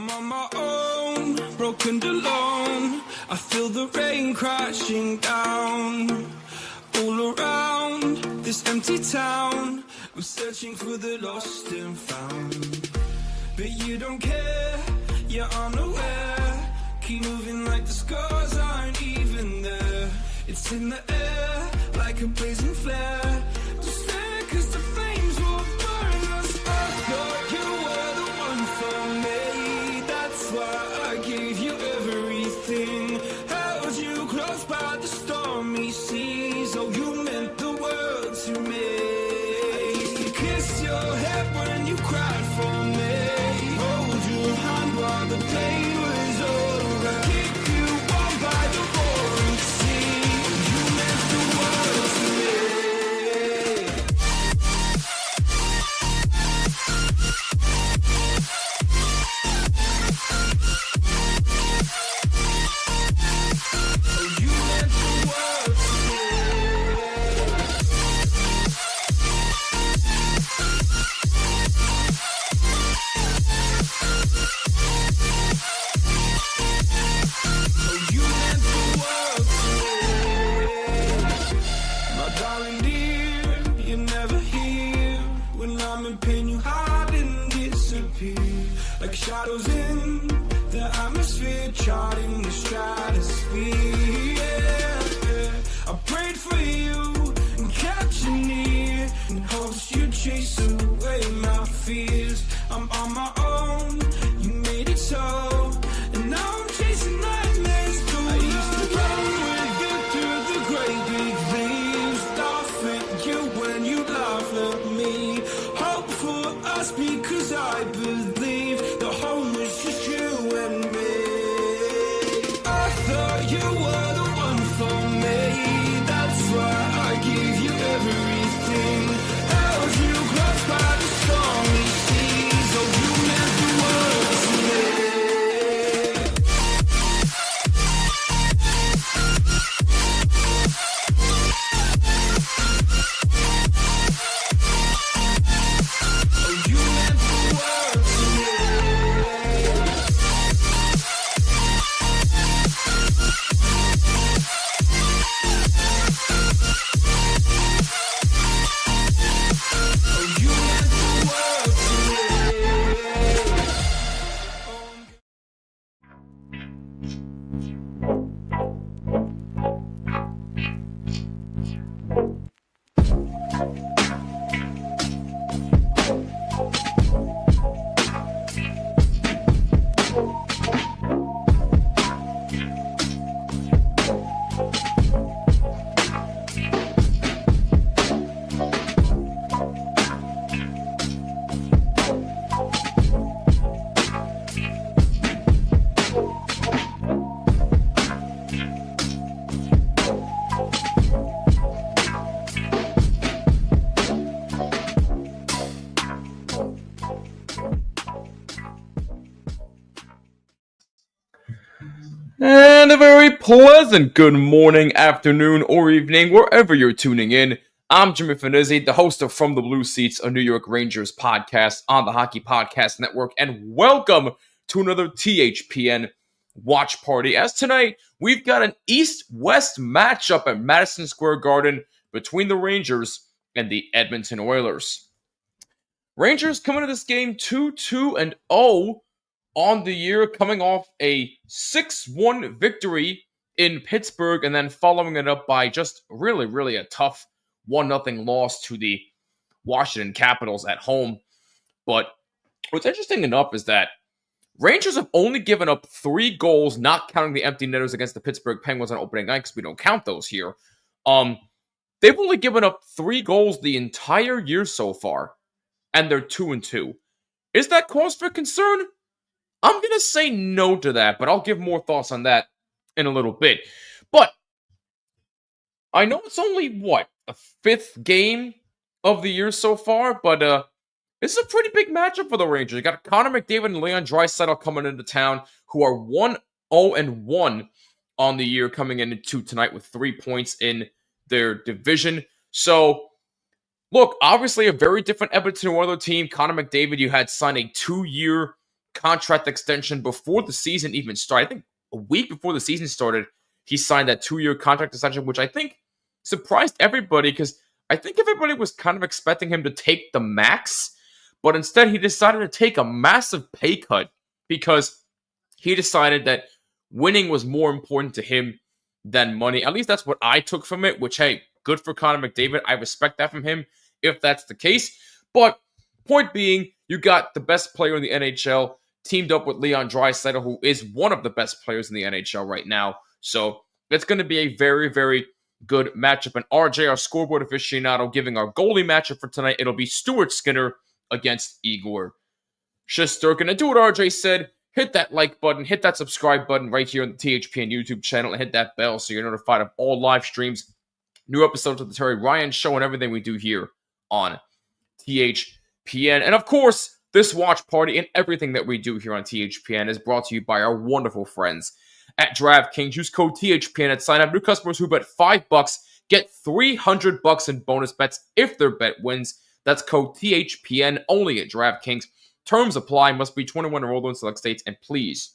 I'm on my own, broken alone. I feel the rain crashing down all around this empty town. I'm searching for the lost and found, but you don't care, you're unaware. Keep moving like the scars aren't even there. It's in the air like a blazing flare. Just stare 'cause the flames will burn us. I thought you were the one for me. That's why I gave you everything. Held you close by the stormy seas. Oh, you meant the world to me. I used to kiss your head when you cried for me. Hold your hand while the pain was over. Keep you warm by the roaring sea. You meant the world to me. Oh, you meant the world to me. Oh, you meant the world to me. My darling dear, you're never here. When I'm in pain, you hide and disappear. Like shadows in the atmosphere, charting the stratosphere. Yeah. I prayed for you and kept you near, in hopes you'd chase away my fears. I'm on my own, you made it so, and now I'm chasing nightmares too. I used to run with you through the great big leaves, laugh at you when you laugh at me. Hope for us because I believe the home was just you and me. I thought you were the one for me. That's why I gave you everything. Held you close by the stormy seas. Oh, you meant the world to me. Oh, you meant the world to me. Oh, you meant the world to me. And a very pleasant good morning, afternoon, or evening, wherever you're tuning in. I'm Jimmy Finizzi, the host of From the Blue Seats, a New York Rangers podcast on the Hockey Podcast Network, and welcome to another THPN watch party. As tonight, we've got an East-West matchup at Madison Square Garden between the Rangers and the Edmonton Oilers. Rangers coming to this game 2-2-0 on the year, coming off a 6-1 victory in Pittsburgh, and then following it up by just really a tough 1-0 loss to the Washington Capitals at home. But what's interesting enough is that Rangers have only given up 3 goals, not counting the empty netters against the Pittsburgh Penguins on opening night, because we don't count those here. They've only given up 3 goals the entire year so far, and they're 2-2. Is that cause for concern? I'm going to say no to that, but I'll give more thoughts on that in a little bit. But I know it's only, a 5th game of the year so far, but this is a pretty big matchup for the Rangers. You got Connor McDavid and Leon Draisaitl coming into town, who are 1-0-1 on the year, coming into tonight with 3 points in their division. So, look, obviously a very different Edmonton Oilers team. Connor McDavid, you had signed a 2-year contract extension before the season even started. I think a week before the season started, he signed that 2-year contract extension, which I think surprised everybody because I think everybody was kind of expecting him to take the max, but instead he decided to take a massive pay cut because he decided that winning was more important to him than money. At least that's what I took from it, which, hey, good for Connor McDavid. I respect that from him if that's the case. But point being, you got the best player in the NHL teamed up with Leon Draisaitl, who is one of the best players in the NHL right now. So it's going to be a very, very good matchup. And RJ, our scoreboard aficionado, giving our goalie matchup for tonight, it'll be Stuart Skinner against Igor Shesterkin. And do what RJ said. Hit that like button, hit that subscribe button right here on the THPN YouTube channel, and hit that bell so you're notified of all live streams, new episodes of the Terry Ryan Show, and everything we do here on THPN. And of course, this watch party and everything that we do here on THPN is brought to you by our wonderful friends at DraftKings. Use code THPN at sign up. New customers who bet $5 get $300 in bonus bets if their bet wins. That's code THPN only at DraftKings. Terms apply, must be 21 or older in select states, and please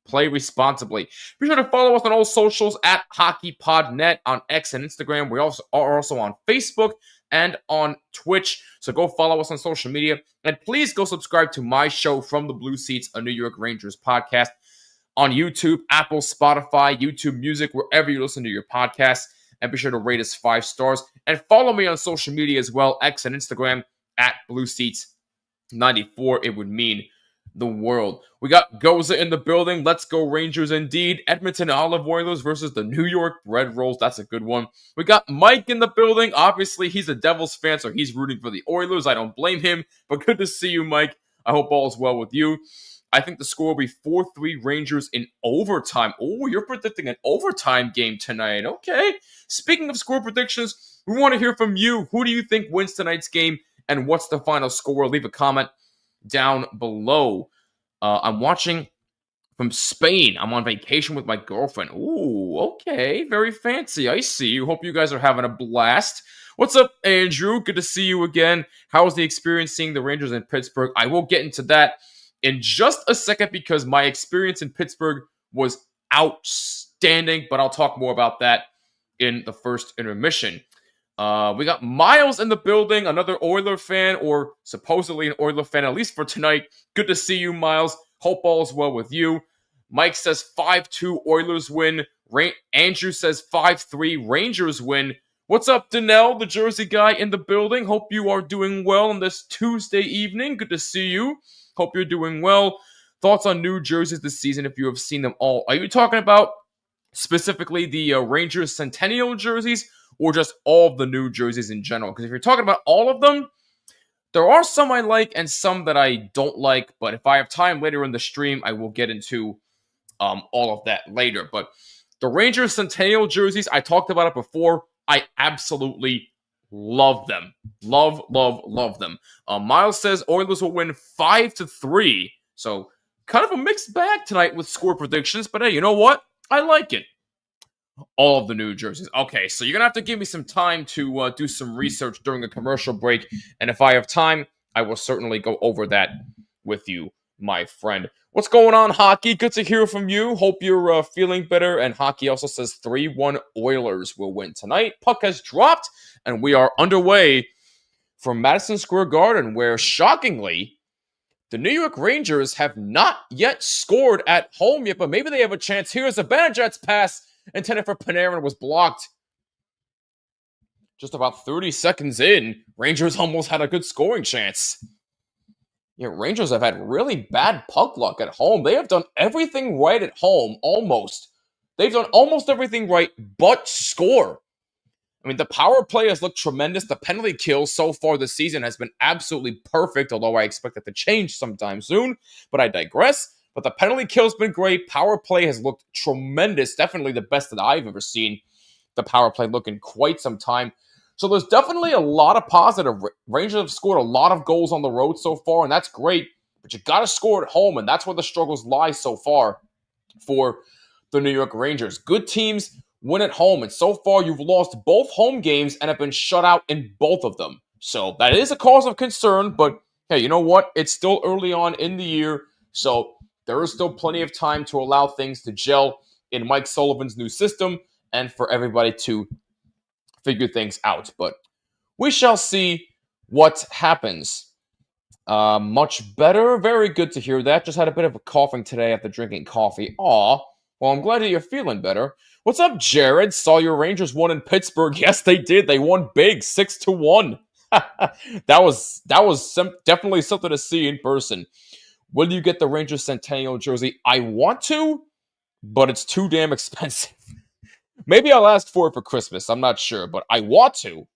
play responsibly. Be sure to follow us on all socials at HockeyPodNet on X and Instagram. We also are also on Facebook and on Twitch, so go follow us on social media. And please go subscribe to my show From the Blue Seats, a New York Rangers podcast, on YouTube, Apple, Spotify, YouTube Music, wherever you listen to your podcasts. And be sure to rate us 5 stars. And follow me on social media as well, X and Instagram, at Blue Seats 94. It would mean the world. We got Goza in the building. Let's go Rangers indeed. Edmonton Oilers versus the New York Red Rolls. That's a good one. We got Mike in the building. Obviously, he's a Devils fan, so he's rooting for the Oilers. I don't blame him, but good to see you, Mike. I hope all is well with you. I think the score will be 4-3 Rangers in overtime. Oh, you're predicting an overtime game tonight. Okay. Speaking of score predictions, we want to hear from you. Who do you think wins tonight's game? And what's the final score? Leave a comment down below. I'm watching from Spain. I'm on vacation with my girlfriend. Ooh, okay. Very fancy. I see you. Hope you guys are having a blast. What's up, Andrew? Good to see you again. How was the experience seeing the Rangers in Pittsburgh? I will get into that in just a second because my experience in Pittsburgh was outstanding, but I'll talk more about that in the first intermission. We got Miles in the building, another Oiler fan, or supposedly an Oiler fan, at least for tonight. Good to see you, Miles. Hope all is well with you. Mike says 5-2 Oilers win. Andrew says 5-3 Rangers win. What's up, Danelle, the Jersey guy in the building? Hope you are doing well on this Tuesday evening. Good to see you. Hope you're doing well. Thoughts on new jerseys this season if you have seen them all? Are you talking about specifically the Rangers Centennial jerseys, or just all of the new jerseys in general? Because if you're talking about all of them, there are some I like and some that I don't like. But if I have time later in the stream, I will get into all of that later. But the Rangers Centennial jerseys, I talked about it before. I absolutely love them. Love, love, love them. Miles says Oilers will win 5-3. So kind of a mixed bag tonight with score predictions. But hey, you know what? I like it. All of the new jerseys. Okay, so you're going to have to give me some time to do some research during the commercial break. And if I have time, I will certainly go over that with you, my friend. What's going on, Hockey? Good to hear from you. Hope you're feeling better. And Hockey also says 3-1 Oilers will win tonight. Puck has dropped, and we are underway from Madison Square Garden, where, shockingly, the New York Rangers have not yet scored at home yet, but maybe they have a chance. Here's a Bannerjets pass intended for Panarin, was blocked. Just about 30 seconds in, Rangers almost had a good scoring chance. Yeah, Rangers have had really bad puck luck at home. They have done everything right at home, almost. They've done almost everything right, but score. I mean, the power play has looked tremendous. The penalty kill so far this season has been absolutely perfect, although I expect that to change sometime soon. But I digress. But the penalty kill's been great. Power play has looked tremendous. Definitely the best that I've ever seen the power play look in quite some time. So there's definitely a lot of positive. Rangers have scored a lot of goals on the road so far, and that's great. But you got to score at home, and that's where the struggles lie so far for the New York Rangers. Good teams win at home, and so far you've lost both home games and have been shut out in both of them. So that is a cause of concern, but hey, you know what? It's still early on in the year. So there is still plenty of time to allow things to gel in Mike Sullivan's new system and for everybody to figure things out. But we shall see what happens. Much better. Very good to hear that. Just had a bit of a coughing today after drinking coffee. Aw. Well, I'm glad that you're feeling better. What's up, Jared? Saw your Rangers won in Pittsburgh. Yes, they did. They won big, 6-1. that was definitely something to see in person. Will you get the Rangers Centennial jersey? I want to, but it's too damn expensive. Maybe I'll ask for it for Christmas. I'm not sure, but I want to.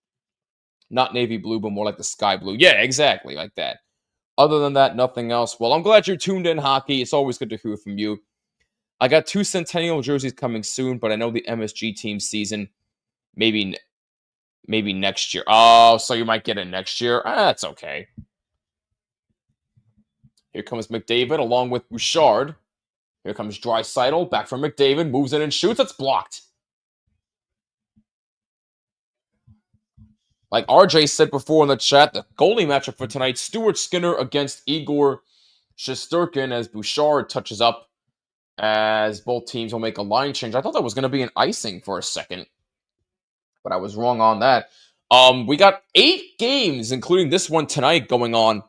Not navy blue, but more like the sky blue. Yeah, exactly, like that. Other than that, nothing else. Well, I'm glad you're tuned in, hockey. It's always good to hear from you. I got 2 Centennial jerseys coming soon, but I know the MSG team season maybe next year. Oh, so you might get it next year. That's okay. Here comes McDavid along with Bouchard. Here comes Draisaitl. Back from McDavid. Moves in and shoots. It's blocked. Like RJ said before in the chat, the goalie matchup for tonight, Stuart Skinner against Igor Shesterkin as Bouchard touches up as both teams will make a line change. I thought that was going to be an icing for a second, but I was wrong on that. We got 8 games, including this one tonight, going on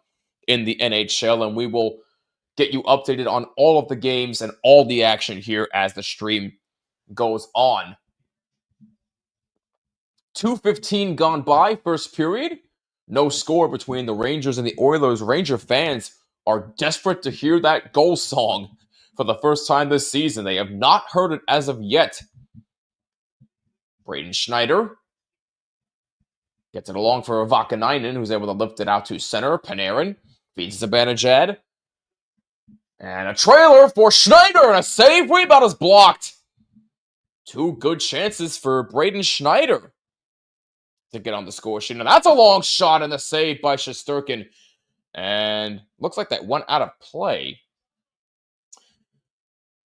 in the NHL, and we will get you updated on all of the games and all the action here as the stream goes on. 2:15 gone by, first period. No score between the Rangers and the Oilers. Ranger fans are desperate to hear that goal song for the first time this season. They have not heard it as of yet. Braden Schneider gets it along for Vakanainen, who's able to lift it out to center. Panarin feeds Zibanejad. And a trailer for Schneider, and a save. Rebound is blocked. 2 good chances for Braden Schneider to get on the score sheet. And that's a long shot and a save by Shesterkin. And looks like that went out of play.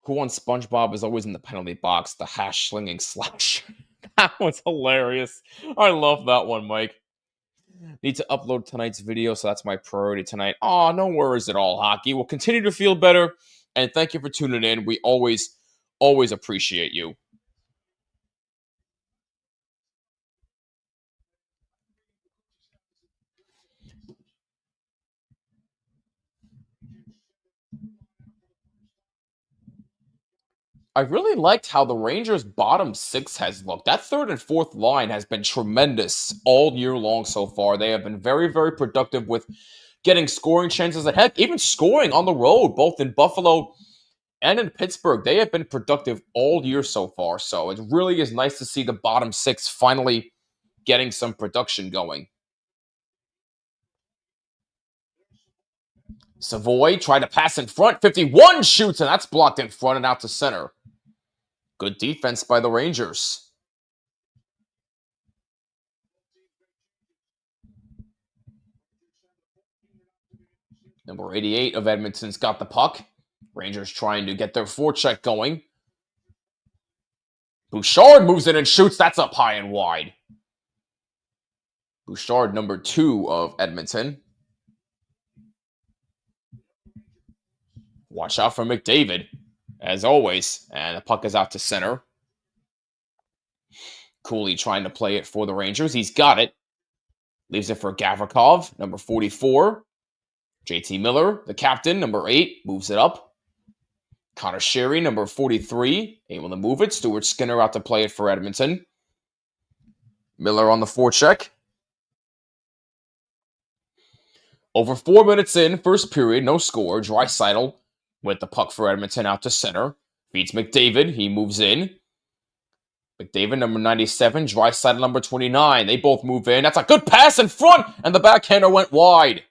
Who on SpongeBob is always in the penalty box? The hash slinging slash. That was hilarious. I love that one, Mike. Need to upload tonight's video, so that's my priority tonight. Oh, no worries at all, hockey. We'll continue to feel better, and thank you for tuning in. We always appreciate you. I really liked how the Rangers' bottom 6 has looked. That 3rd and 4th line has been tremendous all year long so far. They have been very, very productive with getting scoring chances, and heck, even scoring on the road, both in Buffalo and in Pittsburgh. They have been productive all year so far, so it really is nice to see the bottom 6 finally getting some production going. Savoy tried to pass in front. 51 shoots, and that's blocked in front and out to center. Good defense by the Rangers. Number 88 of Edmonton's got the puck. Rangers trying to get their forecheck going. Bouchard moves in and shoots. That's up high and wide. Bouchard, number 2 of Edmonton. Watch out for McDavid, as always. And the puck is out to center. Cooley trying to play it for the Rangers. He's got it. Leaves it for Gavrikov, number 44. JT Miller, the captain, number 8, moves it up. Connor Sherry, number 43, able to move it. Stuart Skinner out to play it for Edmonton. Miller on the forecheck. Over 4 minutes in, first period, no score. Draisaitl with the puck for Edmonton out to center. Feeds McDavid. He moves in. McDavid, number 97. Draisaitl, number 29. They both move in. That's a good pass in front, and the backhander went wide.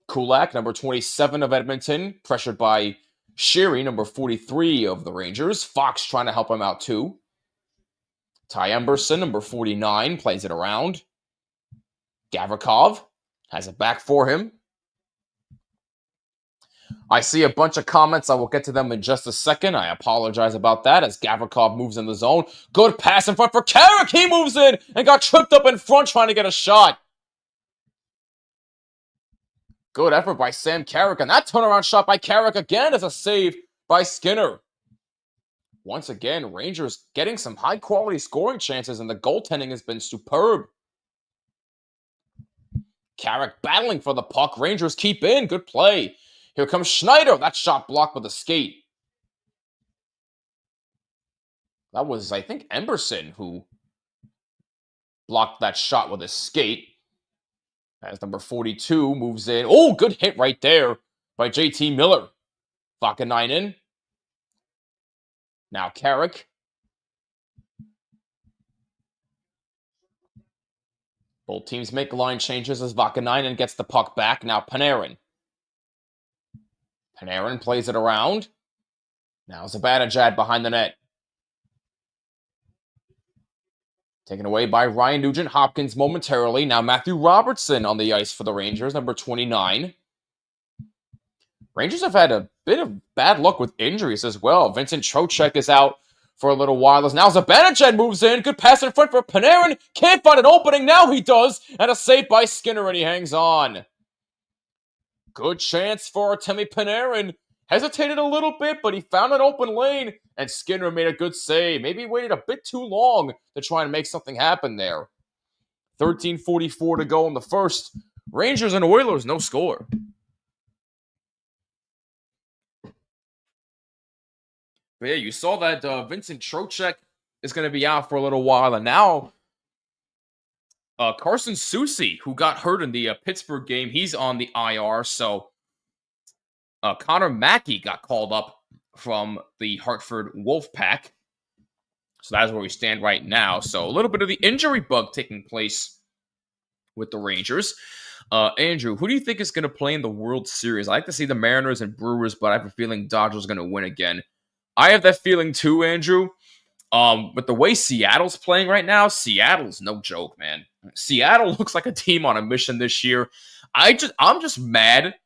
Kulak, number 27 of Edmonton, pressured by Sherry, number 43 of the Rangers. Fox trying to help him out too. Ty Emberson, number 49, plays it around. Gavrikov has it back for him. I see a bunch of comments. I will get to them in just a second. I apologize about that as Gavrikov moves in the zone. Good pass in front for Carrick. He moves in and got tripped up in front trying to get a shot. Good effort by Sam Carrick, and that turnaround shot by Carrick again is a save by Skinner. Once again, Rangers getting some high-quality scoring chances, and the goaltending has been superb. Carrick battling for the puck. Rangers keep in. Good play. Here comes Schneider. That shot blocked with a skate. That was, I think, Emberson who blocked that shot with a skate. As number 42 moves in. Oh, good hit right there by JT Miller. Vakanainen. Now Carrick. Both teams make line changes as Vakanainen gets the puck back. Now Panarin. Panarin plays it around. Now Zibanejad behind the net. Taken away by Ryan Nugent-Hopkins momentarily. Now Matthew Robertson on the ice for the Rangers, number 29. Rangers have had a bit of bad luck with injuries as well. Vincent Trocheck is out for a little while. As now Zibanejad moves in. Good pass in front for Panarin. Can't find an opening. Now he does. And a save by Skinner, and he hangs on. Good chance for Artemi Panarin. Hesitated a little bit, but he found an open lane, and Skinner made a good save. Maybe he waited a bit too long to try and make something happen there. 13:44 to go in the first. Rangers and Oilers, no score. But yeah, you saw that Vincent Trocheck is going to be out for a little while, and now Carson Soucy, who got hurt in the Pittsburgh game, he's on the IR, so Connor Mackey got called up from the Hartford Wolfpack. So that's where we stand right now. So a little bit of the injury bug taking place with the Rangers. Andrew, who do you think is going to play in the World Series? I like to see the Mariners and Brewers, but I have a feeling Dodgers are going to win again. I have that feeling too, Andrew. With the way Seattle's playing right now, Seattle's no joke, man. Seattle looks like a team on a mission this year. I'm just mad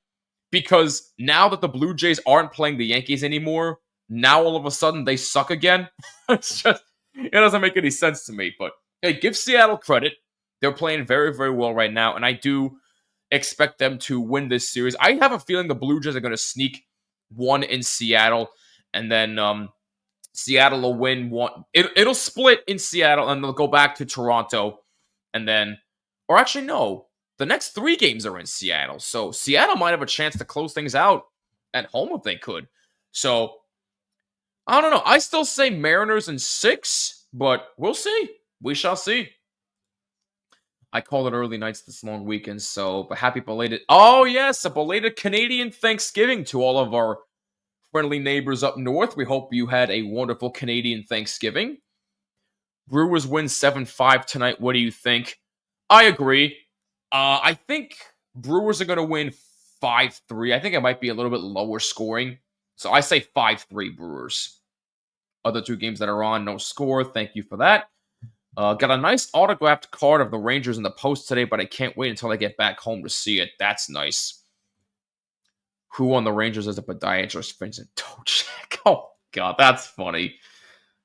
because now that the Blue Jays aren't playing the Yankees anymore, now all of a sudden they suck again. It doesn't make any sense to me. But hey, give Seattle credit. They're playing very, very well right now, and I do expect them to win this series. I have a feeling the Blue Jays are going to sneak one in Seattle, and then Seattle will win one. It'll split in Seattle, and they'll go back to Toronto, and then, or actually no, the next 3 games are in Seattle, so Seattle might have a chance to close things out at home if they could. So I don't know. I still say Mariners in 6, but we'll see. We shall see. I called it early nights this long weekend, so but happy belated. Oh yes, a belated Canadian Thanksgiving to all of our friendly neighbors up north. We hope you had a wonderful Canadian Thanksgiving. Brewers win 7-5 tonight. What do you think? I agree. I think Brewers are going to win 5-3. I think it might be a little bit lower scoring. So I say 5-3 Brewers. Other 2 games that are on, no score. Thank you for that. Got a nice autographed card of the Rangers in the post today, but I can't wait until I get back home to see it. That's nice. Who on the Rangers is a podiatrist? Vincent Trocheck. Oh, God, that's funny.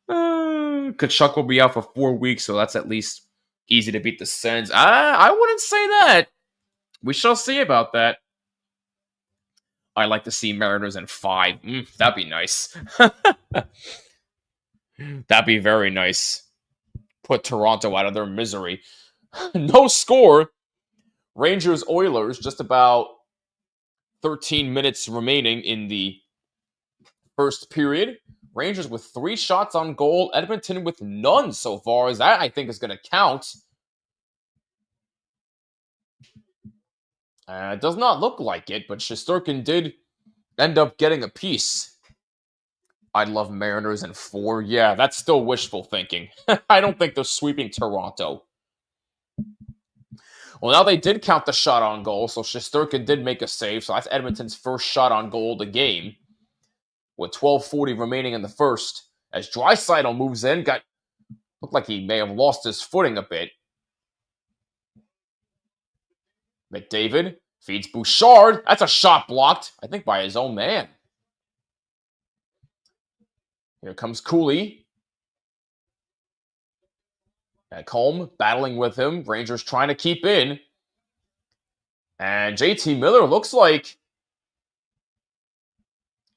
Kachuk will be out for 4 weeks, so that's at least easy to beat the Sens. I wouldn't say that. We shall see about that. I'd like to see Mariners in 5. That'd be nice. That'd be very nice. Put Toronto out of their misery. No score. Rangers Oilers, just about 13 minutes remaining in the first period. Rangers with 3 shots on goal. Edmonton with none so far. As that, I think, is going to count. It does not look like it, but Shesterkin did end up getting a piece. I'd love Mariners in 4. Yeah, that's still wishful thinking. I don't think they're sweeping Toronto. Well, now they did count the shot on goal, so Shesterkin did make a save. So that's Edmonton's first shot on goal of the game. With 12:40 remaining in the first. As Draisaitl moves in, looked like he may have lost his footing a bit. McDavid feeds Bouchard. That's a shot blocked, I think, by his own man. Here comes Cooley. Ekholm battling with him. Rangers trying to keep in. And JT Miller looks like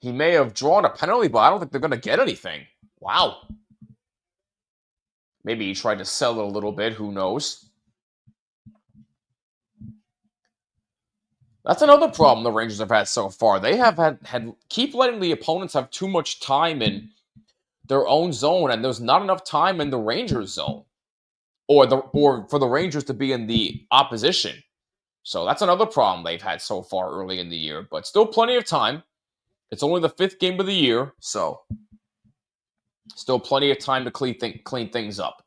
he may have drawn a penalty, but I don't think they're going to get anything. Wow. Maybe he tried to sell it a little bit. Who knows? That's another problem the Rangers have had so far. They have had keep letting the opponents have too much time in their own zone, and there's not enough time in the Rangers zone, or for the Rangers to be in the opposition. So that's another problem they've had so far early in the year, but still plenty of time. It's only the 5th game of the year, so still plenty of time to clean things up.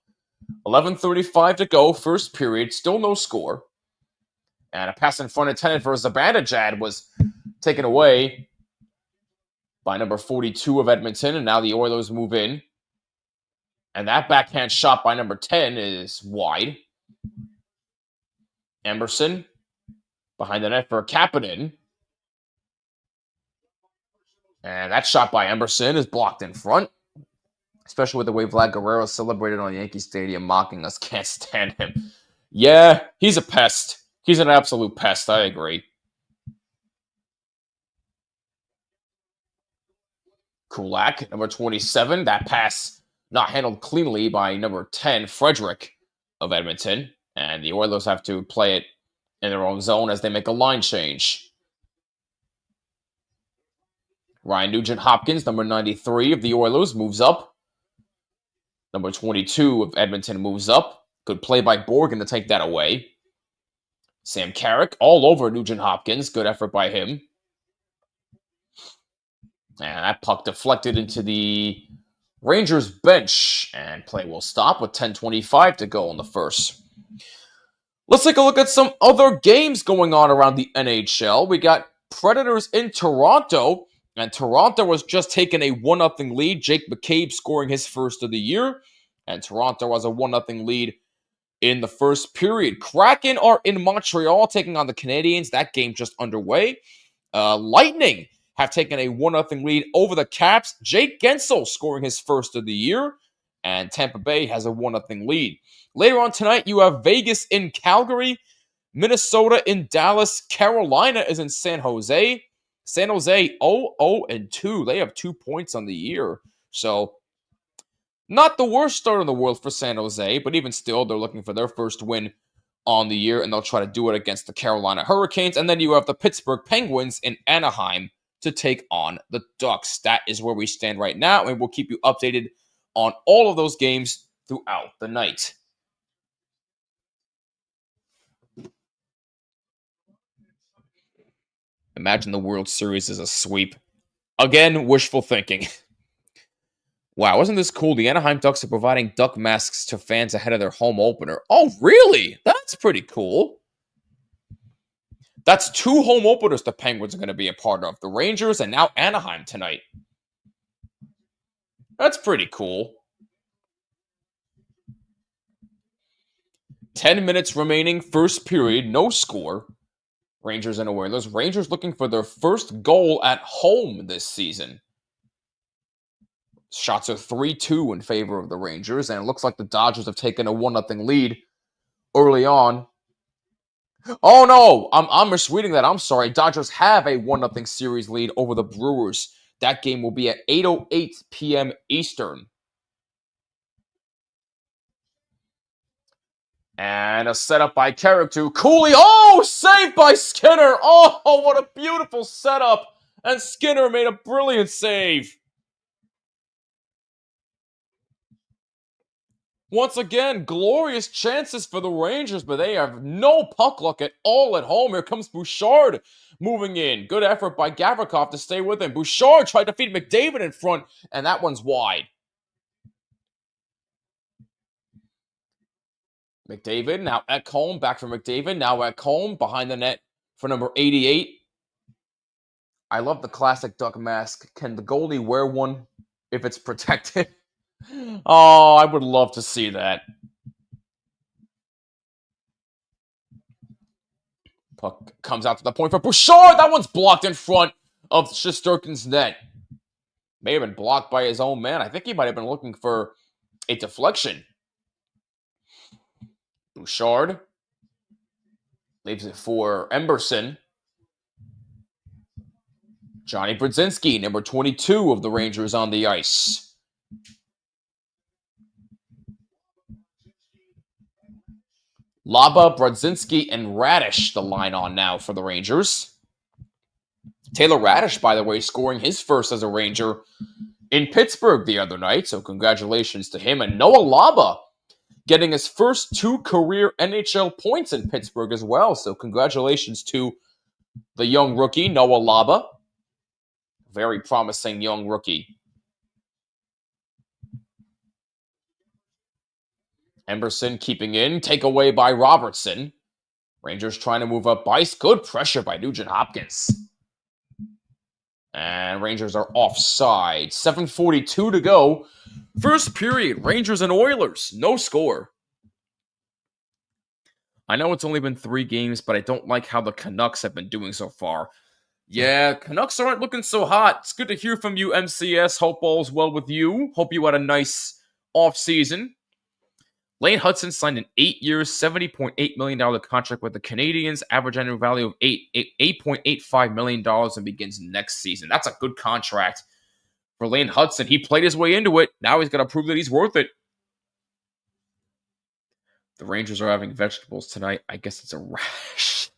11:35 to go, first period, still no score. And a pass in front intended for Zibanejad was taken away by number 42 of Edmonton, and now the Oilers move in. And that backhand shot by number 10 is wide. Emerson behind the net for Kapanen. And that shot by Emerson is blocked in front. Especially with the way Vlad Guerrero celebrated on Yankee Stadium, mocking us. Can't stand him. Yeah, he's a pest. He's an absolute pest, I agree. Kulak, number 27. That pass not handled cleanly by number 10, Frederick of Edmonton. And the Oilers have to play it in their own zone as they make a line change. Ryan Nugent-Hopkins, number 93 of the Oilers, moves up. Number 22 of Edmonton moves up. Good play by Borgen to take that away. Sam Carrick all over Nugent-Hopkins. Good effort by him. And that puck deflected into the Rangers bench. And play will stop with 10:25 to go in the first. Let's take a look at some other games going on around the NHL. We got Predators in Toronto. And Toronto was just taking a 1-0 lead. Jake McCabe scoring his first of the year. And Toronto has a 1-0 lead in the first period. Kraken are in Montreal taking on the Canadiens. That game just underway. Lightning have taken a 1-0 lead over the Caps. Jake Gensel scoring his first of the year. And Tampa Bay has a 1-0 lead. Later on tonight, you have Vegas in Calgary. Minnesota in Dallas. Carolina is in San Jose. San Jose 0-2. They have 2 points on the year. So, not the worst start in the world for San Jose, but even still, they're looking for their first win on the year, and they'll try to do it against the Carolina Hurricanes. And then you have the Pittsburgh Penguins in Anaheim to take on the Ducks. That is where we stand right now, and we'll keep you updated on all of those games throughout the night. Imagine the World Series as a sweep. Again, wishful thinking. Wow, wasn't this cool? The Anaheim Ducks are providing duck masks to fans ahead of their home opener. Oh, really? That's pretty cool. That's 2 home openers the Penguins are going to be a part of. The Rangers and now Anaheim tonight. That's pretty cool. 10 minutes remaining, first period, no score. Rangers and Oilers. Rangers looking for their first goal at home this season. Shots are 3-2 in favor of the Rangers, and it looks like the Dodgers have taken a 1-0 lead early on. Oh no, I'm misreading that. I'm sorry. Dodgers have a 1-0 series lead over the Brewers. That game will be at 8:08 p.m. Eastern. And a setup by Carrick to Cooley. Oh, saved by Skinner. Oh, what a beautiful setup. And Skinner made a brilliant save. Once again, glorious chances for the Rangers, but they have no puck luck at all at home. Here comes Bouchard moving in. Good effort by Gavrikov to stay with him. Bouchard tried to feed McDavid in front, and that one's wide. McDavid, now Ekholm, back for McDavid. Now Ekholm, behind the net for number 88. I love the classic duck mask. Can the goalie wear one if it's protected? Oh, I would love to see that. Puck comes out to the point for Bouchard. That one's blocked in front of Shesterkin's net. May have been blocked by his own man. I think he might have been looking for a deflection. Bouchard. Leaves it for Emberson. Johnny Brodzinski, number 22 of the Rangers on the ice. Laba, Brodzinski, and Radish, the line on now for the Rangers. Taylor Radish, by the way, scoring his first as a Ranger in Pittsburgh the other night, so congratulations to him. And Noah Laba getting his first 2 career NHL points in Pittsburgh as well, so congratulations to the young rookie, Noah Laba. Very promising young rookie. Emberson keeping in, takeaway by Robertson. Rangers trying to move up ice. Good pressure by Nugent Hopkins. And Rangers are offside. 7:42 to go. First period, Rangers and Oilers. No score. I know it's only been 3 games, but I don't like how the Canucks have been doing so far. Yeah, Canucks aren't looking so hot. It's good to hear from you, MCS. Hope all's well with you. Hope you had a nice offseason. Lane Hudson signed an 8-year, $70.8 million contract with the Canadiens, average annual value of $8.85 million, and begins next season. That's a good contract for Lane Hudson. He played his way into it. Now he's got to prove that he's worth it. The Rangers are having vegetables tonight. I guess it's a rash.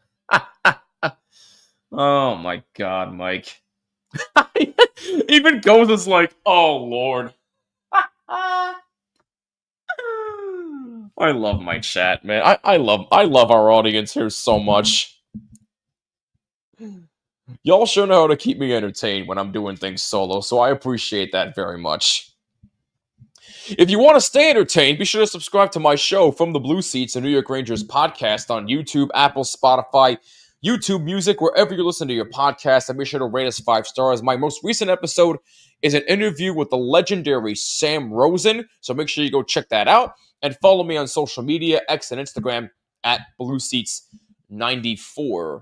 Oh my God, Mike. Even Goes is like, oh Lord. I love my chat, man. I love our audience here so much. Y'all sure know how to keep me entertained when I'm doing things solo, so I appreciate that very much. If you want to stay entertained, be sure to subscribe to my show, From the Blue Seats, a New York Rangers podcast on YouTube, Apple, Spotify, YouTube Music, wherever you listen to your podcast, and be sure to rate us 5 stars. My most recent episode is an interview with the legendary Sam Rosen, so make sure you go check that out. And follow me on social media, X and Instagram, at BlueSeats94.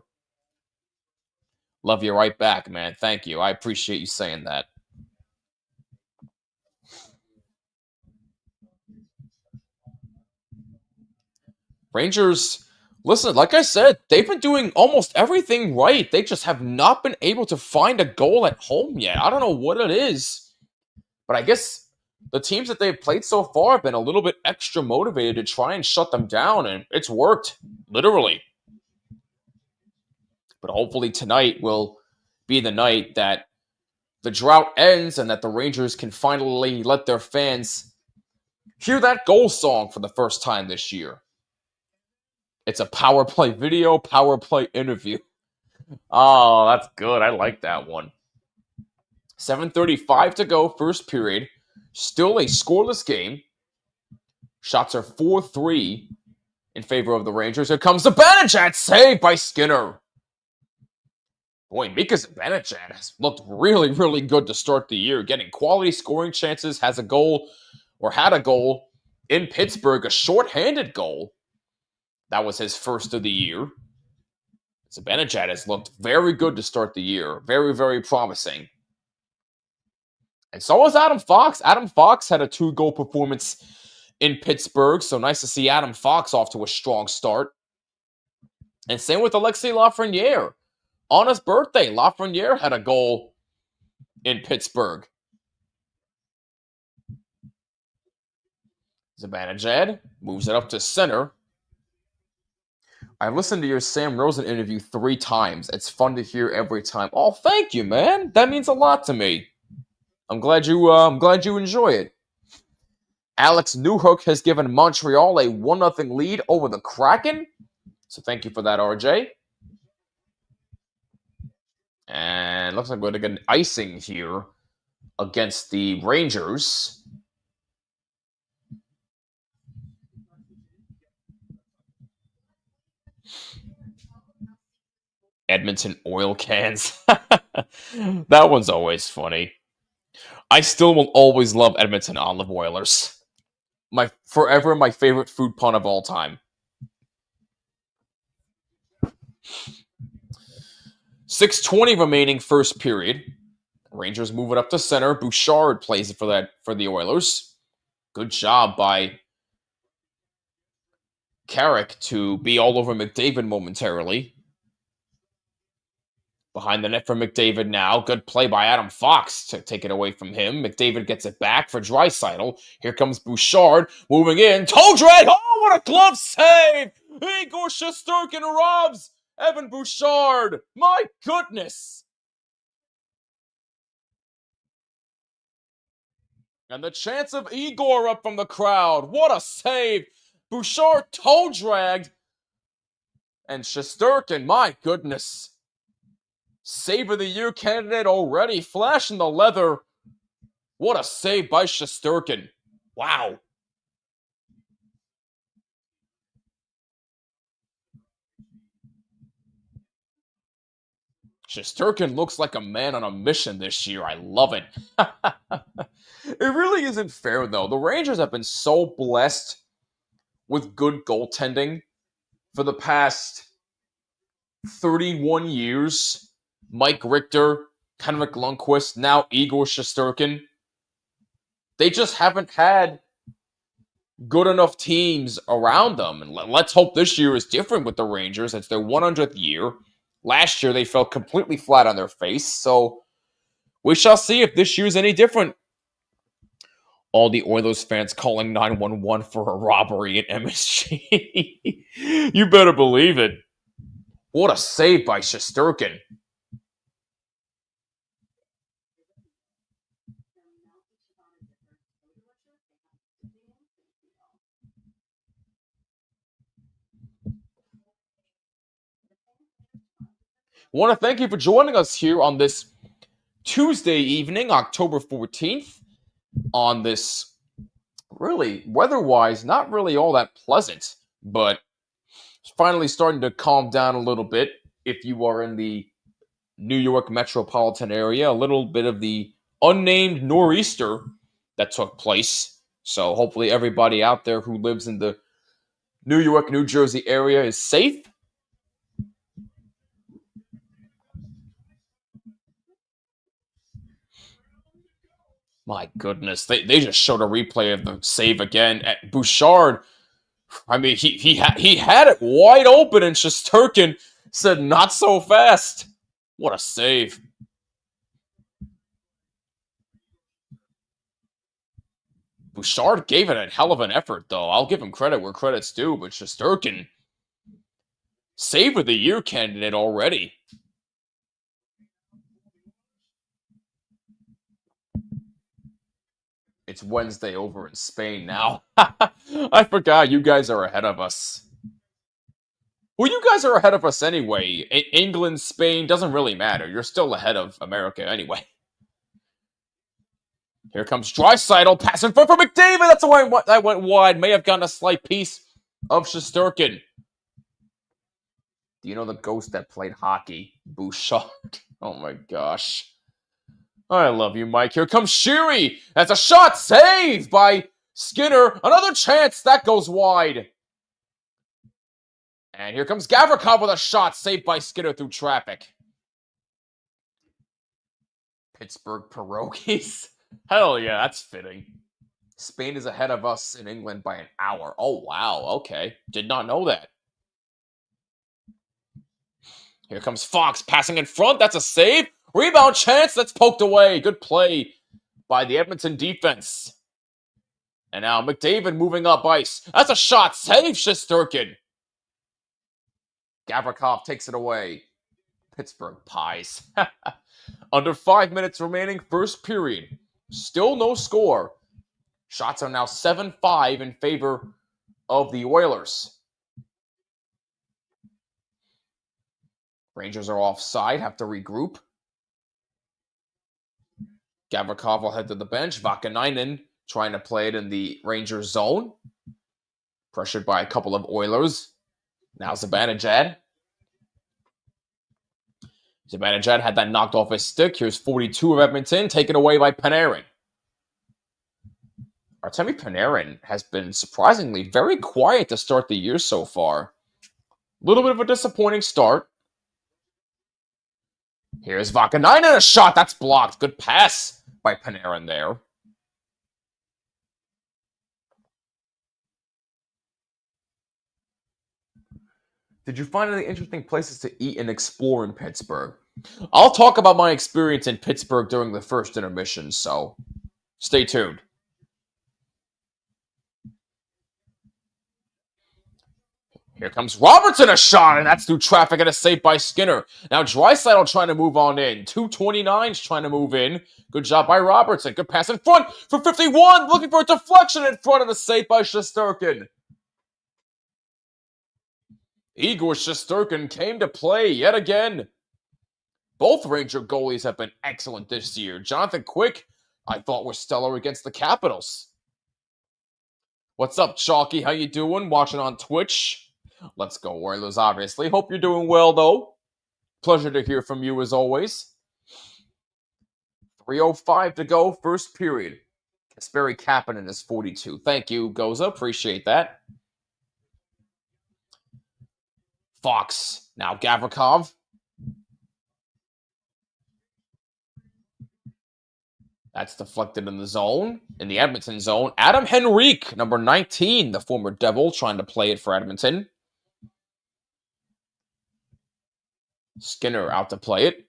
Love you right back, man. Thank you. I appreciate you saying that. Rangers, listen, like I said, they've been doing almost everything right. They just have not been able to find a goal at home yet. I don't know what it is, but I guess the teams that they've played so far have been a little bit extra motivated to try and shut them down, and it's worked, literally. But hopefully tonight will be the night that the drought ends and that the Rangers can finally let their fans hear that goal song for the first time this year. It's a power play video, power play interview. Oh, that's good. I like that one. 7:35 to go, first period. Still a scoreless game. Shots are 4-3 in favor of the Rangers. Here comes the Zibanejad, saved by Skinner. Boy, Mika Zibanejad has looked really, really good to start the year. Getting quality scoring chances, had a goal in Pittsburgh, a shorthanded goal. That was his first of the year. Zibanejad has looked very good to start the year. Very, very promising. And so was Adam Fox. Adam Fox had a 2-goal performance in Pittsburgh, so nice to see Adam Fox off to a strong start. And same with Alexis Lafreniere. On his birthday, Lafreniere had a goal in Pittsburgh. Zibanejad moves it up to center. I've listened to your Sam Rosen interview 3 times. It's fun to hear every time. Oh, thank you, man. That means a lot to me. I'm glad you enjoy it. Alex Newhook has given Montreal a 1-0 lead over the Kraken. So thank you for that, RJ. And looks like we're going to get an icing here against the Rangers. Edmonton oil cans. That one's always funny. I still will always love Edmonton olive oilers. Forever my favorite food pun of all time. 6:20 remaining first period. Rangers move it up to center. Bouchard plays it for the Oilers. Good job by Carrick to be all over McDavid momentarily. Behind the net for McDavid now. Good play by Adam Fox to take it away from him. McDavid gets it back for Draisaitl. Here comes Bouchard moving in. Toe drag! Oh, what a glove save! Igor Shesterkin robs Evan Bouchard. My goodness! And the chance of Igor up from the crowd. What a save! Bouchard toe dragged. And Shesterkin, my goodness. Save of the year candidate already. Flashing the leather. What a save by Shesterkin. Wow. Shesterkin looks like a man on a mission this year. I love it. It really isn't fair, though. The Rangers have been so blessed with good goaltending for the past 31 years. Mike Richter, Henrik Lundqvist, now Igor Shesterkin. They just haven't had good enough teams around them. And let's hope this year is different with the Rangers. It's their 100th year. Last year, they fell completely flat on their face. So we shall see if this year is any different. All the Oilers fans calling 911 for a robbery at MSG. You better believe it. What a save by Shesterkin. I want to thank you for joining us here on this Tuesday evening, October 14th, on this really, weather-wise, not really all that pleasant, but it's finally starting to calm down a little bit if you are in the New York metropolitan area. A little bit of the unnamed nor'easter that took place. So hopefully everybody out there who lives in the New York, New Jersey area is safe. My goodness, they just showed a replay of the save again at Bouchard. I mean, he had it wide open, and Shesterkin said, "Not so fast." What a save! Bouchard gave it a hell of an effort, though. I'll give him credit where credit's due, but Shesterkin, save of the year candidate already. It's Wednesday over in Spain now. I forgot you guys are ahead of us. Well, you guys are ahead of us anyway. England, Spain, doesn't really matter. You're still ahead of America anyway. Here comes Draisaitl, passing for McDavid. That's why that went wide. May have gotten a slight piece of Shesterkin. Do you know the ghost that played hockey? Bouchard. Oh my gosh. I love you, Mike. Here comes Sheary. That's a shot. Save by Skinner. Another chance. That goes wide. And here comes Gavrikov with a shot. Saved by Skinner through traffic. Pittsburgh pierogies. Hell yeah, that's fitting. Spain is ahead of us in England by an hour. Oh, wow. Okay. Did not know that. Here comes Fox passing in front. That's a save. Rebound chance. That's poked away. Good play by the Edmonton defense. And now McDavid moving up ice. That's a shot. Save Shesterkin. Gavrikov takes it away. Pittsburgh pies. Under 5 minutes remaining, first period. Still no score. Shots are now 7-5 in favor of the Oilers. Rangers are offside, have to regroup. Gavrikov will head to the bench. Vakanainen trying to play it in the Rangers zone. Pressured by a couple of Oilers. Now Zibanejad. Zibanejad had that knocked off his stick. Here's 42 of Edmonton, taken away by Panarin. Artemi Panarin has been surprisingly very quiet to start the year so far. A little bit of a disappointing start. Here's Vakanainen, a shot. That's blocked. Good pass by Panarin there. Did you find any interesting places to eat and explore in Pittsburgh? I'll talk about my experience in Pittsburgh during the first intermission, so stay tuned. Here comes Robertson, a shot, and that's through traffic and a save by Skinner. Now Draisaitl trying to move on in. 229's trying to move in. Good job by Robertson. Good pass in front for 51. Looking for a deflection in front of the save by Shesterkin. Igor Shesterkin came to play yet again. Both Ranger goalies have been excellent this year. Jonathan Quick, I thought, was stellar against the Capitals. What's up, Chalky? How you doing? Watching on Twitch. Let's go, Oilers, obviously. Hope you're doing well, though. Pleasure to hear from you, as always. 3:05 to go, first period. Kasperi Kapanen is 42. Thank you, Goza. Appreciate that. Fox. Now Gavrikov. That's deflected in the zone, in the Edmonton zone. Adam Henrique, number 19, the former Devil, trying to play it for Edmonton. Skinner out to play it.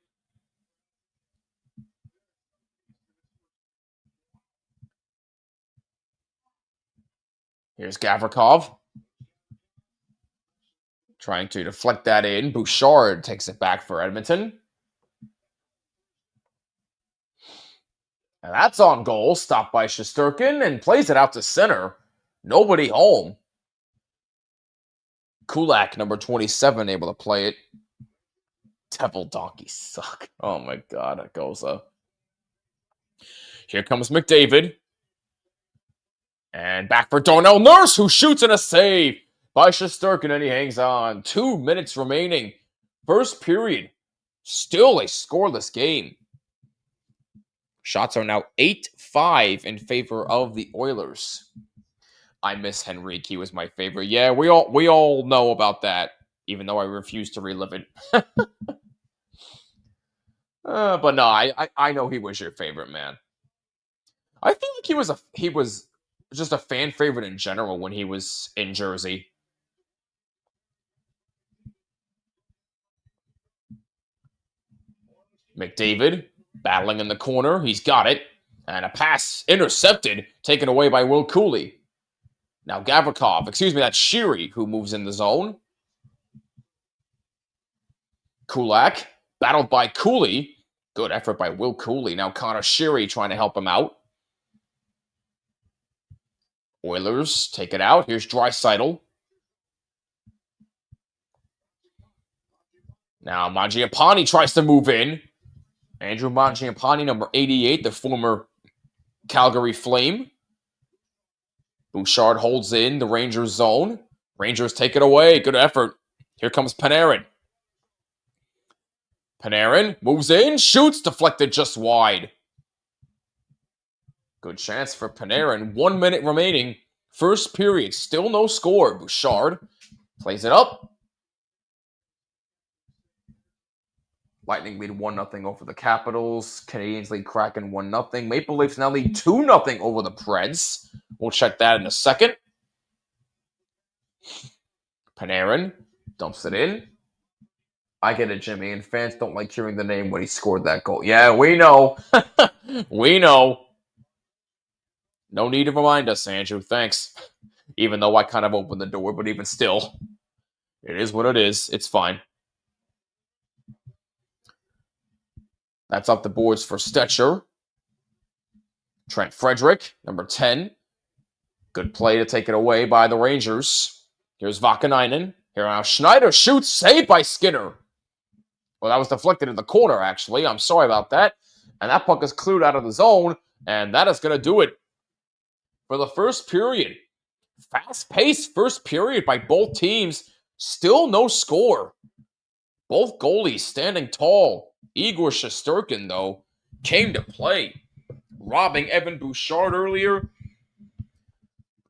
Here's Gavrikov. Trying to deflect that in. Bouchard takes it back for Edmonton. And that's on goal. Stopped by Shesterkin and plays it out to center. Nobody home. Kulak, number 27, able to play it. Devil donkeys suck. Oh my god, it goes up. Here comes McDavid. And back for Darnell Nurse, who shoots in a save by Shesterkin, and he hangs on. 2 minutes remaining. First period. Still a scoreless game. Shots are now 8-5 in favor of the Oilers. I miss Henrique. He was my favorite. Yeah, we all know about that, even though I refuse to relive it. But no, I know he was your favorite, man. I feel like he was just a fan favorite in general when he was in Jersey. McDavid battling in the corner. He's got it. And a pass intercepted, taken away by Will Cooley. Now Gavrikov, that's Sheary who moves in the zone. Kulak, battled by Cooley. Good effort by Will Cooley. Now Connor Sheary trying to help him out. Oilers take it out. Here's Draisaitl. Now Mangiapane tries to move in. Andrew Mangiapane, number 88, the former Calgary Flame. Bouchard holds in the Rangers zone. Rangers take it away. Good effort. Here comes Panarin. Panarin moves in, shoots, deflected just wide. Good chance for Panarin. 1 minute remaining. First period, still no score. Bouchard plays it up. Lightning lead 1-0 over the Capitals. Canadiens lead Kraken 1-0. Maple Leafs now lead 2-0 over the Preds. We'll check that in a second. Panarin dumps it in. I get it, Jimmy, and fans don't like hearing the name when he scored that goal. Yeah, we know. We know. No need to remind us, Andrew. Thanks. Even though I kind of opened the door, but even still, it is what it is. It's fine. That's up the boards for Stetcher. Trent Frederick, number 10. Good play to take it away by the Rangers. Here's Vakanainen. Here now Schneider shoots, saved by Skinner. Well, that was deflected in the corner, actually. I'm sorry about that. And that puck is cleared out of the zone, and that is going to do it for the first period. Fast-paced first period by both teams. Still no score. Both goalies standing tall. Igor Shesterkin, though, came to play, robbing Evan Bouchard earlier.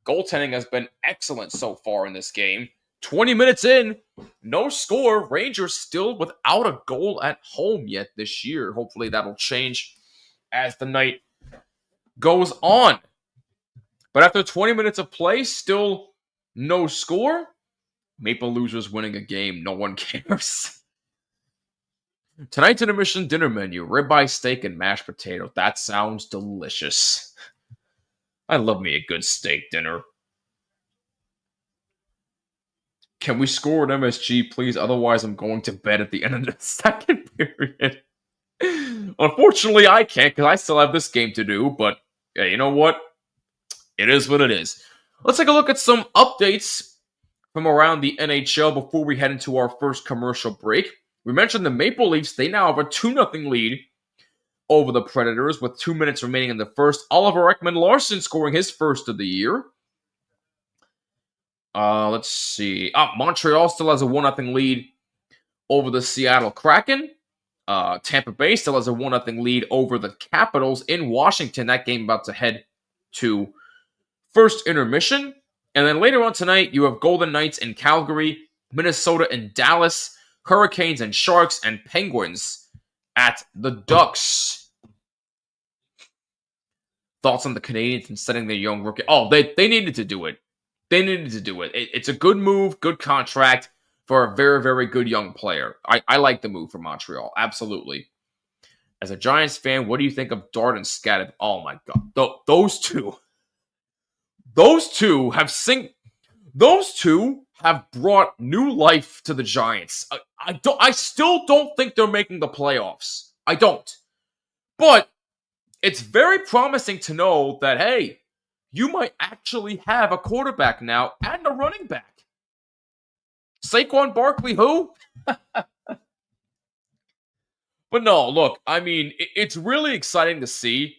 Goaltending has been excellent so far in this game. 20 minutes in, no score. Rangers still without a goal at home yet this year. Hopefully that'll change as the night goes on. But after 20 minutes of play, still no score. Maple losers winning a game. No one cares. Tonight's intermission dinner menu: ribeye steak and mashed potato. That sounds delicious. I love me a good steak dinner. Can we score an MSG, please? Otherwise, I'm going to bed at the end of the second period. Unfortunately, I can't because I still have this game to do. But yeah, you know what? It is what it is. Let's take a look at some updates from around the NHL before we head into our first commercial break. We mentioned the Maple Leafs. They now have a 2-0 lead over the Predators with 2 minutes remaining in the first. Oliver Ekman-Larsson scoring his first of the year. Let's see. Montreal still has a 1-0 lead over the Seattle Kraken. Tampa Bay still has a 1-0 lead over the Capitals in Washington. That game about to head to first intermission. And then later on tonight, you have Golden Knights in Calgary, Minnesota and Dallas, Hurricanes and Sharks, and Penguins at the Ducks. Thoughts on the Canadiens and setting their young rookie? Oh, they needed to do it. They needed to do it. It's a good move, good contract for a very, very good young player. I like the move for Montreal, absolutely. As a Giants fan, what do you think of Dart and Scattered? Oh my God, those two have brought new life to the Giants. I still don't think they're making the playoffs. I don't. But it's very promising to know that, hey, you might actually have a quarterback now and a running back. Saquon Barkley, who? But no, look, I mean, it's really exciting to see.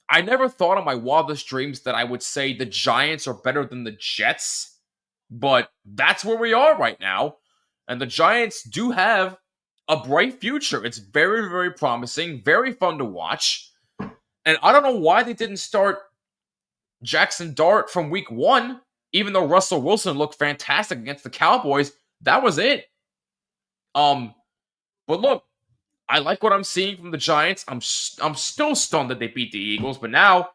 I never thought in my wildest dreams that I would say the Giants are better than the Jets, but that's where we are right now. And the Giants do have a bright future. It's very, very promising, very fun to watch. And I don't know why they didn't start Jackson Dart from week 1, even though Russell Wilson looked fantastic against the Cowboys. That was it. But look, I like what I'm seeing from the Giants. I'm still stunned that they beat the Eagles, but now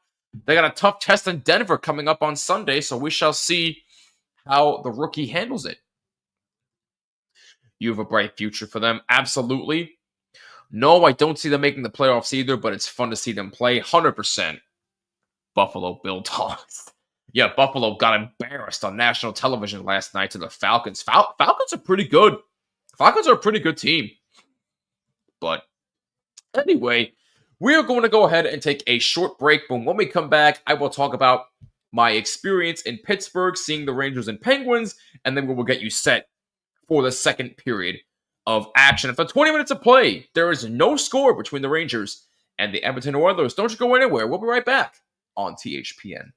they got a tough test in Denver coming up on Sunday, so we shall see how the rookie handles it. You have a bright future for them, absolutely. No, I don't see them making the playoffs either, but it's fun to see them play. 100%. Buffalo Bill Dogs. Yeah, Buffalo got embarrassed on national television last night to the Falcons. Falcons are pretty good. Falcons are a pretty good team. But anyway, we are going to go ahead and take a short break. But when we come back, I will talk about my experience in Pittsburgh, seeing the Rangers and Penguins, and then we will get you set for the second period of action. After 20 minutes of play, there is no score between the Rangers and the Edmonton Oilers. Don't you go anywhere. We'll be right back on THPN.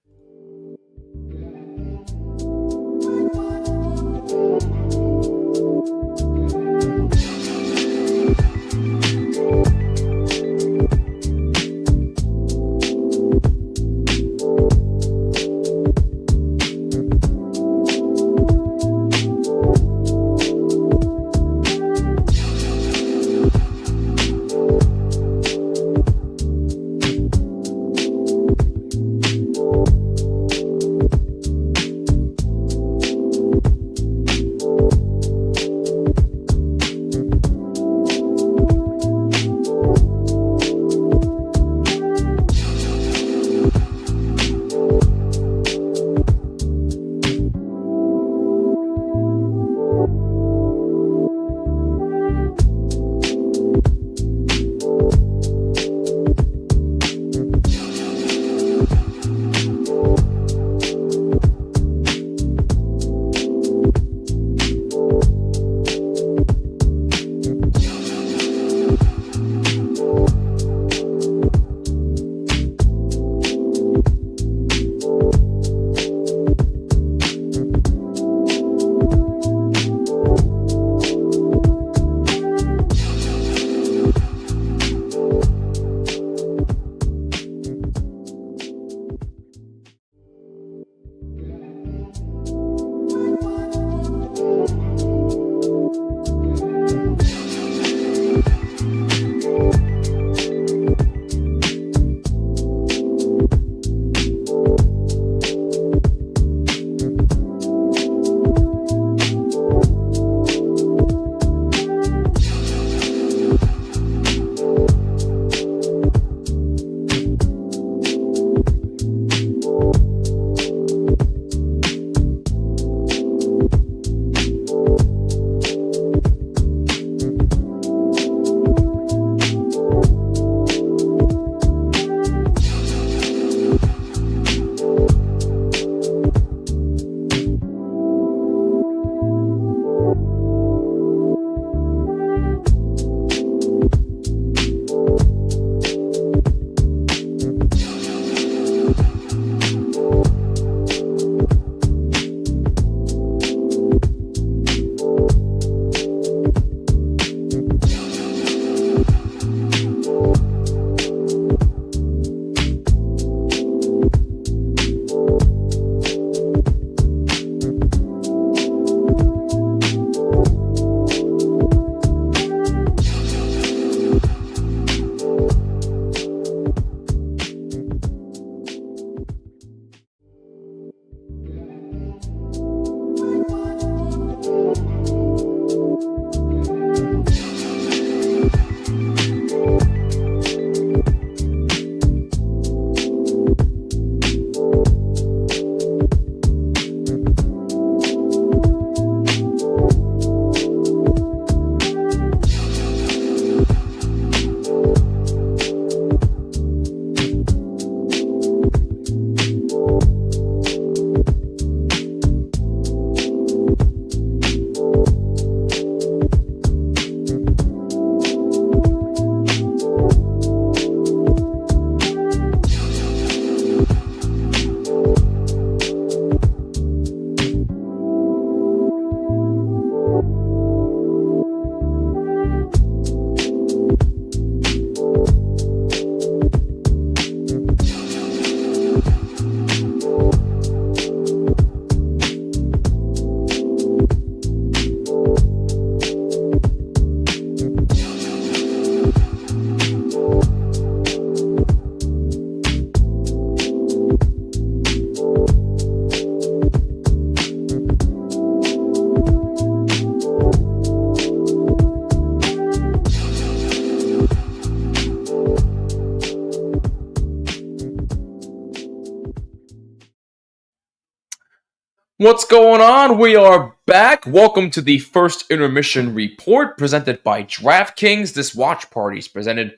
What's going on? We are back. Welcome to the first intermission report presented by DraftKings. This watch party is presented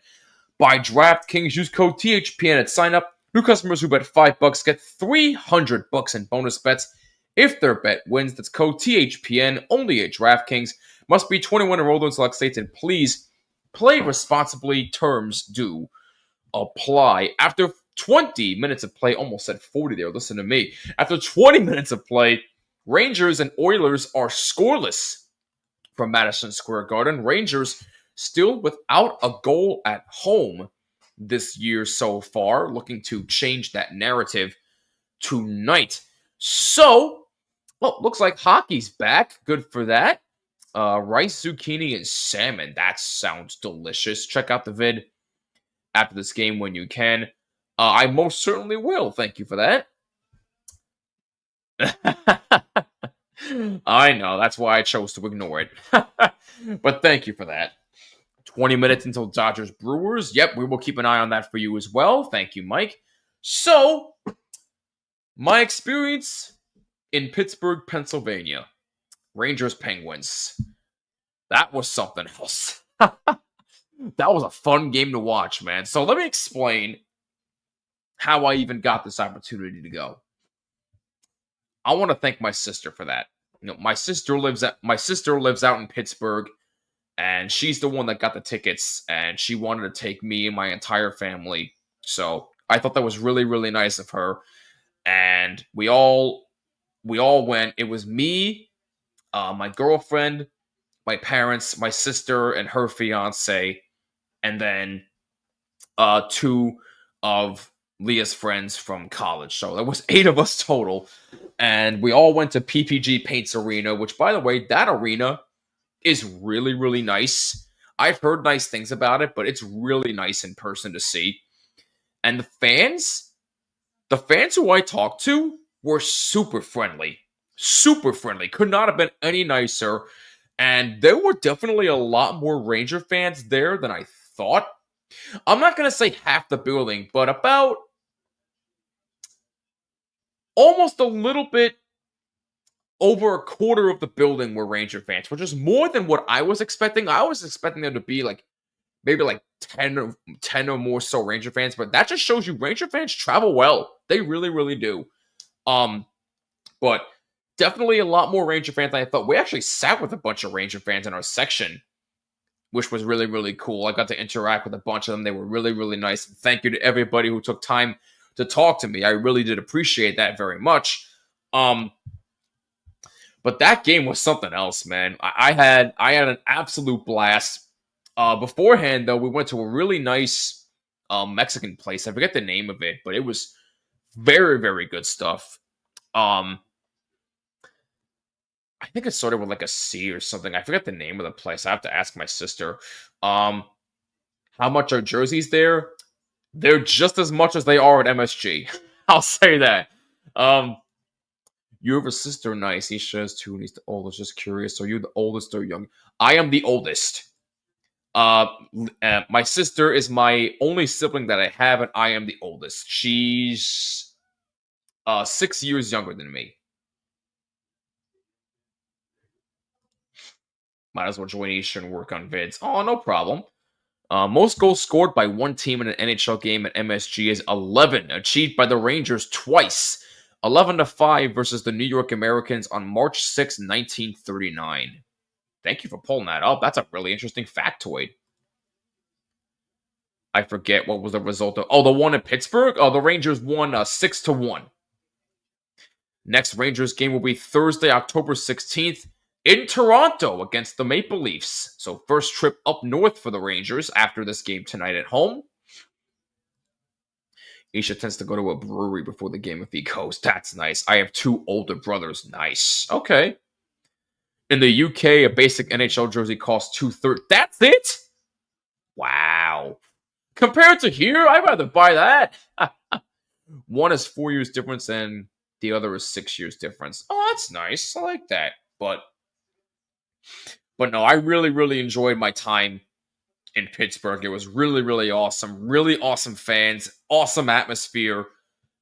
by DraftKings. Use code THPN at sign up. New customers who bet $5 get $300 in bonus bets if their bet wins. That's code THPN only at DraftKings. Must be 21 enrolled in select states, and please play responsibly. Terms do apply. After 20 minutes of play, almost said 40 there, listen to me. After 20 minutes of play, Rangers and Oilers are scoreless from Madison Square Garden. Rangers still without a goal at home this year so far, looking to change that narrative tonight. So, well, looks like hockey's back. Good for that. Rice, zucchini, and salmon. That sounds delicious. Check out the vid after this game when you can. I most certainly will. Thank you for that. I know. That's why I chose to ignore it. But thank you for that. 20 minutes until Dodgers Brewers. Yep, we will keep an eye on that for you as well. Thank you, Mike. So, my experience in Pittsburgh, Pennsylvania. Rangers Penguins. That was something else. That was a fun game to watch, man. So let me explain how I even got this opportunity to go. I want to thank my sister for that. You know, my sister lives out in Pittsburgh, and she's the one that got the tickets, and she wanted to take me and my entire family. So I thought that was really, really nice of her. And we all went. It was me, my girlfriend, my parents, my sister, and her fiance, and then two of Leah's friends from college. So there was 8 of us total, and we all went to PPG Paints Arena, which, by the way, that arena is really, really nice. I've heard nice things about it, but it's really nice in person to see. And the fans who I talked to were super friendly. Super friendly. Could not have been any nicer. And there were definitely a lot more Ranger fans there than I thought. I'm not going to say half the building, but about almost a little bit over a quarter of the building were Ranger fans, which is more than what I was expecting. I was expecting there to be maybe 10 or more so Ranger fans, but that just shows you Ranger fans travel well. They really, really do. But definitely a lot more Ranger fans than I thought. We actually sat with a bunch of Ranger fans in our section, which was really, really cool. I got to interact with a bunch of them. They were really, really nice. Thank you to everybody who took time to talk to me. I really did appreciate that very much. But that game was something else, man. I had an absolute blast. Beforehand, though, we went to a really nice Mexican place. I forget the name of it, but it was very, very good stuff. I think it started with a C or something. I forget the name of the place. I have to ask my sister. How much are jerseys there? They're just as much as they are at MSG. I'll say that. You have a sister, nice. He shares 2 and he's the oldest. Just curious. Are you the oldest or young? I am the oldest. My sister is my only sibling that I have, and I am the oldest. She's 6 years younger than me. Might as well join Eastern and work on vids. Oh, no problem. Most goals scored by one team in an NHL game at MSG is 11, achieved by the Rangers twice. 11-5 versus the New York Americans on March 6, 1939. Thank you for pulling that up. That's a really interesting factoid. I forget what was the result of... Oh, the one in Pittsburgh? Oh, the Rangers won 6-1. Next Rangers game will be Thursday, October 16th in Toronto against the Maple Leafs. So first trip up north for the Rangers after this game tonight at home. Isha tends to go to a brewery before the game if he goes. That's nice. I have 2 older brothers. Nice. Okay. In the UK, a basic NHL jersey costs $230. That's it? Wow. Compared to here, I'd rather buy that. One is 4 years difference and the other is 6 years difference. Oh, that's nice. I like that. But no, I really, really enjoyed my time in Pittsburgh. It was really, really awesome. Really awesome fans. Awesome atmosphere.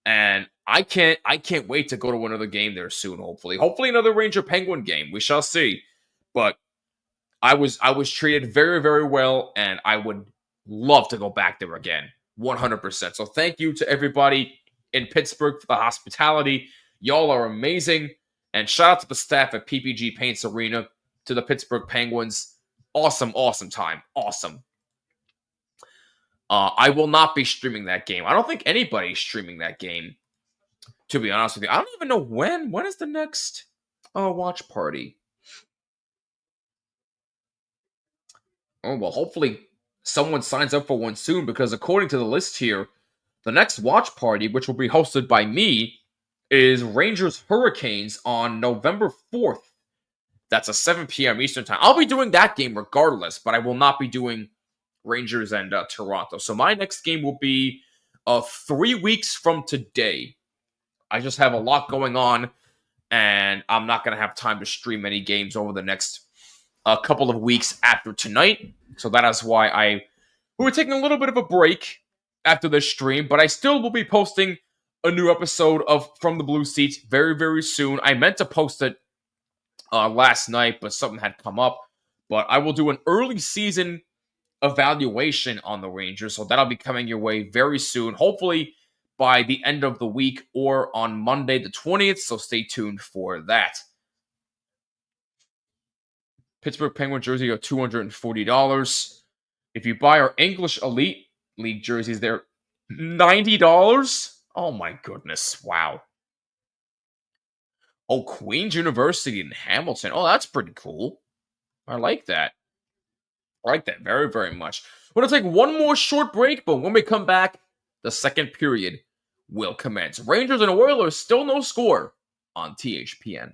And I can't wait to go to another game there soon, hopefully another Ranger Penguin game. We shall see. But I was treated very, very well, and I would love to go back there again. 100%. So thank you to everybody in Pittsburgh for the hospitality. Y'all are amazing. And shout out to the staff at PPG Paints Arena, to the Pittsburgh Penguins. Awesome time. Awesome. I will not be streaming that game. I don't think anybody's streaming that game, to be honest with you. I don't even know when. When is the next watch party? Oh, well, hopefully someone signs up for one soon, because according to the list here, the next watch party, which will be hosted by me, is Rangers Hurricanes on November 4th. That's a 7 p.m. Eastern time. I'll be doing that game regardless, but I will not be doing Rangers and Toronto. So my next game will be 3 weeks from today. I just have a lot going on, and I'm not going to have time to stream any games over the next couple of weeks after tonight. So that is why we were taking a little bit of a break after this stream, but I still will be posting a new episode of From the Blue Seats very, very soon. I meant to post it last night, but something had come up. But I will do an early season evaluation on the Rangers, so that'll be coming your way very soon, hopefully by the end of the week or on Monday the 20th, so stay tuned for that. Pittsburgh Penguin jersey are $240. If you buy our English Elite League jerseys, they're $90. Oh my goodness, wow. Oh, Queen's University in Hamilton. Oh, that's pretty cool. I like that. I like that very, very much. We're going to take one more short break, but when we come back, the second period will commence. Rangers and Oilers, still no score on THPN.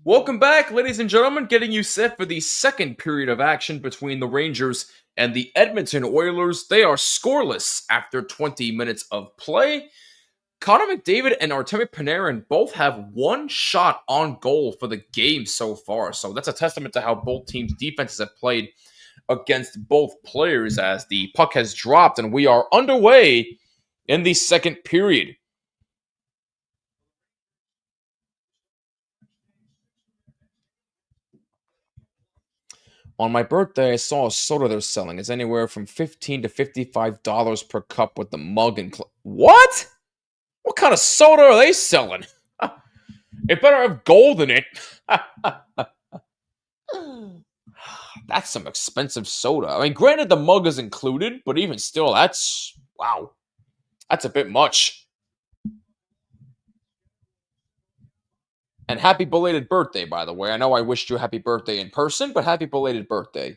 Welcome back, ladies and gentlemen, getting you set for the second period of action between the Rangers and the Edmonton Oilers. They are scoreless after 20 minutes of play. Connor McDavid and Artemi Panarin both have one shot on goal for the game so far. So that's a testament to how both teams' defenses have played against both players as the puck has dropped and we are underway in the second period. On my birthday, I saw a soda they're selling. It's anywhere from $15 to $55 per cup with the mug and... What? What kind of soda are they selling? It better have gold in it. That's some expensive soda. I mean, granted, the mug is included, but even still, that's... Wow. That's a bit much. And happy belated birthday, by the way. I know I wished you a happy birthday in person, but happy belated birthday.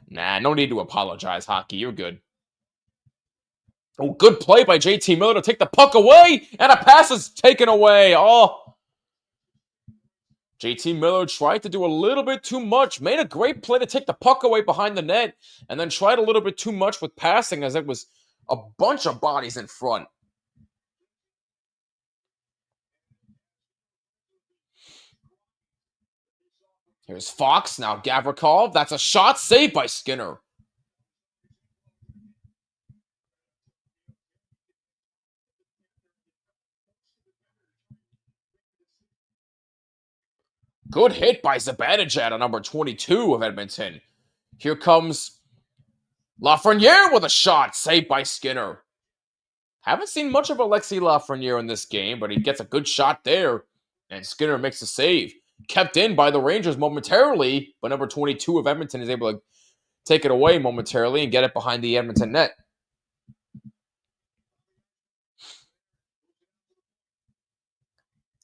Nah, no need to apologize, Hockey. You're good. Oh, good play by JT Miller to take the puck away, and a pass is taken away. Oh. JT Miller tried to do a little bit too much, made a great play to take the puck away behind the net, and then tried a little bit too much with passing as it was a bunch of bodies in front. Here's Fox, now Gavrikov. That's a shot saved by Skinner. Good hit by Zibanejad on number 22 of Edmonton. Here comes Lafreniere with a shot saved by Skinner. Haven't seen much of Alexis Lafreniere in this game, but he gets a good shot there, and Skinner makes a save. Kept in by the Rangers momentarily, but number 22 of Edmonton is able to take it away momentarily and get it behind the Edmonton net.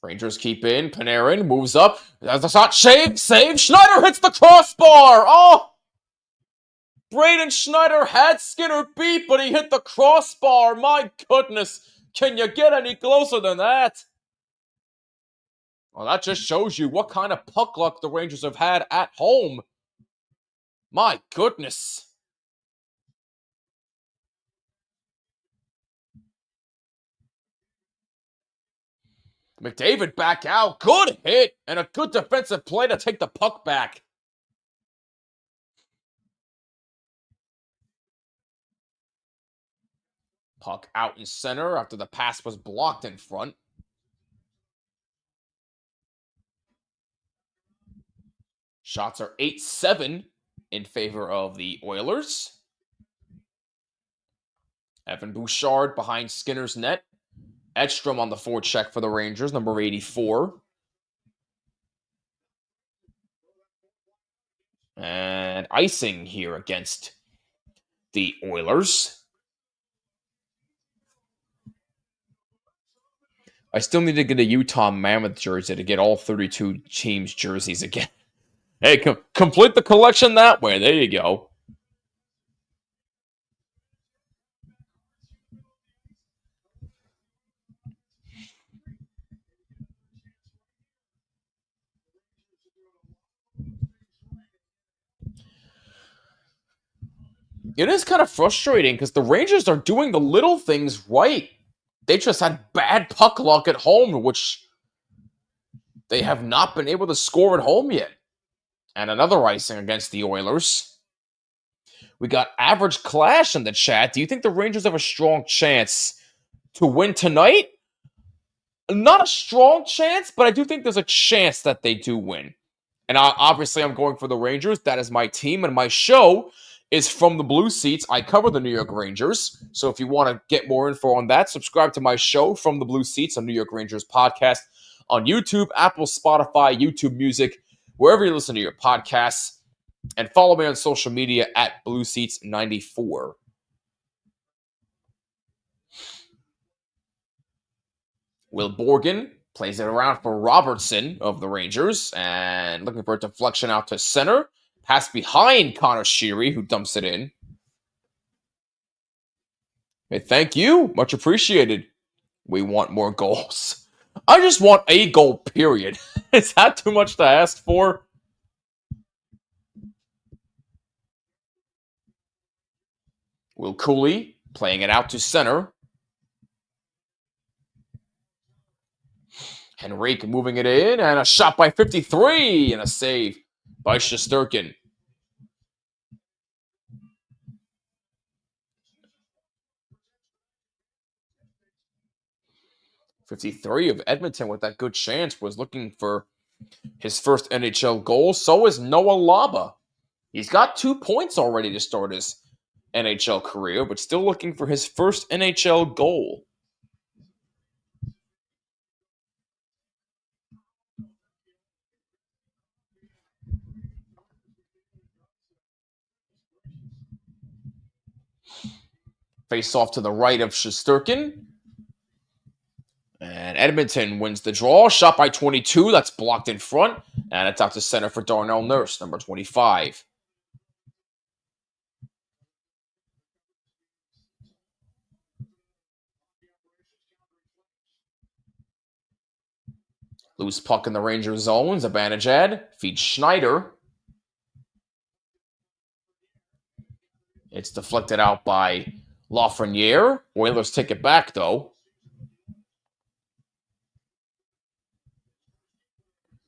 Rangers keep in. Panarin moves up. That's a shot. Save. Schneider hits the crossbar. Oh! Braden Schneider had Skinner beat, but he hit the crossbar. My goodness. Can you get any closer than that? Well, that just shows you what kind of puck luck the Rangers have had at home. My goodness. McDavid back out. Good hit and a good defensive play to take the puck back. Puck out in center after the pass was blocked in front. Shots are 8-7 in favor of the Oilers. Evan Bouchard behind Skinner's net. Edstrom on the forecheck for the Rangers, number 84. And icing here against the Oilers. I still need to get a Utah Mammoth jersey to get all 32 teams' jerseys again. Hey, complete the collection that way. There you go. It is kind of frustrating because the Rangers are doing the little things right. They just had bad puck luck at home, which they have not been able to score at home yet. And another icing against the Oilers. We got Average Clash in the chat. Do you think the Rangers have a strong chance to win tonight? Not a strong chance, but I do think there's a chance that they do win. And obviously, I'm going for the Rangers. That is my team, and my show is from the Blue Seats. I cover the New York Rangers. So if you want to get more info on that, subscribe to my show from the Blue Seats on New York Rangers podcast on YouTube, Apple, Spotify, YouTube Music, wherever you listen to your podcasts. And follow me on social media at BlueSeats94. Will Borgen plays it around for Robertson of the Rangers. And looking for a deflection out to center. Pass behind Connor Sheary, who dumps it in. Hey, thank you. Much appreciated. We want more goals. I just want a goal, period. Is that too much to ask for? Will Cooley playing it out to center. Henrique moving it in, and a shot by 53, and a save by Shesterkin. 53 of Edmonton with that good chance was looking for his first NHL goal. So is Noah Laba. He's got 2 points already to start his NHL career, but still looking for his first NHL goal. Face off to the right of Shesterkin. And Edmonton wins the draw. Shot by 22. That's blocked in front. And it's out to center for Darnell Nurse, number 25. Loose puck in the Rangers zone. Zibanejad feeds Schneider. It's deflected out by Lafreniere. Oilers take it back, though.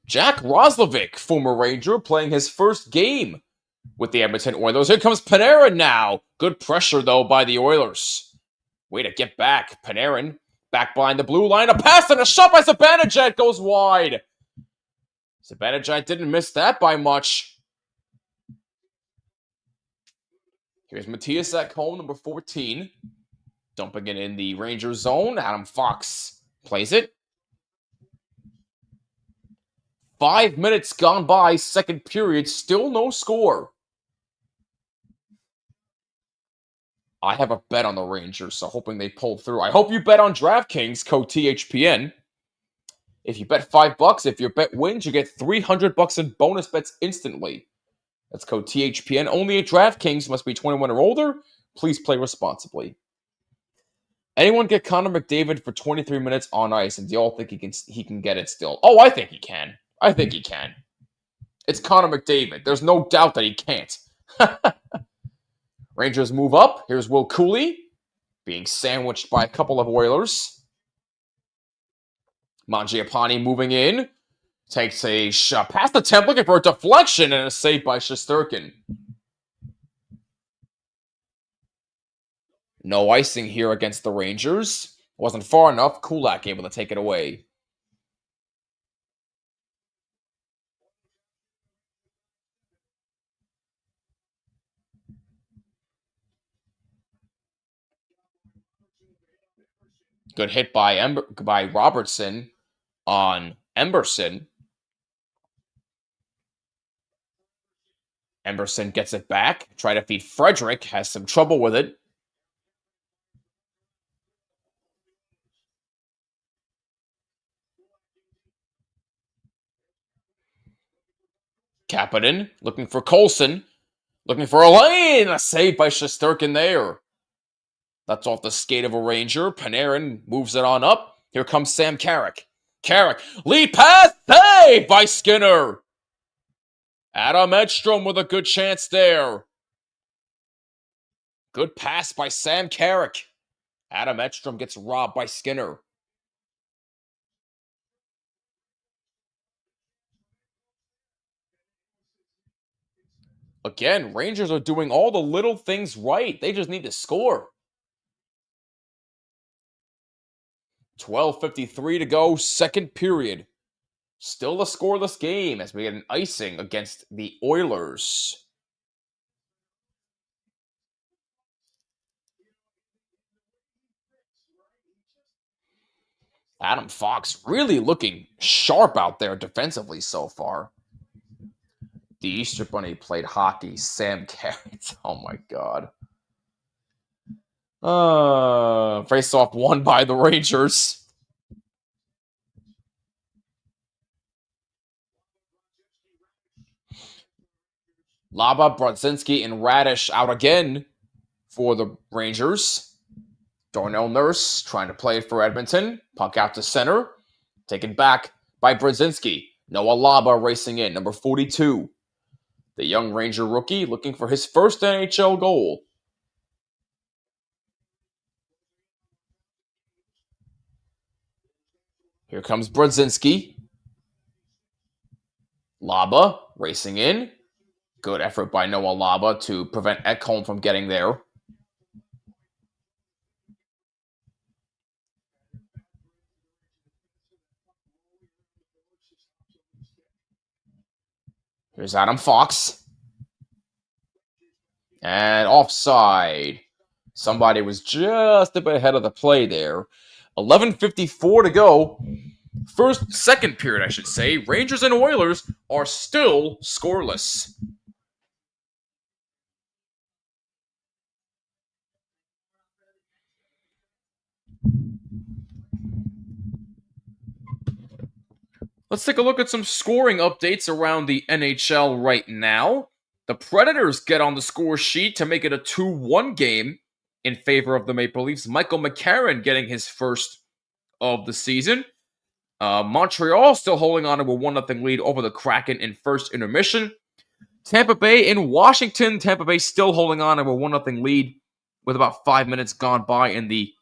Jack Roslovic, former Ranger, playing his first game with the Edmonton Oilers. Here comes Panarin now. Good pressure, though, by the Oilers. Way to get back. Panarin back behind the blue line. A pass and a shot by Zibanejad goes wide. Zibanejad didn't miss that by much. Here's Matthias Ekholm, number 14. Dumping it in the Rangers zone. Adam Fox plays it. 5 minutes gone by, second period, still no score. I have a bet on the Rangers, so hoping they pull through. I hope you bet on DraftKings, code THPN. If you bet $5, if your bet wins, you get $300 in bonus bets instantly. That's code THPN. Only at DraftKings. Must be 21 or older. Please play responsibly. Anyone get Connor McDavid for 23 minutes on ice, and do you all think he can get it still? Oh, I think he can. I think he can. It's Connor McDavid. There's no doubt that he can't. Rangers move up. Here's Will Cooley being sandwiched by a couple of Oilers. Mangiapane moving in. Takes a shot past the temp, looking for a deflection, and a save by Shesterkin. No icing here against the Rangers. Wasn't far enough. Kulak able to take it away. Good hit by Robertson on Emberson. Emberson gets it back. Try to feed Frederick. Has some trouble with it. Kapanen looking for Colson. Looking for a lane. A save by Shesterkin there. That's off the skate of a Ranger. Panarin moves it on up. Here comes Sam Carrick. Carrick, lead pass, save by Skinner. Adam Edstrom with a good chance there. Good pass by Sam Carrick. Adam Edstrom gets robbed by Skinner. Again, Rangers are doing all the little things right. They just need to score. 12:53 to go, second period. Still a scoreless game as we get an icing against the Oilers. Adam Fox really looking sharp out there defensively so far. The Easter Bunny played hockey. Sam Carrick. Oh my god. Face-off won by the Rangers. Laba, Brodzinski, and Radish out again for the Rangers. Darnell Nurse trying to play it for Edmonton. Puck out to center. Taken back by Brzezinski. Noah Laba racing in, number 42. The young Ranger rookie looking for his first NHL goal. Here comes Brzezinski. Laba racing in. Good effort by Noah Laba to prevent Ekholm from getting there. Here's Adam Fox. And offside. Somebody was just a bit ahead of the play there. 11:54 to go. Second period, I should say. Rangers and Oilers are still scoreless. Let's take a look at some scoring updates around the NHL right now. The Predators get on the score sheet to make it a 2-1 game in favor of the Maple Leafs. Michael McCarron getting his first of the season. Montreal still holding on to a 1-0 lead over the Kraken in first intermission. Tampa Bay in Washington. Tampa Bay still holding on to a 1-0 lead with about 5 minutes gone by in the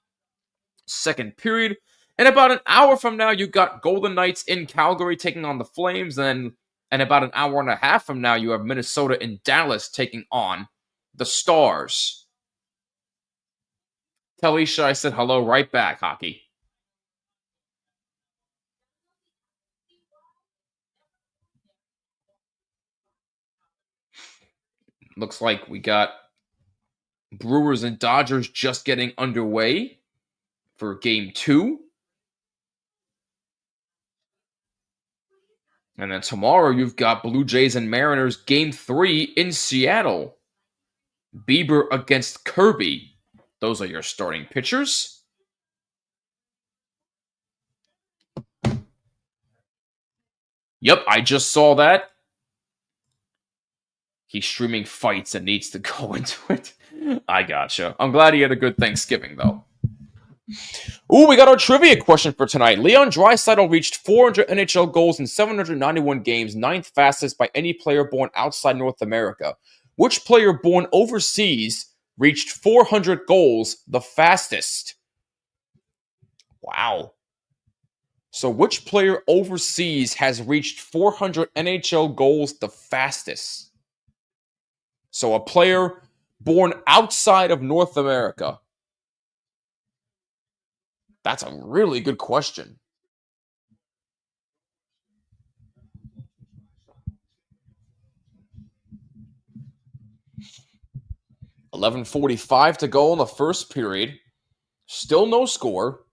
second period. And about an hour from now, you got Golden Knights in Calgary taking on the Flames. And about an hour and a half from now, you have Minnesota and Dallas taking on the Stars. Tell Isha I said hello right back, hockey. Looks like we got Brewers and Dodgers just getting underway for Game 2. And then tomorrow you've got Blue Jays and Mariners Game 3 in Seattle. Bieber against Kirby. Those are your starting pitchers. Yep, I just saw that. He's streaming fights and needs to go into it. I gotcha. I'm glad he had a good Thanksgiving, though. Ooh, we got our trivia question for tonight. Leon Draisaitl reached 400 NHL goals in 791 games, 9th fastest by any player born outside North America. Which player born overseas reached 400 goals the fastest? Wow. So which player overseas has reached 400 NHL goals the fastest? So a player born outside of North America. That's a really good question. $11:45 to go in the first period. Still no score.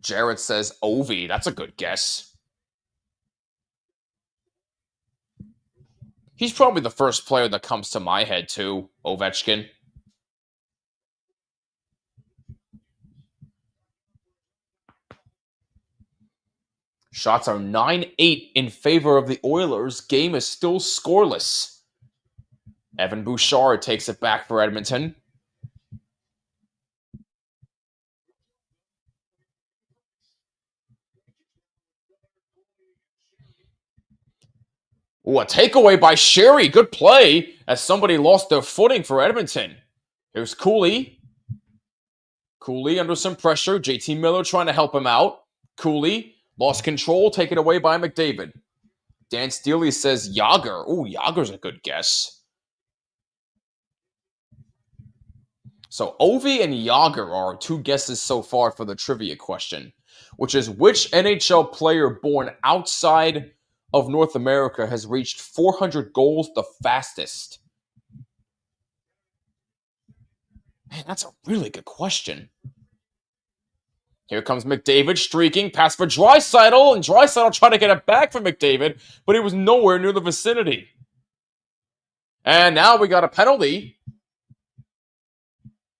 Jared says Ovi. That's a good guess. He's probably the first player that comes to my head, too, Ovechkin. Shots are 9-8 in favor of the Oilers. Game is still scoreless. Evan Bouchard takes it back for Edmonton. Ooh, a takeaway by Sherry. Good play as somebody lost their footing for Edmonton. Here's Cooley. Cooley under some pressure. JT Miller trying to help him out. Cooley lost control, taken away by McDavid. Dan Steely says Yager. Ooh, Yager's a good guess. So Ovi and Yager are two guesses so far for the trivia question, which is which NHL player born outside of North America has reached 400 goals the fastest? Man, that's a really good question. Here comes McDavid streaking, pass for Draisaitl, and Draisaitl tried to get it back from McDavid, but he was nowhere near the vicinity. And now we got a penalty.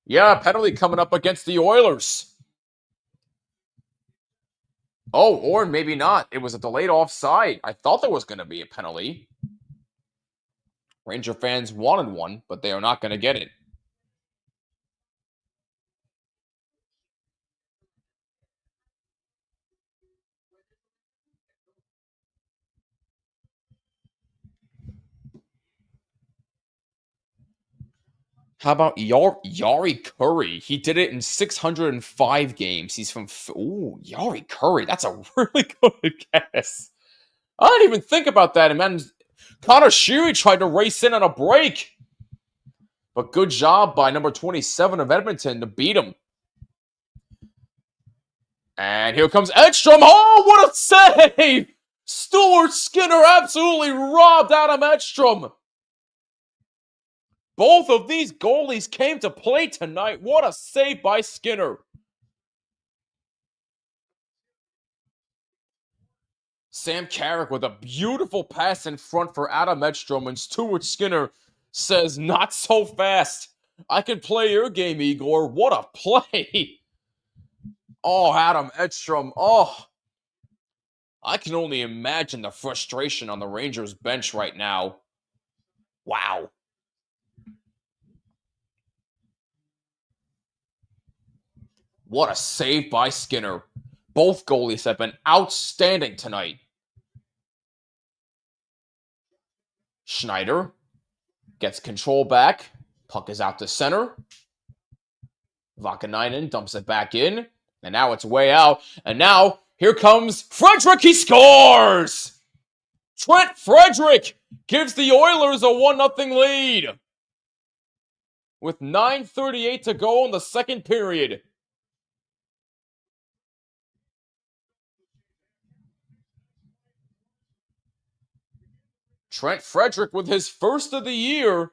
Yeah, a penalty coming up against the Oilers. Oh, or maybe not. It was a delayed offside. I thought there was going to be a penalty. Ranger fans wanted one, but they are not going to get it. How about Yari Curry? He did it in 605 games. He's from... Yari Curry. That's a really good guess. I didn't even think about that. And man, Connor Sheary tried to race in on a break. But good job by number 27 of Edmonton to beat him. And here comes Edstrom. Oh, what a save! Stuart Skinner absolutely robbed Adam Edstrom. Both of these goalies came to play tonight. What a save by Skinner. Sam Carrick with a beautiful pass in front for Adam Edstrom, and Stuart Skinner says, not so fast. I can play your game, Igor. What a play. Oh, Adam Edstrom. Oh, I can only imagine the frustration on the Rangers bench right now. Wow. What a save by Skinner. Both goalies have been outstanding tonight. Schneider gets control back. Puck is out to center. Vakanainen dumps it back in. And now it's way out. And now, here comes Frederick. He scores! Trent Frederick gives the Oilers a 1-0 lead. With 9:38 to go in the second period. Trent Frederick with his first of the year.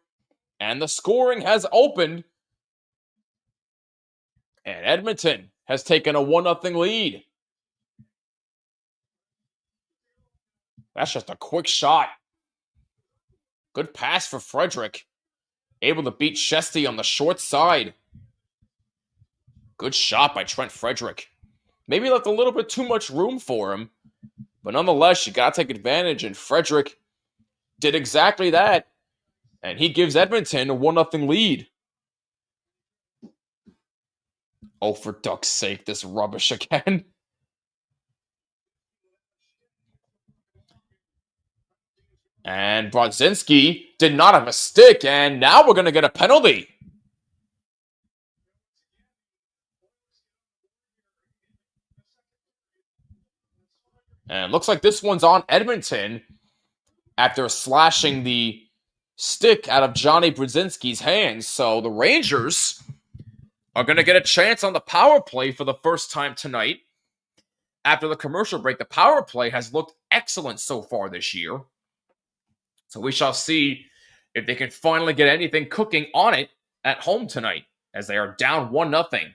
And the scoring has opened. And Edmonton has taken a 1-0 lead. That's just a quick shot. Good pass for Frederick. Able to beat Shesty on the short side. Good shot by Trent Frederick. Maybe left a little bit too much room for him. But nonetheless, you got to take advantage. And Frederick did exactly that. And he gives Edmonton a 1-0 lead. Oh, for duck's sake, this rubbish again. And Brodzinski did not have a stick, and now we're going to get a penalty. And it looks like this one's on Edmonton after slashing the stick out of Johnny Brodzinski's hands. So the Rangers are going to get a chance on the power play for the first time tonight. After the commercial break, the power play has looked excellent so far this year. So we shall see if they can finally get anything cooking on it at home tonight, as they are down 1-0.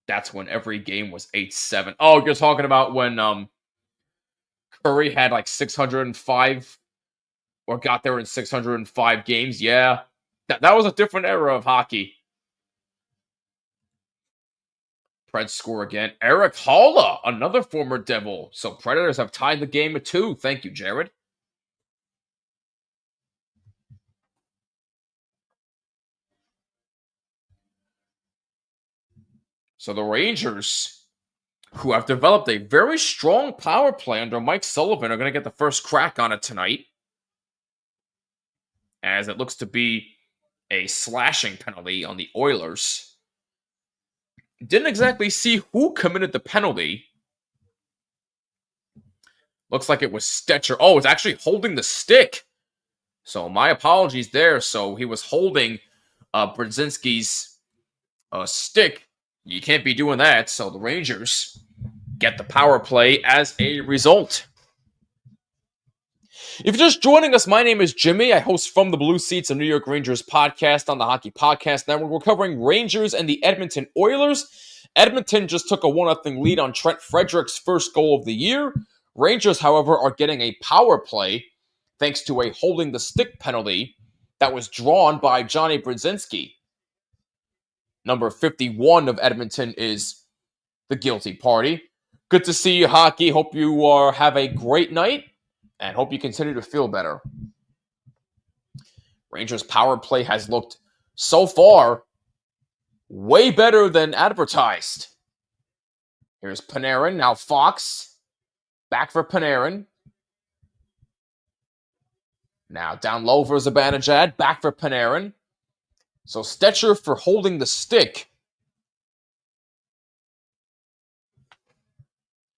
That's when every game was 8-7. Oh, you're talking about when Curry had like 605 or got there in 605 games? Yeah. That was a different era of hockey. Preds score again. Eric Haula, another former Devil. So Predators have tied the game at 2. Thank you, Jared. So the Rangers, who have developed a very strong power play under Mike Sullivan, are going to get the first crack on it tonight. As it looks to be a slashing penalty on the Oilers. Didn't exactly see who committed the penalty. Looks like it was Stetcher. Oh, it's actually holding the stick. So my apologies there. So he was holding Brodzinski's stick. You can't be doing that. So the Rangers get the power play as a result. If you're just joining us, my name is Jimmy. I host From the Blue Seats, a New York Rangers podcast on the Hockey Podcast Network. We're covering Rangers and the Edmonton Oilers. Edmonton just took a 1-0 lead on Trent Frederick's first goal of the year. Rangers, however, are getting a power play thanks to a holding the stick penalty that was drawn by Johnny Brodzinski. Number 51 of Edmonton is the guilty party. Good to see you, hockey. Hope you have a great night. And hope you continue to feel better. Rangers' power play has looked, so far, way better than advertised. Here's Panarin. Now Fox. Back for Panarin. Now down low for Zibanejad. Back for Panarin. So Stetcher for holding the stick.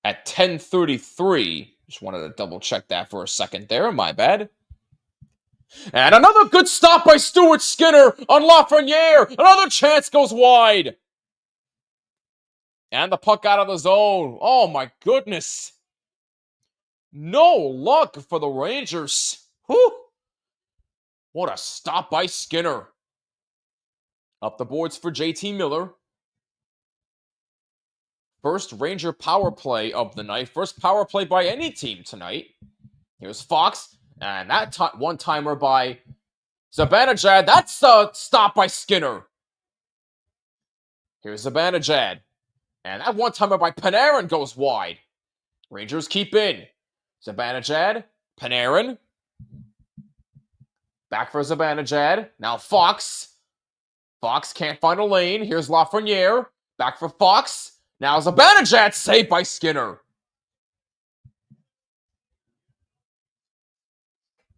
At 10:33. Just wanted to double check that for a second there. My bad. And another good stop by Stuart Skinner on Lafreniere. Another chance goes wide. And the puck out of the zone. Oh my goodness. No luck for the Rangers. Whew. What a stop by Skinner. Up the boards for JT Miller. First Ranger power play of the night. First power play by any team tonight. Here's Fox. And that one-timer by Zibanejad. That's a stop by Skinner. Here's Zibanejad. And that one-timer by Panarin goes wide. Rangers keep in. Zibanejad. Panarin. Back for Zibanejad. Now Fox. Fox can't find a lane. Here's Lafreniere. Back for Fox. Now Zibanejad saved by Skinner.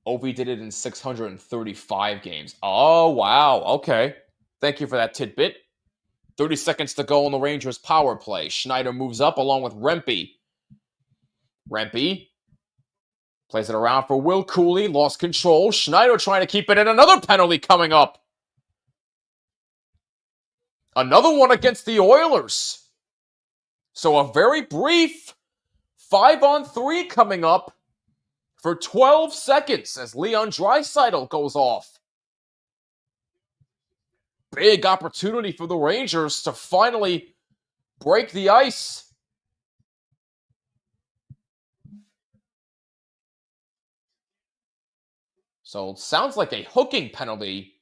Ovi did it in 635 games. Oh, wow. Okay. Thank you for that tidbit. 30 seconds to go on the Rangers' power play. Schneider moves up along with Rempe. Rempe plays it around for Will Cooley. Lost control. Schneider trying to keep it in. Another penalty coming up. Another one against the Oilers. So a very brief 5-on-3 coming up for 12 seconds as Leon Draisaitl goes off. Big opportunity for the Rangers to finally break the ice. So it sounds like a hooking penalty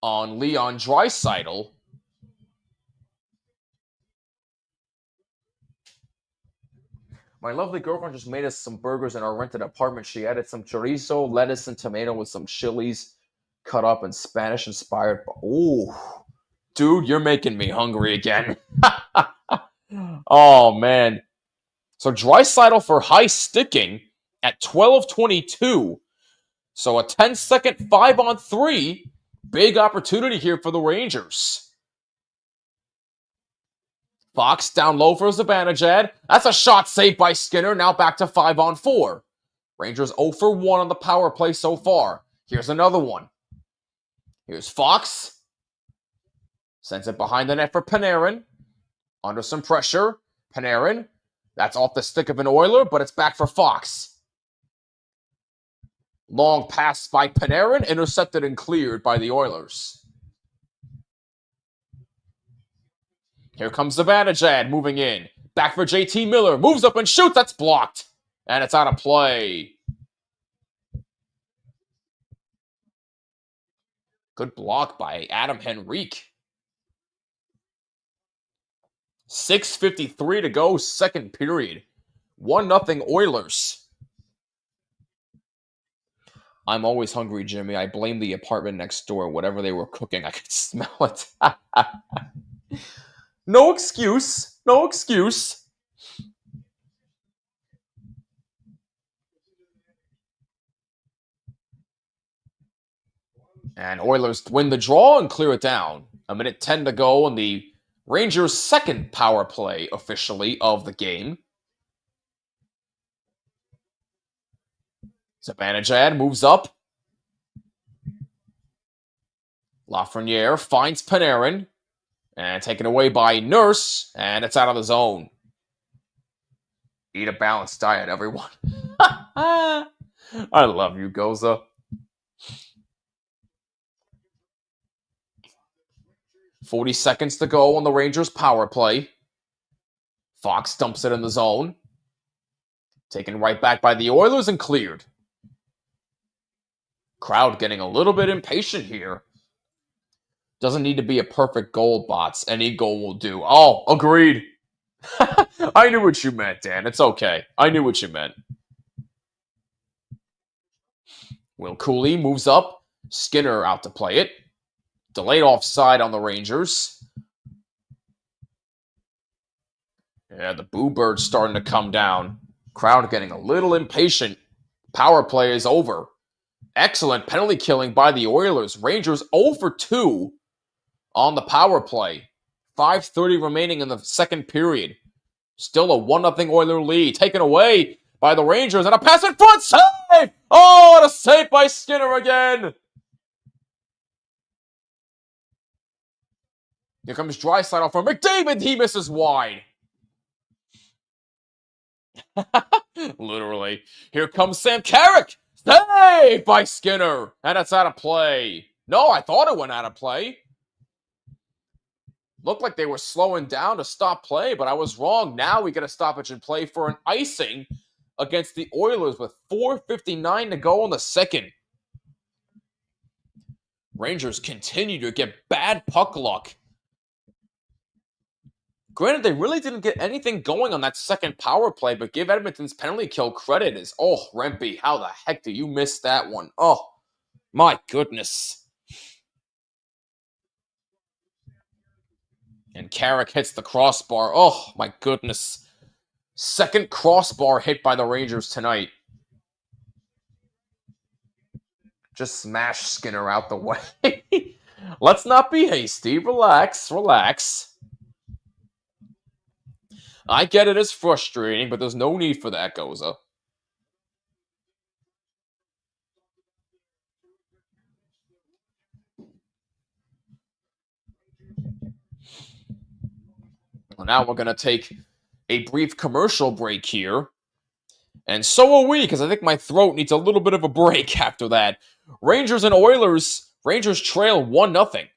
on Leon Draisaitl. My lovely girlfriend just made us some burgers in our rented apartment. She added some chorizo, lettuce, and tomato with some chilies cut up and Spanish-inspired. Ooh, dude, you're making me hungry again. Oh, man. So Draisaitl for high sticking at 12:22. So a 10-second 5-on-3. Big opportunity here for the Rangers. Fox down low for Zibanejad. That's a shot saved by Skinner. Now back to 5-on-4. Rangers 0 for 1 on the power play so far. Here's another one. Here's Fox. Sends it behind the net for Panarin. Under some pressure. Panarin. That's off the stick of an Oiler, but it's back for Fox. Long pass by Panarin. Intercepted and cleared by the Oilers. Here comes Zibanejad moving in. Back for JT Miller. Moves up and shoots. That's blocked. And it's out of play. Good block by Adam Henrique. 6:53 to go, second period. 1-0 Oilers. I'm always hungry, Jimmy. I blame the apartment next door. Whatever they were cooking, I could smell it. No excuse. No excuse. And Oilers win the draw and clear it down. 1:10 to go on the Rangers' second power play officially of the game. Zibanejad moves up. Lafreniere finds Panarin. And taken away by Nurse. And it's out of the zone. Eat a balanced diet, everyone. I love you, Goza. .40 seconds to go on the Rangers' power play. Fox dumps it in the zone. Taken right back by the Oilers and cleared. Crowd getting a little bit impatient here. Doesn't need to be a perfect goal, bots. Any goal will do. Oh, agreed. I knew what you meant, Dan. It's okay. I knew what you meant. Will Cooley moves up. Skinner out to play it. Delayed offside on the Rangers. Yeah, the boo bird's starting to come down. Crowd getting a little impatient. Power play is over. Excellent penalty killing by the Oilers. Rangers 0 for 2 on the power play. 5:30 remaining in the second period. Still a 1-0 Oiler lead. Taken away by the Rangers. And a pass in front. Save! Oh, and a save by Skinner again. Here comes Draisaitl from McDavid. He misses wide. Literally. Here comes Sam Carrick. Save by Skinner. And it's out of play. No, I thought it went out of play. Looked like they were slowing down to stop play, but I was wrong. Now we get a stoppage in play for an icing against the Oilers with 4:59 to go in the second. Rangers continue to get bad puck luck. Granted, they really didn't get anything going on that second power play, but give Edmonton's penalty kill credit is, oh, Rempe, how the heck do you miss that one? Oh, my goodness. And Carrick hits the crossbar. Oh, my goodness. Second crossbar hit by the Rangers tonight. Just smash Skinner out the way. Let's not be hasty. Relax, relax. I get it, it's frustrating, but there's no need for that, Goza. Well, now we're going to take a brief commercial break here. And so are we, because I think my throat needs a little bit of a break after that. Rangers and Oilers. Rangers trail 1-0.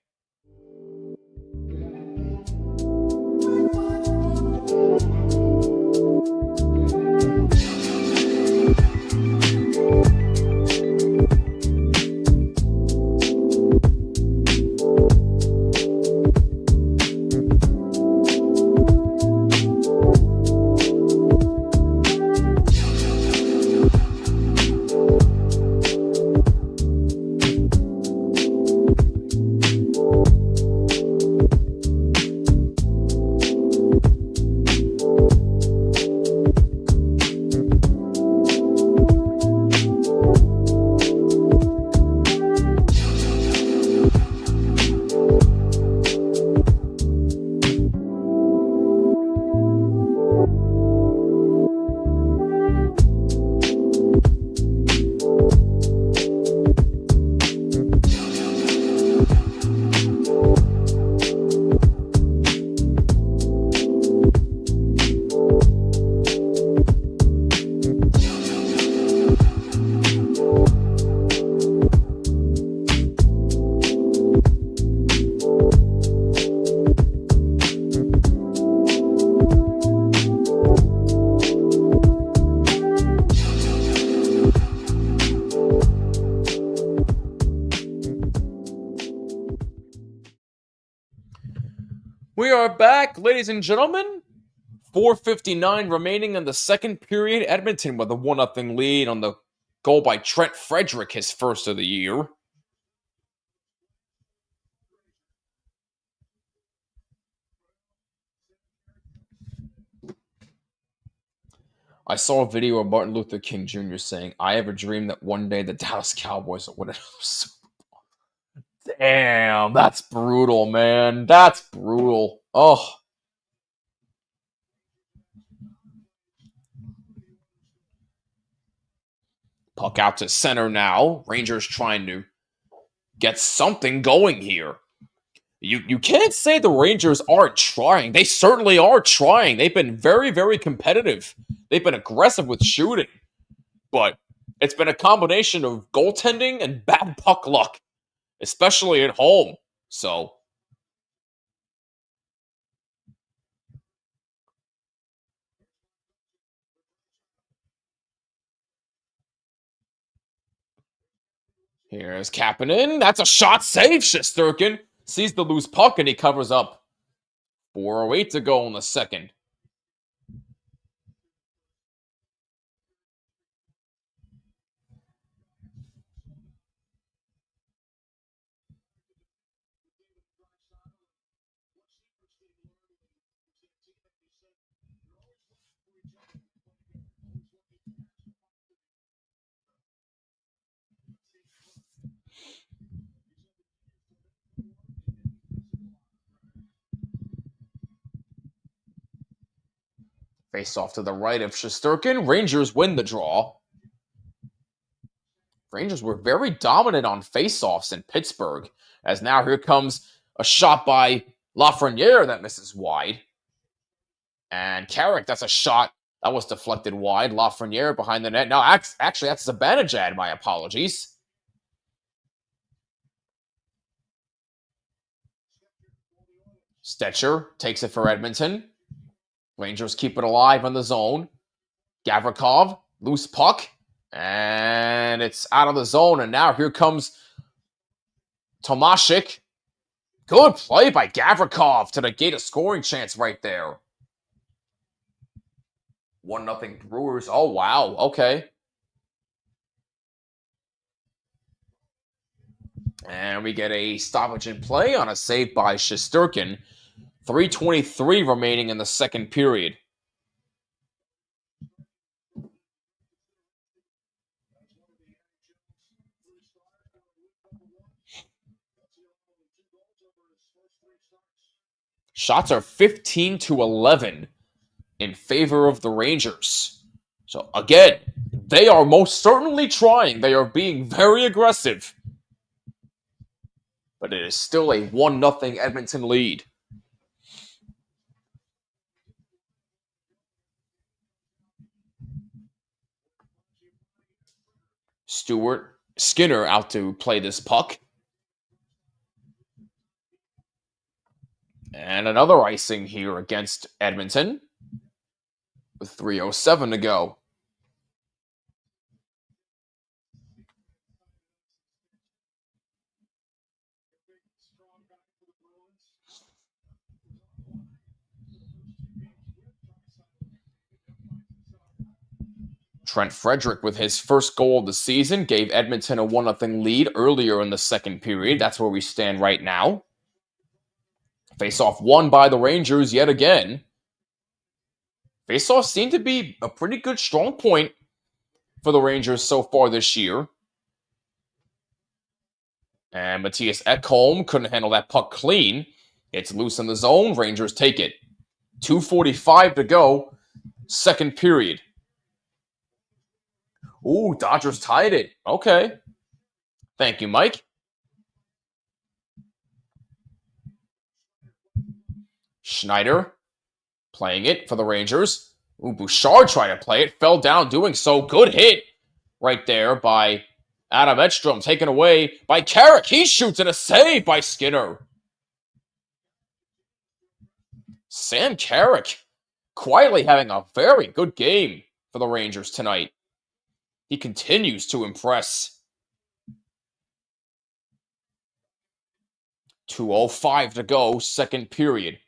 We are back, ladies and gentlemen. 4:59 remaining in the second period. Edmonton with a 1-0 lead on the goal by Trent Frederick, his first of the year. I saw a video of Martin Luther King Jr. saying, "I have a dream that one day the Dallas Cowboys will win another Super Bowl." Damn, that's brutal, man. That's brutal. Oh. Puck out to center now. Rangers trying to get something going here. You can't say the Rangers aren't trying. They certainly are trying. They've been very, very competitive. They've been aggressive with shooting. But it's been a combination of goaltending and bad puck luck, especially at home. So here's Kapanen. That's a shot save. Shesterkin sees the loose puck and he covers up. 4:08 to go in the second. Face off to the right of Shesterkin. Rangers win the draw. Rangers were very dominant on faceoffs in Pittsburgh. As now here comes a shot by Lafreniere that misses wide. And Carrick, that's a shot that was deflected wide. Lafreniere behind the net. No, actually, that's Zibanejad. My apologies. Stetcher takes it for Edmonton. Rangers keep it alive on the zone. Gavrikov, loose puck. And it's out of the zone. And now here comes Tomashik. Good play by Gavrikov to negate a scoring chance right there. 1-0 Brewers. Oh, wow. Okay. And we get a stoppage in play on a save by Shesterkin. 3:23 remaining in the second period. Shots are 15-11 in favor of the Rangers. So again, they are most certainly trying. They are being very aggressive. But it is still a 1-0 Edmonton lead. Skinner out to play this puck. And another icing here against Edmonton with 3:07 to go. Trent Frederick with his first goal of the season gave Edmonton a 1-0 lead earlier in the second period. That's where we stand right now. Face-off won by the Rangers yet again. Face-offs seem to be a pretty good strong point for the Rangers so far this year. And Matthias Ekholm couldn't handle that puck clean. It's loose in the zone. Rangers take it. 2:45 to go. Second period. Ooh, Dodgers tied it. Okay. Thank you, Mike. Schneider playing it for the Rangers. Ooh, Bouchard tried to play it. Fell down doing so. Good hit right there by Adam Edstrom. Taken away by Carrick. He shoots and a save by Skinner. Sam Carrick quietly having a very good game for the Rangers tonight. He continues to impress. 2:05 to go, second period.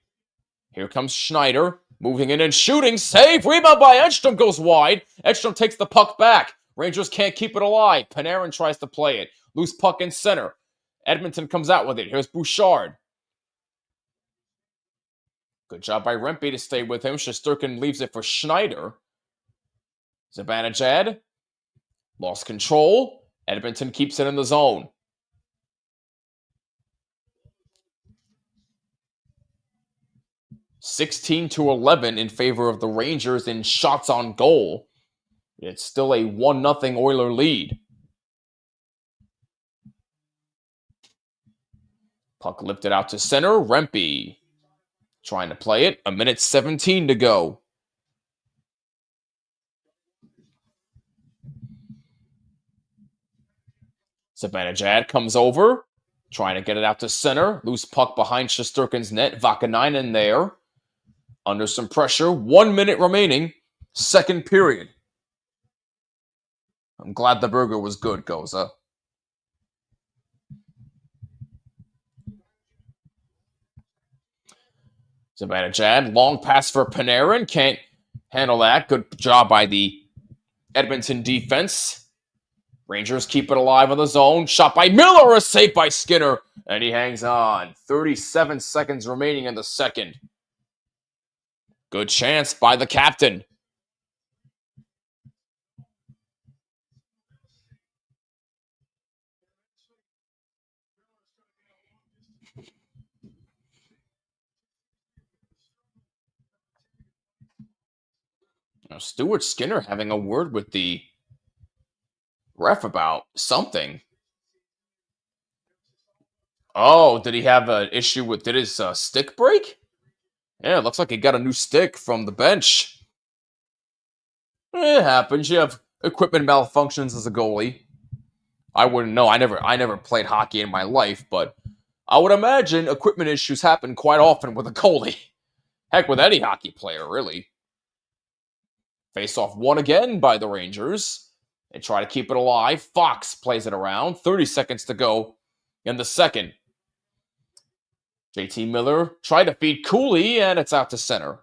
Here comes Schneider, moving in and shooting. Save, rebound by Edstrom goes wide. Edstrom takes the puck back. Rangers can't keep it alive. Panarin tries to play it. Loose puck in center. Edmonton comes out with it. Here's Bouchard. Good job by Rempe to stay with him. Shesterkin leaves it for Schneider. Zibanejad lost control. Edmonton keeps it in the zone. (16-11) in favor of the Rangers in shots on goal. It's still a 1-0 Oiler lead. Puck lifted out to center. Rempe trying to play it. 1:17 to go. Zibanejad comes over, trying to get it out to center. Loose puck behind Shesterkin's net. Vakanainen there. Under some pressure. 1 minute remaining. Second period. I'm glad the burger was good, Goza. Zibanejad, long pass for Panarin. Can't handle that. Good job by the Edmonton defense. Rangers keep it alive on the zone. Shot by Miller, a save by Skinner. And he hangs on. 37 seconds remaining in the second. Good chance by the captain. Stuart Skinner having a word with the ref about something. Oh, did he have an issue with, did his stick break? Yeah, it looks like he got a new stick from the bench. It happens. You have equipment malfunctions as a goalie. I wouldn't know. I never played hockey in my life, but I would imagine equipment issues happen quite often with a goalie. Heck, with any hockey player, really. Face-off won again by the Rangers. They try to keep it alive. Fox plays it around. 30 seconds to go in the second. JT Miller tried to feed Cooley, and it's out to center.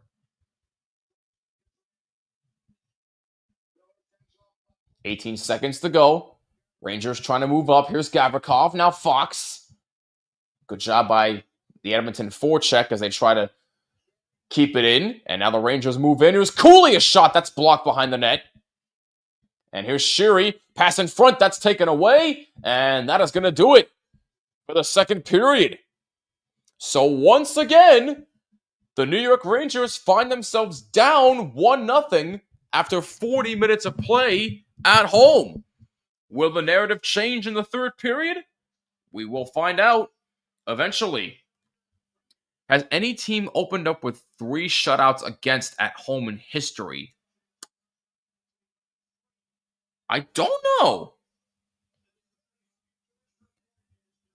18 seconds to go. Rangers trying to move up. Here's Gavrikov. Now Fox. Good job by the Edmonton forecheck as they try to keep it in. And now the Rangers move in. Here's Cooley, a shot that's blocked behind the net. And here's Sheary. Pass in front. That's taken away. And that is going to do it for the second period. So once again, the New York Rangers find themselves down 1-0 after 40 minutes of play at home. Will the narrative change in the third period? We will find out eventually. Has any team opened up with 3 shutouts against at home in history? I don't know.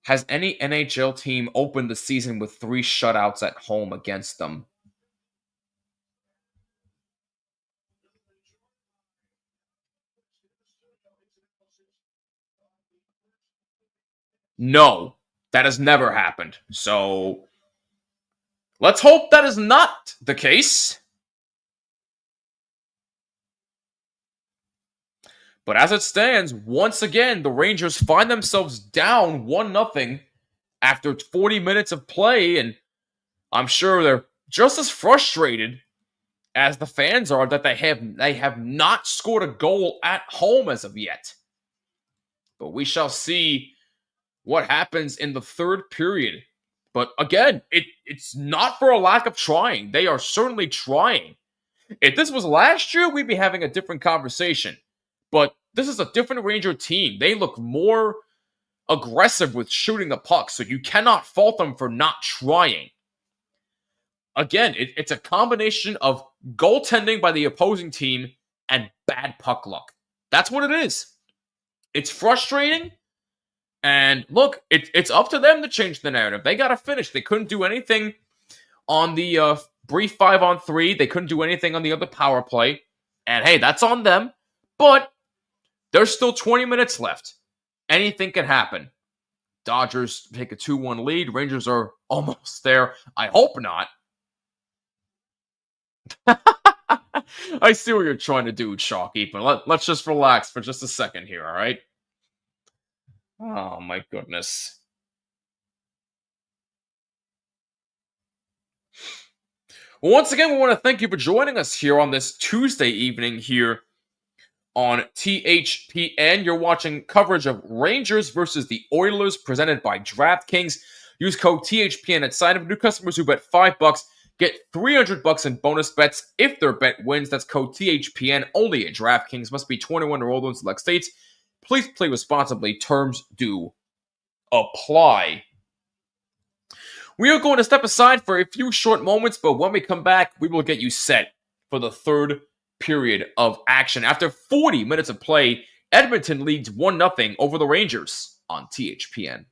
Has any NHL team opened the season with 3 shutouts at home against them? No, that has never happened. So let's hope that is not the case. But as it stands, once again, the Rangers find themselves down 1-0 after 40 minutes of play, and I'm sure they're just as frustrated as the fans are that they have not scored a goal at home as of yet. But we shall see what happens in the third period. But again, it's not for a lack of trying. They are certainly trying. If this was last year, we'd be having a different conversation. But this is a different Ranger team. They look more aggressive with shooting the puck, so you cannot fault them for not trying. Again, it's a combination of goaltending by the opposing team and bad puck luck. That's what it is. It's frustrating. And look, it's up to them to change the narrative. They got to finish. They couldn't do anything on the brief 5-on-3. They couldn't do anything on the other power play. And hey, that's on them. But there's still 20 minutes left. Anything can happen. Dodgers take a 2-1 lead. Rangers are almost there. I hope not. I see what you're trying to do, Chalky, but let's just relax for just a second here, all right? Oh, my goodness. Well, once again, we want to thank you for joining us here on this Tuesday evening here on THPN. You're watching coverage of Rangers versus the Oilers presented by DraftKings. Use code THPN at sign up. New customers who bet $5 get $300 in bonus bets if their bet wins. That's code THPN only at DraftKings. Must be 21 or older in select states. Please play responsibly. Terms do apply. We are going to step aside for a few short moments, but when we come back, we will get you set for the third period of action. After 40 minutes of play, Edmonton leads 1-0 over the Rangers on THPN.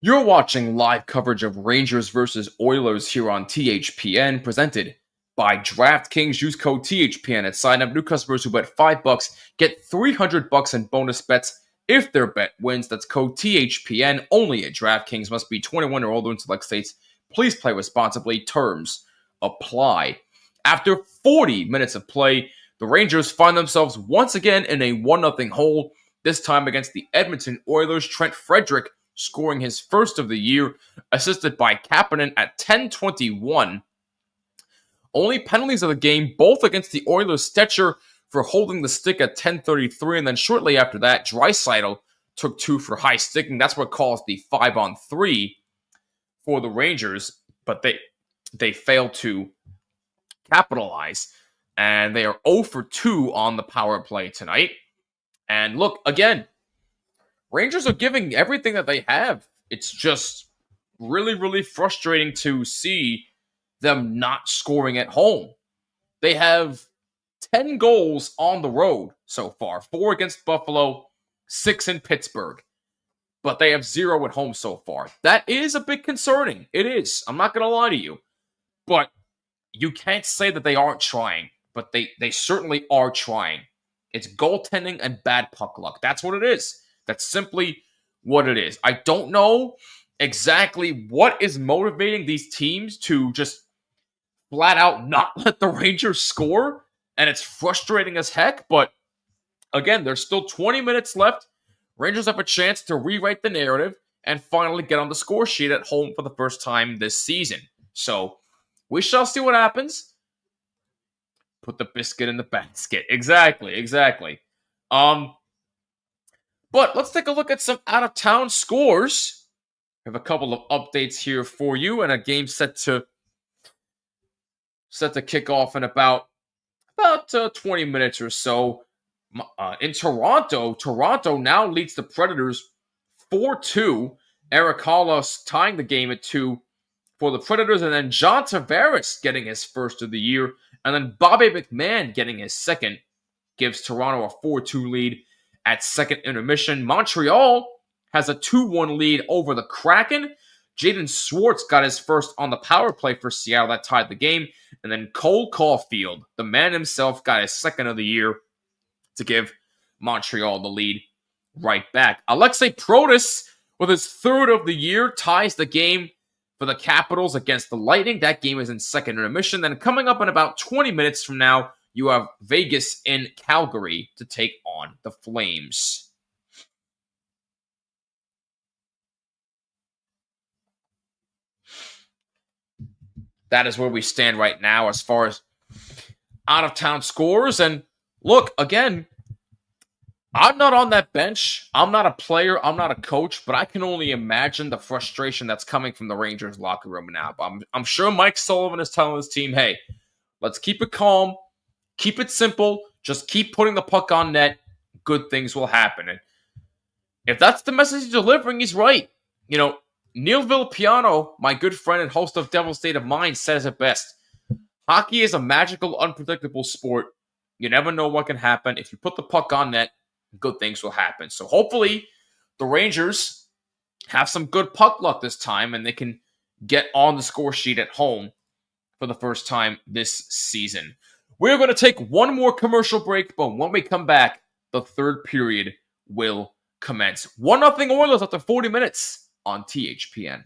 You're watching live coverage of Rangers versus Oilers here on THPN, presented by DraftKings. Use code THPN at sign up. New customers who bet $5 get $300 in bonus bets if their bet wins. That's code THPN only at DraftKings. Must be 21 or older in select states. Please play responsibly. Terms apply. After 40 minutes of play, the Rangers find themselves once again in a 1-0 hole, this time against the Edmonton Oilers. Trent Frederick scoring his first of the year, assisted by Kapanen at 10:21. Only penalties of the game, both against the Oilers. Stetcher for holding the stick at 10:33, and then shortly after that, Draisaitl took 2 for high sticking. That's what caused the 5-on-3 for the Rangers, but they failed to capitalize, and they are 0 for 2 on the power play tonight. And look, again, Rangers are giving everything that they have. It's just really, really frustrating to see them not scoring at home. They have 10 goals on the road so far. 4 against Buffalo, 6 in Pittsburgh. But they have 0 at home so far. That is a bit concerning. It is. I'm not going to lie to you. But you can't say that they aren't trying. But they certainly are trying. It's goaltending and bad puck luck. That's what it is. That's simply what it is. I don't know exactly what is motivating these teams to just flat out not let the Rangers score. And it's frustrating as heck. But again, there's still 20 minutes left. Rangers have a chance to rewrite the narrative and finally get on the score sheet at home for the first time this season. So we shall see what happens. Put the biscuit in the basket. Exactly. But let's take a look at some out-of-town scores. We have a couple of updates here for you, and a game set to kick off in about 20 minutes or so. In Toronto now leads the Predators 4-2. Eric Hollis tying the game at 2 for the Predators, and then John Tavares getting his first of the year, and then Bobby McMahon getting his second, gives Toronto a 4-2 lead at second intermission. Montreal has a 2-1 lead over the Kraken. Jaden Schwartz got his first on the power play for Seattle. That tied the game. And then Cole Caulfield, the man himself, got his second of the year to give Montreal the lead right back. Alexei Protas, with his third of the year, ties the game for the Capitals against the Lightning. That game is in second intermission. Then coming up in about 20 minutes from now, you have Vegas in Calgary to take on the Flames. That is where we stand right now as far as out-of-town scores. And look, again, I'm not on that bench. I'm not a player. I'm not a coach. But I can only imagine the frustration that's coming from the Rangers locker room now. I'm sure Mike Sullivan is telling his team, hey, let's keep it calm. Keep it simple. Just keep putting the puck on net. Good things will happen. And if that's the message he's delivering, he's right. You know, Neil Villapiano, my good friend and host of Devil's State of Mind, says it best. Hockey is a magical, unpredictable sport. You never know what can happen. If you put the puck on net, good things will happen. So hopefully the Rangers have some good puck luck this time and they can get on the score sheet at home for the first time this season. We're going to take one more commercial break, but when we come back, the third period will commence. 1-0 Oilers after 40 minutes on THPN.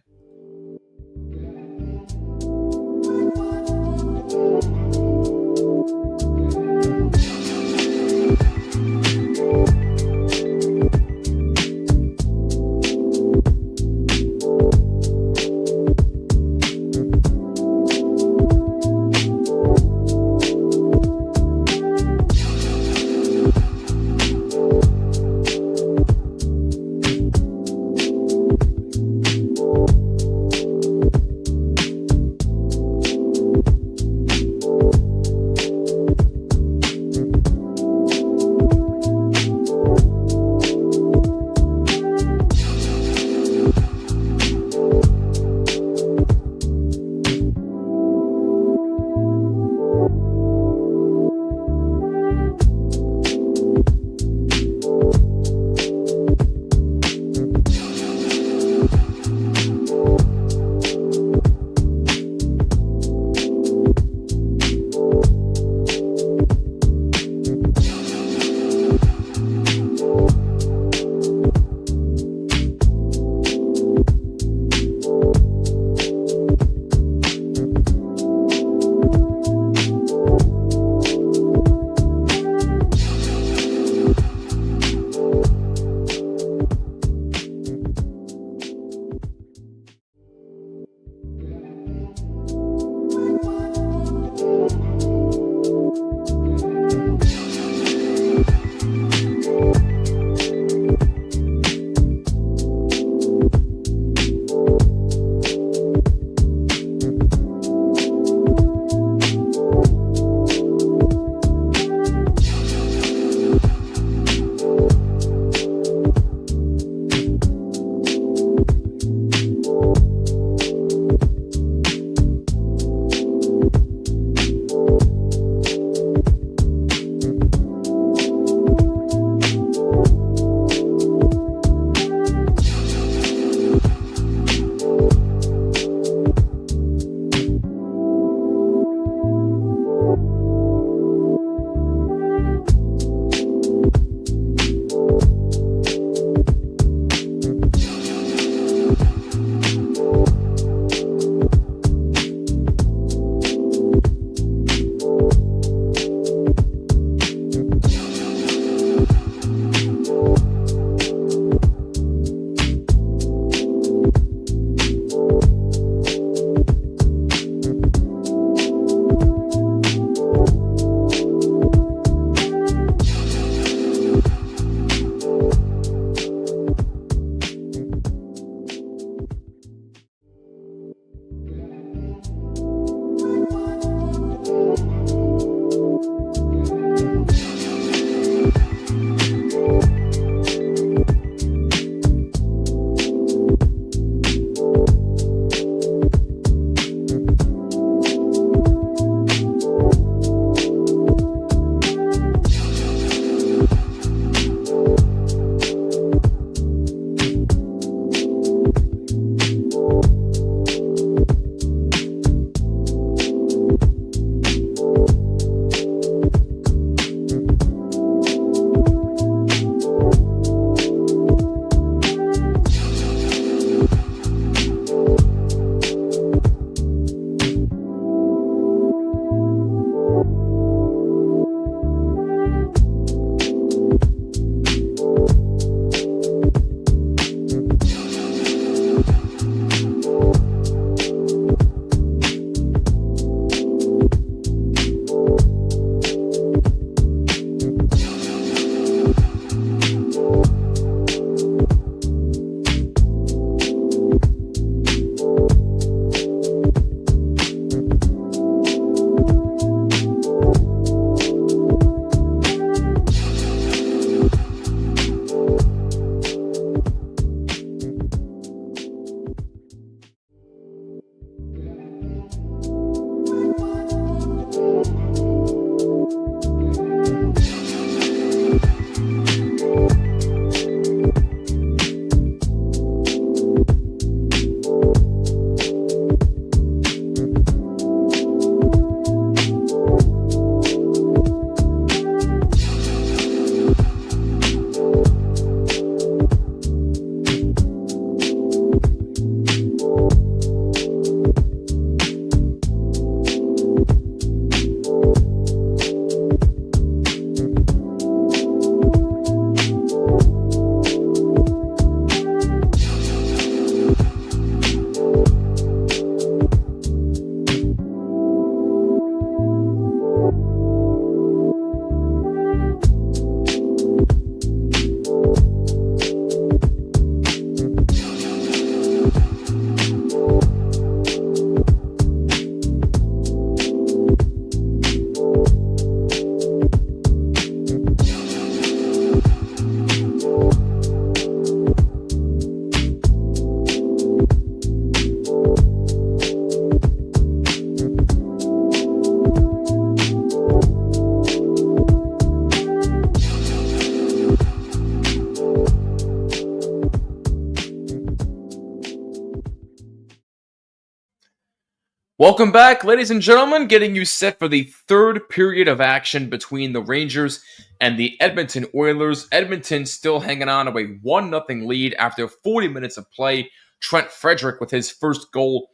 Welcome back, ladies and gentlemen, getting you set for the third period of action between the Rangers and the Edmonton Oilers. Edmonton still hanging on to a 1-0 lead after 40 minutes of play. Trent Frederick with his first goal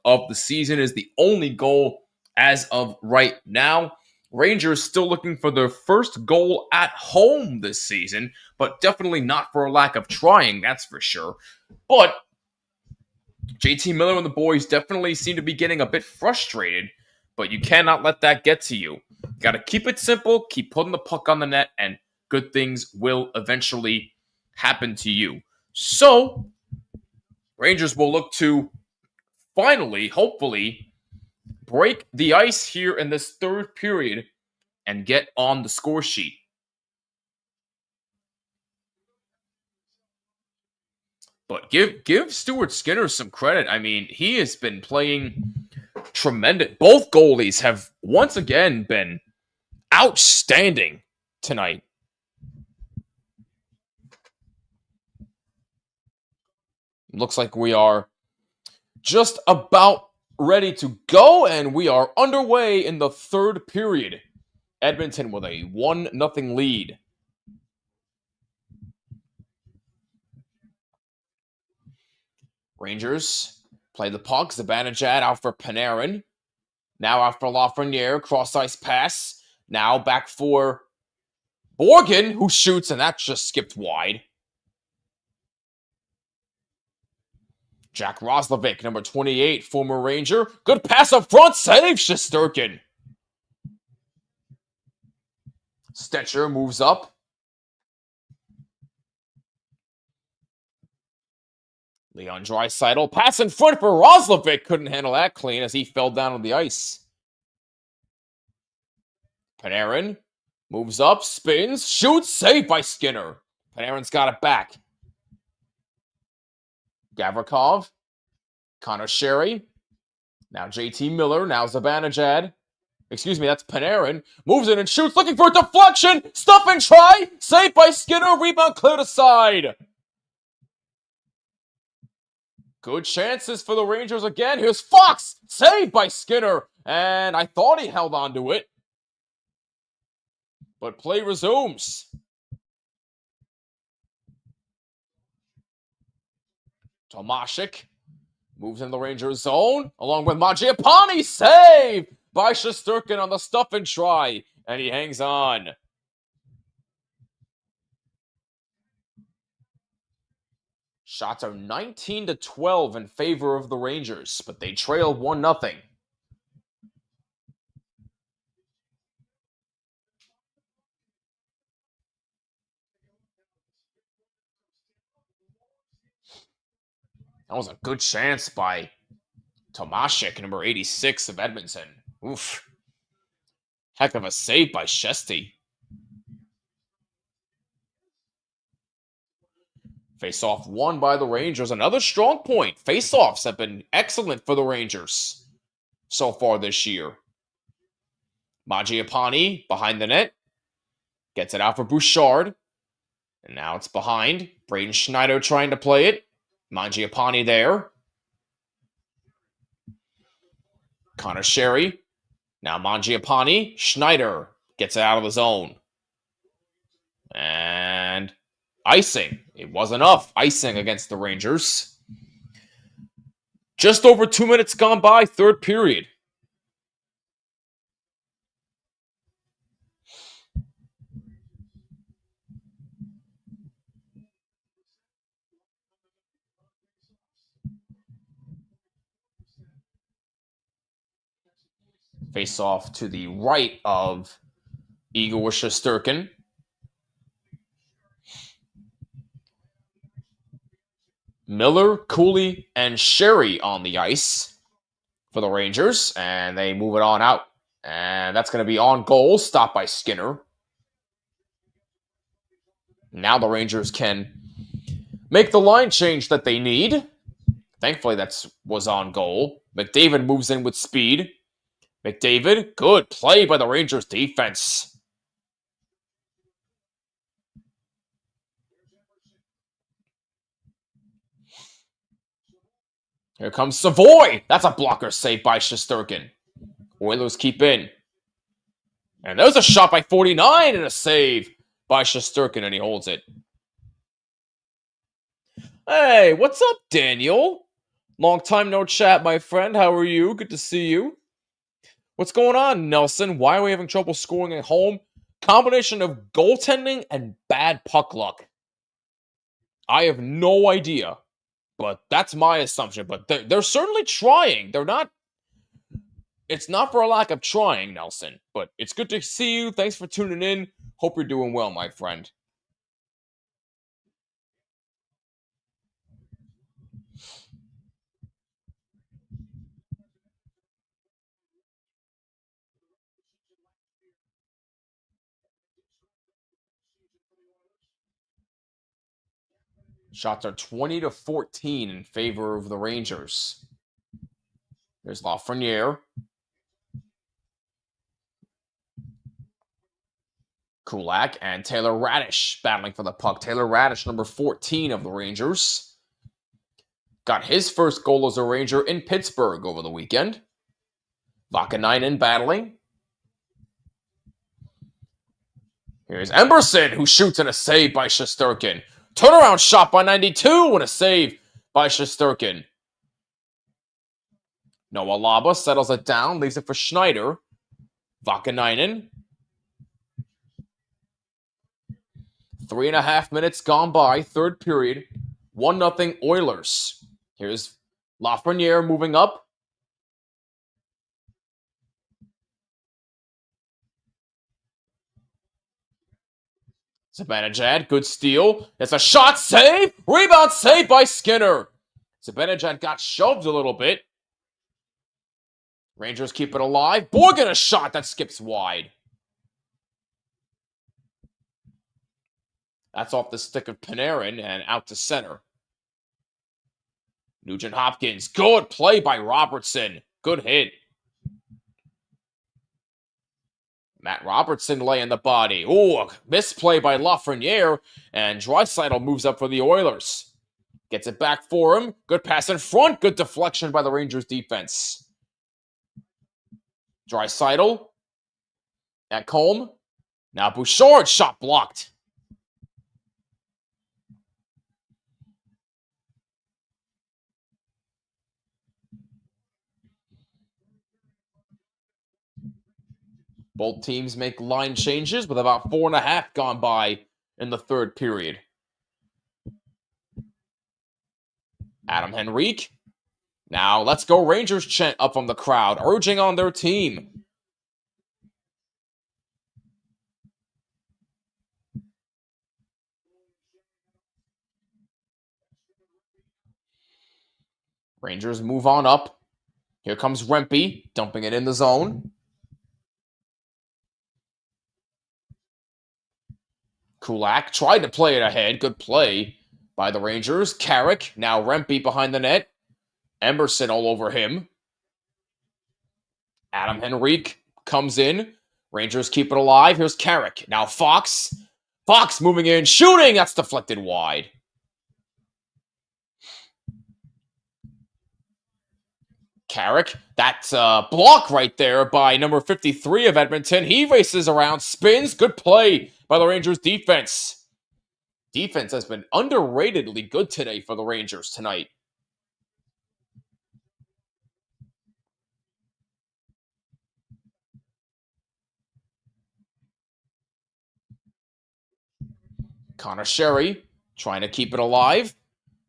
of the season is the only goal as of right now. Rangers still looking for their first goal at home this season, but definitely not for a lack of trying, that's for sure. But JT Miller and the boys definitely seem to be getting a bit frustrated, but you cannot let that get to you. Got to keep it simple, keep putting the puck on the net, and good things will eventually happen to you. So, Rangers will look to finally, hopefully, break the ice here in this third period and get on the score sheet. But give Stuart Skinner some credit. I mean, he has been playing tremendous. Both goalies have once again been outstanding tonight. Looks like we are just about ready to go, and we are underway in the third period. Edmonton with a 1-0 lead. Rangers play the puck. Zibanejad out for Panarin. Now out for Lafreniere. Cross-ice pass. Now back for Borgen, who shoots, and that just skipped wide. Jack Roslovic, number 28, former Ranger. Good pass up front. Save Shesterkin. Stetcher moves up. Leon Draisaitl, pass in front for Roslovic. Couldn't handle that clean as he fell down on the ice. Panarin moves up, spins, shoots, saved by Skinner. Panarin's got it back. Gavrikov, Connor Sherry. Now JT Miller, now Zibanejad. Excuse me, that's Panarin. Moves in and shoots, looking for a deflection. Stop and try. Saved by Skinner. Rebound cleared aside. Good chances for the Rangers again. Here's Fox. Saved by Skinner. And I thought he held on to it. But play resumes. Tomashik moves in the Rangers zone. Along with Mangiapane. Save by Shesterkin on the stuff and try. And he hangs on. Shots are 19-12 in favor of the Rangers, but they trail 1-0. That was a good chance by Tomashik, number 86 of Edmonton. Oof. Heck of a save by Shesty. Face-off won by the Rangers. Another strong point. Face-offs have been excellent for the Rangers so far this year. Mangiapane behind the net. Gets it out for Bouchard. And now it's behind. Braden Schneider trying to play it. Mangiapane there. Connor Sherry. Now Mangiapane. Schneider gets it out of the zone. And icing. It was enough. Icing against the Rangers. Just over 2 minutes gone by, third period. Face off to the right of Igor Shesterkin. Miller, Cooley, and Sherry on the ice for the Rangers, and they move it on out. And that's going to be on goal, stopped by Skinner. Now the Rangers can make the line change that they need. Thankfully, that was on goal. McDavid moves in with speed. McDavid, good play by the Rangers defense. Here comes Savoy. That's a blocker save by Shesterkin. Oilers keep in. And there's a shot by 49 and a save by Shesterkin, and he holds it. Hey, what's up, Daniel? Long time no chat, my friend. How are you? Good to see you. What's going on, Nelson? Why are we having trouble scoring at home? Combination of goaltending and bad puck luck. I have no idea, but that's my assumption. But they're certainly trying. They're not. It's not for a lack of trying, Nelson. But it's good to see you. Thanks for tuning in. Hope you're doing well, my friend. Shots are 20-14 in favor of the Rangers. There's Lafreniere. Kulak and Taylor Radish battling for the puck. Taylor Radish, number 14 of the Rangers. Got his first goal as a Ranger in Pittsburgh over the weekend. Vakanainen battling. Here's Emberson, who shoots in a save by Shesterkin. Turnaround shot by 92 and a save by Shesterkin. Noah Laba settles it down, leaves it for Schneider. Vakanainen. 3.5 minutes gone by, third period. 1-0 Oilers. Here's Lafreniere moving up. Zibanejad, good steal. It's a shot, save! Rebound, save by Skinner. Zibanejad got shoved a little bit. Rangers keep it alive. Borgen, a shot that skips wide. That's off the stick of Panarin and out to center. Nugent Hopkins, good play by Robertson. Good hit. Matt Robertson laying the body. Ooh, misplay by Lafreniere, and Draisaitl moves up for the Oilers. Gets it back for him. Good pass in front. Good deflection by the Rangers defense. Draisaitl at Colm. Now Bouchard, shot blocked. Both teams make line changes with about 4.5 gone by in the third period. Adam Henrique. Now let's go Rangers chant up from the crowd, urging on their team. Rangers move on up. Here comes Rempe, dumping it in the zone. Kulak tried to play it ahead. Good play by the Rangers. Carrick, now Rempe behind the net. Emberson all over him. Adam Henrique comes in. Rangers keep it alive. Here's Carrick. Now Fox. Fox moving in, shooting. That's deflected wide. Carrick, that's a block right there by number 53 of Edmonton. He races around, spins. Good play by the Rangers defense. Defense has been underratedly good today for the Rangers tonight. Connor Sherry trying to keep it alive.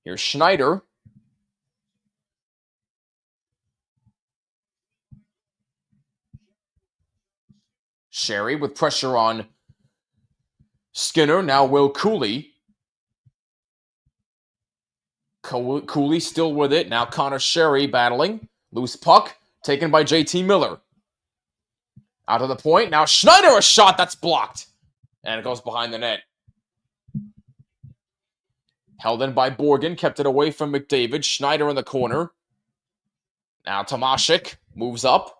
Here's Schneider. Sherry with pressure on Skinner. Now Will Cooley. Cooley still with it. Now Connor Sherry battling. Loose puck taken by JT Miller. Out of the point. Now Schneider, a shot that's blocked. And it goes behind the net. Held in by Borgen. Kept it away from McDavid. Schneider in the corner. Now Tomashik moves up.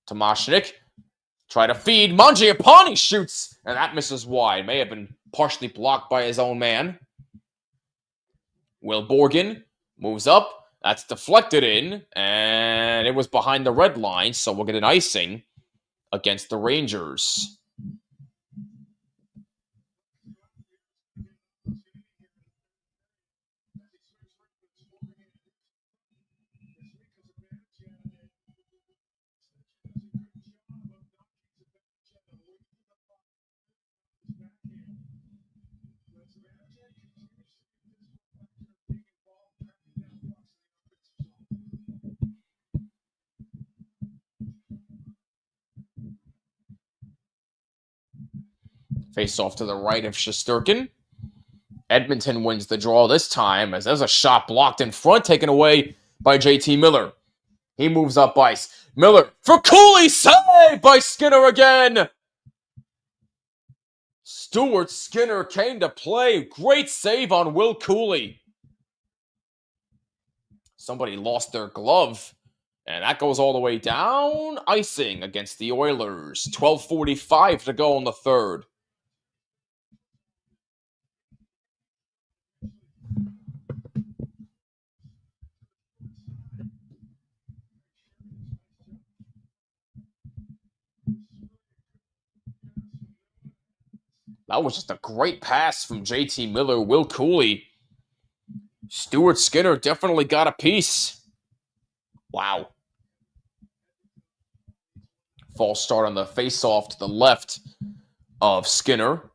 Tomashik try to feed. Mangiapane shoots. And that misses wide. May have been partially blocked by his own man. Will Borgen moves up. That's deflected in. And it was behind the red line. So we'll get an icing against the Rangers. Face off to the right of Shesterkin. Edmonton wins the draw this time as there's a shot blocked in front, taken away by JT Miller. He moves up ice. Miller for Cooley, save by Skinner again. Stuart Skinner came to play. Great save on Will Cooley. Somebody lost their glove. And that goes all the way down. Icing against the Oilers. 12:45 to go in the third. That was just a great pass from JT Miller. Will Cooley. Stuart Skinner definitely got a piece. Wow. False start on the face-off to the left of Skinner.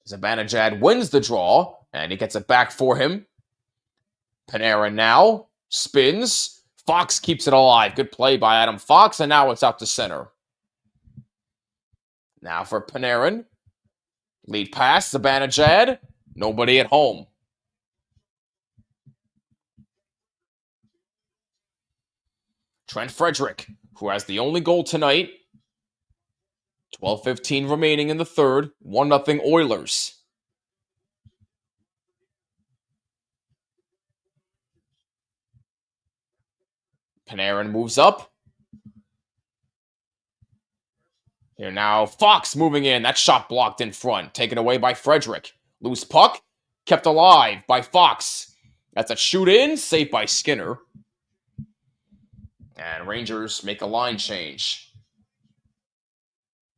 Zibanejad wins the draw, and he gets it back for him. Panarin now spins. Fox keeps it alive. Good play by Adam Fox, and now it's out to center. Now for Panarin. Lead pass, Zibanejad. Nobody at home. Trent Frederick, who has the only goal tonight. 12:15 remaining in the third. 1-0 Oilers. Panarin moves up. Here now, Fox moving in. That shot blocked in front. Taken away by Frederick. Loose puck. Kept alive by Fox. That's a shoot in. Saved by Skinner. And Rangers make a line change.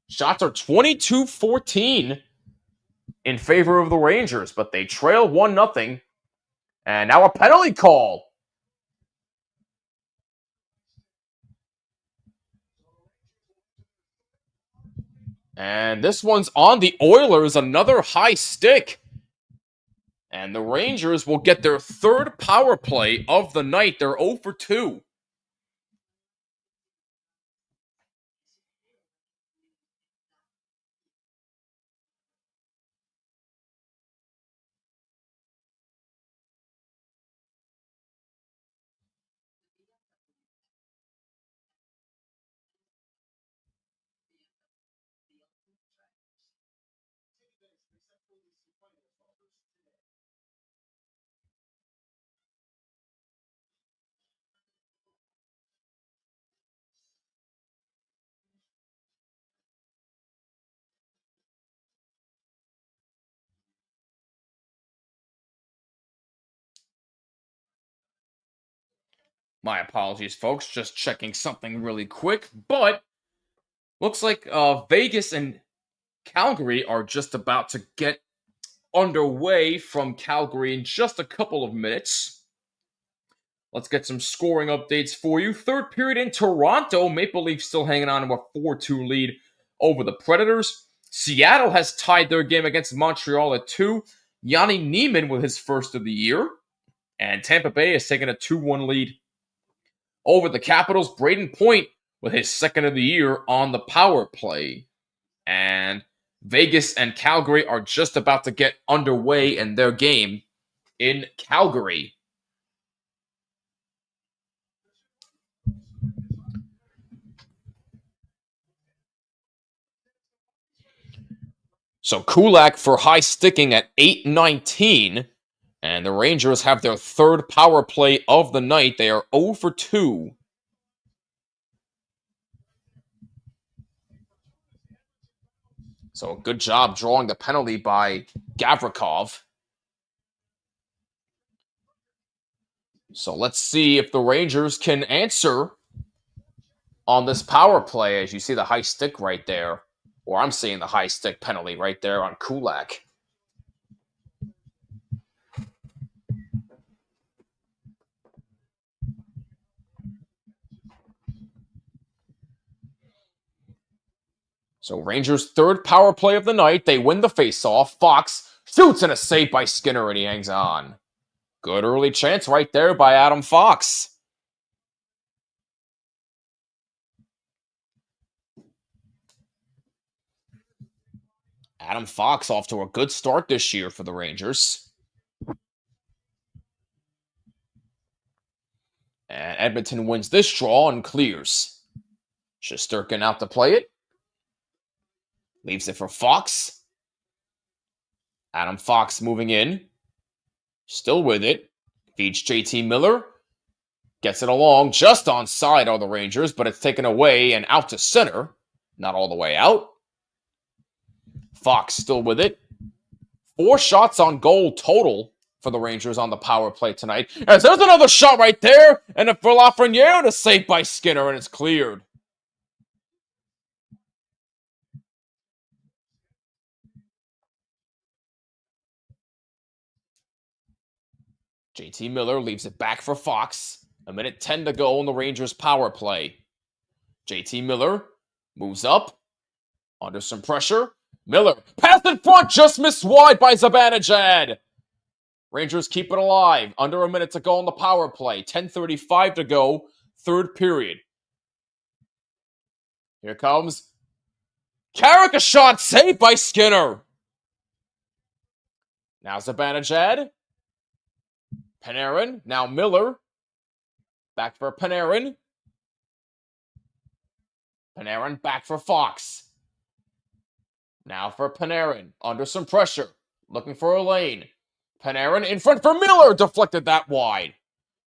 Shots are 22-14 in favor of the Rangers, but they trail 1-0. And now a penalty call. And this one's on the Oilers, another high stick. And the Rangers will get their third power play of the night. They're 0 for 2. My apologies, folks. Just checking something really quick. But looks like Vegas and Calgary are just about to get underway from Calgary in just a couple of minutes. Let's get some scoring updates for you. Third period in Toronto. Maple Leafs still hanging on to a 4-2 lead over the Predators. Seattle has tied their game against Montreal at 2. Yanni Neiman with his first of the year. And Tampa Bay has taken a 2-1 lead over the Capitals. Braden Point with his second of the year on the power play. And Vegas and Calgary are just about to get underway in their game in Calgary. So Kulak for high sticking at 8:19. And the Rangers have their third power play of the night. They are 0 for 2. So a good job drawing the penalty by Gavrikov. So let's see if the Rangers can answer on this power play. As you see the high stick right there. Or I'm seeing the high stick penalty right there on Kulak. So Rangers' third power play of the night. They win the faceoff. Fox shoots and a save by Skinner, and he hangs on. Good early chance right there by Adam Fox. Adam Fox off to a good start this year for the Rangers. And Edmonton wins this draw and clears. Shesterkin out to play it. Leaves it for Fox. Adam Fox moving in. Still with it. Feeds JT Miller. Gets it along. Just onside are the Rangers, but it's taken away and out to center. Not all the way out. Fox still with it. 4 shots on goal total for the Rangers on the power play tonight. As there's another shot right there. And for Lafreniere, and a save by Skinner, and it's cleared. JT Miller leaves it back for Fox. 1:10 to go in the Rangers power play. JT Miller moves up. Under some pressure. Miller, pass in front, just missed wide by Zibanejad. Rangers keep it alive. Under a minute to go on the power play. 10:35 to go, third period. Here comes Carrick, a shot saved by Skinner. Now Zibanejad. Panarin, now Miller. Back for Panarin. Panarin back for Fox. Now for Panarin, under some pressure, looking for a lane. Panarin in front for Miller, deflected that wide.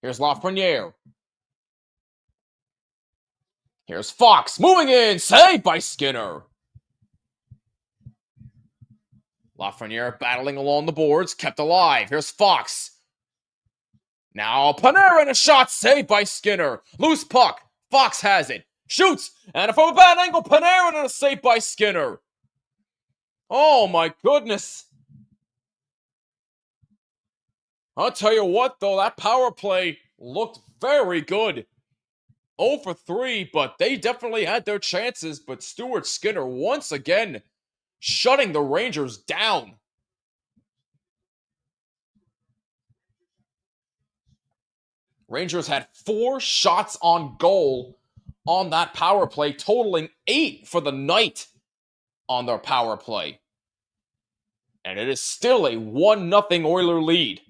Here's Lafreniere. Here's Fox, moving in, saved by Skinner. Lafreniere battling along the boards, kept alive. Here's Fox. Now Panarin, a shot saved by Skinner. Loose puck, Fox has it. Shoots, and from a bad angle, Panarin, and a save by Skinner. Oh my goodness. I'll tell you what, though, that power play looked very good. 0 for 3, but they definitely had their chances. But Stuart Skinner, once again, shutting the Rangers down. Rangers had 4 shots on goal on that power play, totaling 8 for the night on their power play. And it is still a 1-0 Oiler lead.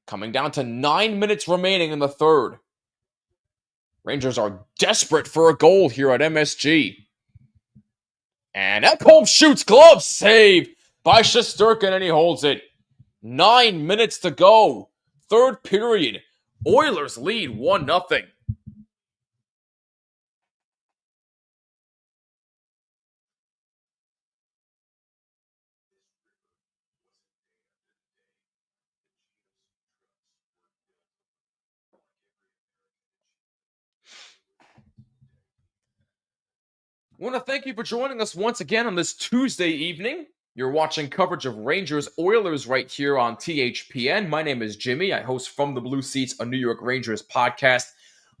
Coming down to 9 minutes remaining in the third. Rangers are desperate for a goal here at MSG. And Ekholm shoots, glove save by Shesterkin, and he holds it. 9 minutes to go. Third period. Oilers lead 1-0. I want to thank you for joining us once again on this Tuesday evening. You're watching coverage of Rangers Oilers right here on THPN. My name is Jimmy. I host From the Blue Seats, a New York Rangers podcast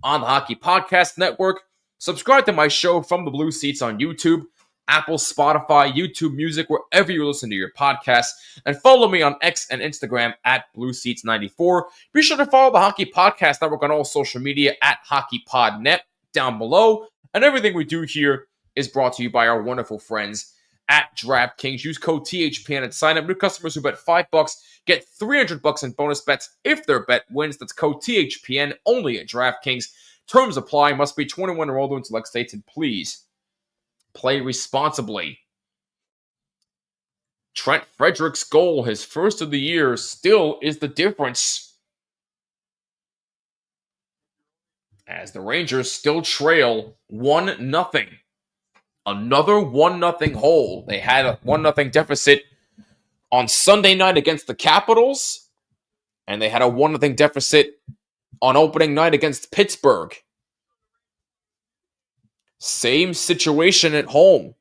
on the Hockey Podcast Network. Subscribe to my show From the Blue Seats on YouTube, Apple, Spotify, YouTube Music, wherever you listen to your podcasts. And follow me on X and Instagram at BlueSeats94. Be sure to follow the Hockey Podcast Network on all social media at HockeyPodNet down below. And everything we do here is brought to you by our wonderful friends at DraftKings. Use code THPN at sign up. New customers who bet $5 get $300 in bonus bets if their bet wins. That's code THPN only at DraftKings. Terms apply. Must be 21 or older in select states, and please play responsibly. Trent Frederick's goal, his first of the year, still is the difference, as the Rangers still trail 1-0. Another 1-0 hole. They had a 1-0 deficit on Sunday night against the Capitals, and they had a 1-0 deficit on opening night against Pittsburgh. Same situation at home.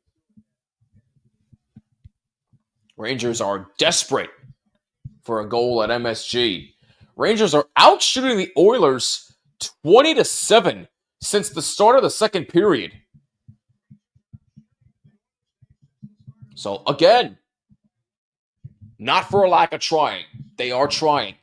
Rangers are desperate for a goal at MSG. Rangers are outshooting the Oilers 20-7 since the start of the second period. So again, not for a lack of trying. They are trying.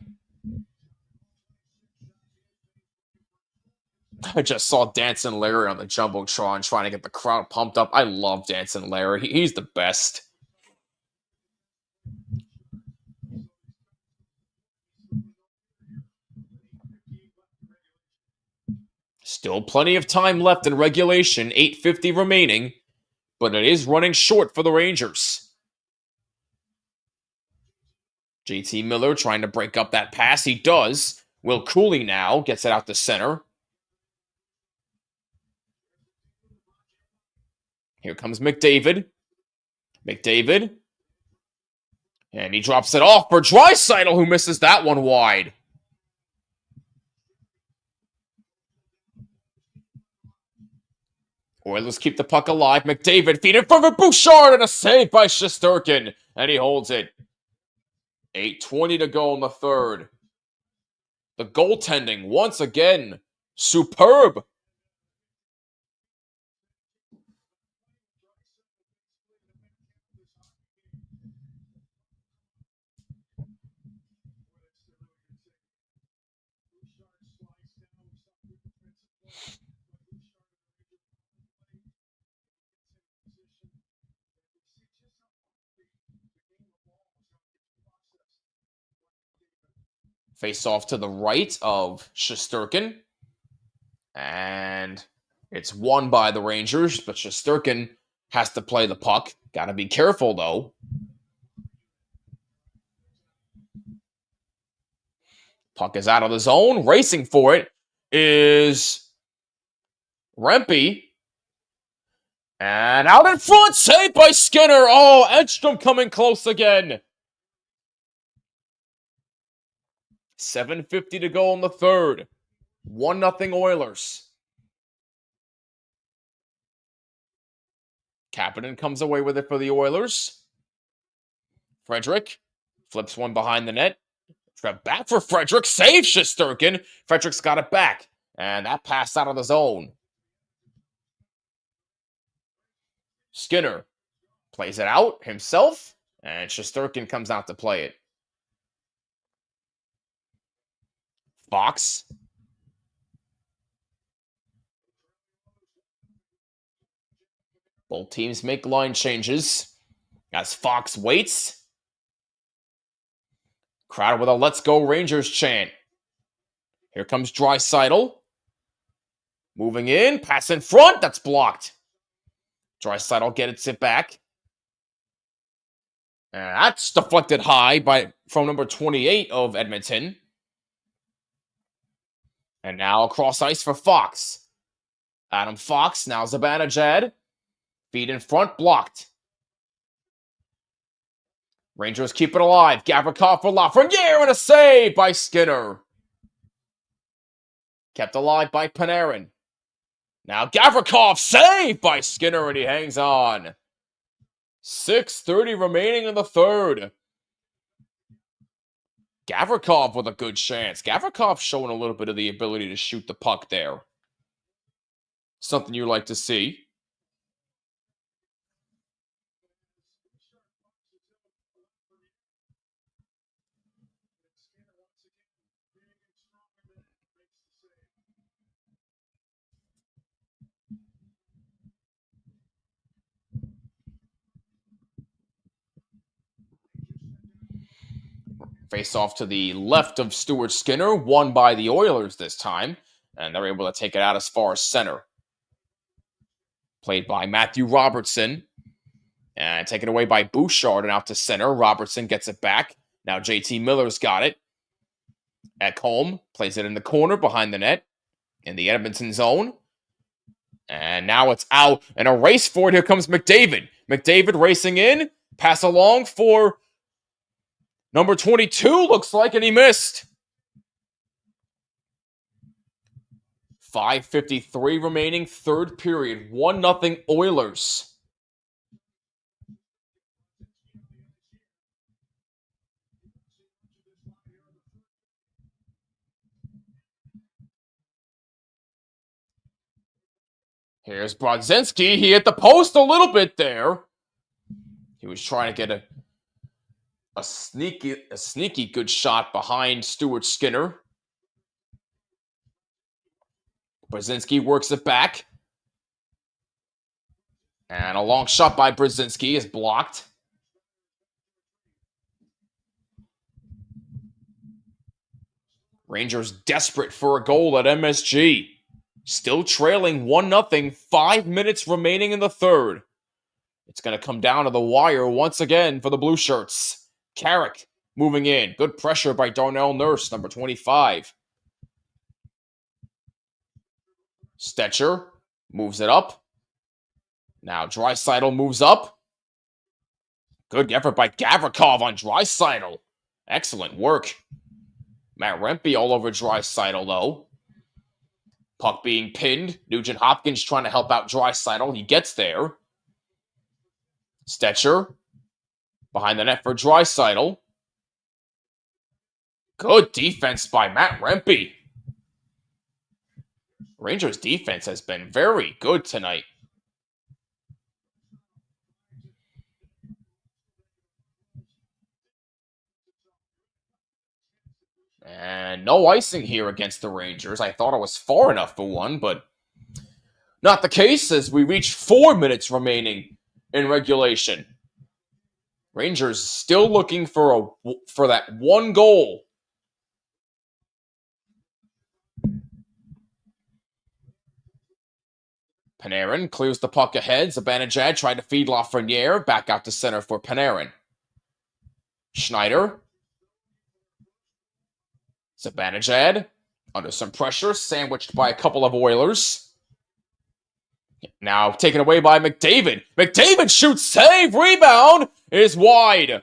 I just saw Dancing Larry on the Jumbotron trying to get the crowd pumped up. I love Dancing Larry. He's the best. Still plenty of time left in regulation, 8:50 remaining, but it is running short for the Rangers. JT Miller trying to break up that pass. He does. Will Cooley now gets it out to center. Here comes McDavid. McDavid. And he drops it off for Draisaitl, who misses that one wide. Oilers keep the puck alive. McDavid feed it for Bouchard and a save by Shesterkin. And he holds it. 8:20 to go in the third. The goaltending, once again, superb. Face off to the right of Shesterkin. And it's won by the Rangers, but Shesterkin has to play the puck. Gotta be careful, though. Puck is out of the zone. Racing for it is Rempe. And out in front, saved by Skinner. Oh, Edstrom coming close again. 7:50 to go in the third. 1-0 Oilers. Kapanen comes away with it for the Oilers. Frederick flips one behind the net. Back for Frederick. Saves Shesterkin. Frederick's got it back. And that pass out of the zone. Skinner plays it out himself. And Shesterkin comes out to play it. Fox. Both teams make line changes as Fox waits. Crowd with a "Let's Go Rangers" chant. Here comes Draisaitl. Moving in, pass in front, that's blocked. Draisaitl gets it back. And that's deflected high from number 28 of Edmonton. And now across ice for Fox. Adam Fox, now Zibanejad. Feed in front, blocked. Rangers keep it alive. Gavrikov for Lafreniere and a save by Skinner. Kept alive by Panarin. Now Gavrikov, saved by Skinner, and he hangs on. 6:30 remaining in the third. Gavrikov with a good chance. Gavrikov showing a little bit of the ability to shoot the puck there. Something you like to see. Face off to the left of Stuart Skinner, won by the Oilers this time, and they're able to take it out as far as center. Played by Matthew Robertson, and taken away by Bouchard and out to center. Robertson gets it back. Now JT Miller's got it. Ekholm plays it in the corner behind the net in the Edmonton zone. And now it's out and a race for it. Here comes McDavid. McDavid racing in. Pass along for number 22, looks like, and he missed. 5:53 remaining, third period. 1-0 Oilers. Here's Brodzinski. He hit the post a little bit there. He was trying to get a sneaky good shot behind Stuart Skinner. Brzezinski works it back. And a long shot by Brzezinski is blocked. Rangers desperate for a goal at MSG. Still trailing 1-0, 5 minutes remaining in the third. It's going to come down to the wire once again for the Blue Shirts. Carrick moving in. Good pressure by Darnell Nurse, number 25. Stetcher moves it up. Now Draisaitl moves up. Good effort by Gavrikov on Draisaitl. Excellent work. Matt Rempe all over Draisaitl, though. Puck being pinned. Nugent Hopkins trying to help out Draisaitl. He gets there. Stetcher behind the net for Draisaitl. Good defense by Matt Rempe. Rangers defense has been very good tonight. And no icing here against the Rangers. I thought it was far enough for one, but not the case as we reach 4 minutes remaining in regulation. Rangers still looking for that one goal. Panarin clears the puck ahead. Zibanejad tried to feed Lafreniere. Back out to center for Panarin. Schneider. Zibanejad under some pressure, sandwiched by a couple of Oilers. Now taken away by McDavid. McDavid shoots, save, rebound is wide.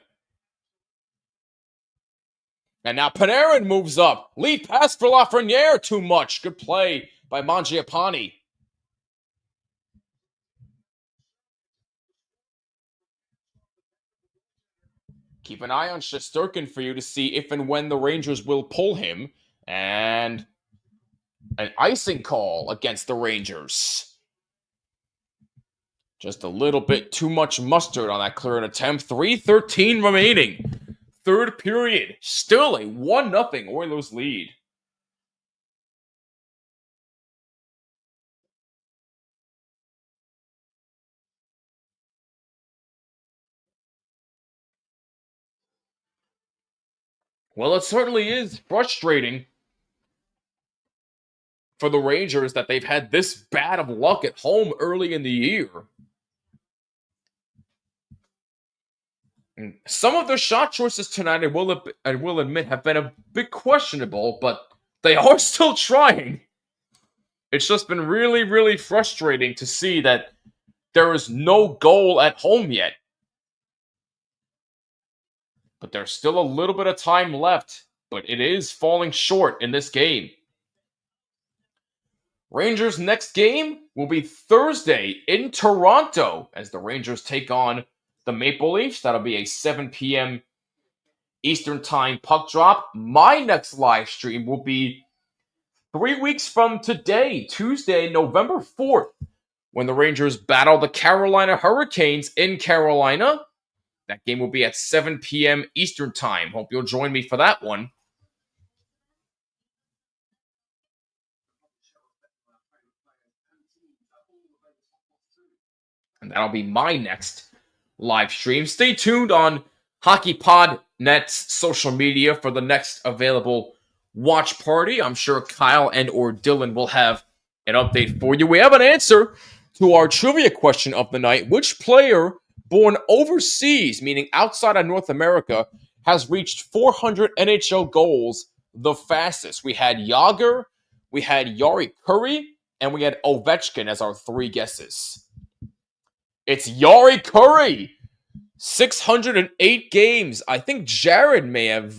And now Panarin moves up. Lead pass for Lafreniere, too much. Good play by Mangiapane. Keep an eye on Shesterkin for you to see if and when the Rangers will pull him. And an icing call against the Rangers. Just a little bit too much mustard on that clearing attempt. 3:13 remaining. Third period. Still a 1-0 Oilers lead. Well, it certainly is frustrating for the Rangers that they've had this bad of luck at home early in the year. And some of their shot choices tonight, I will admit, have been a bit questionable, but they are still trying. It's just been really, really frustrating to see that there is no goal at home yet. But there's still a little bit of time left, but it is falling short in this game. Rangers' next game will be Thursday in Toronto as the Rangers take on the Maple Leafs. That'll be a 7 p.m. Eastern Time puck drop. My next live stream will be 3 weeks from today, Tuesday, November 4th, when the Rangers battle the Carolina Hurricanes in Carolina. That game will be at 7 p.m. Eastern Time. Hope you'll join me for that one. And that'll be my next live stream. Stay tuned on HockeyPodNet's social media for the next available watch party. I'm sure Kyle and or Dylan will have an update for you. We have an answer to our trivia question of the night. Which player born overseas, meaning outside of North America, has reached 400 NHL goals the fastest? We had Yager, we had Yari Curry, and we had Ovechkin as our three guesses. It's Yari Curry. 608 games. I think Jared may have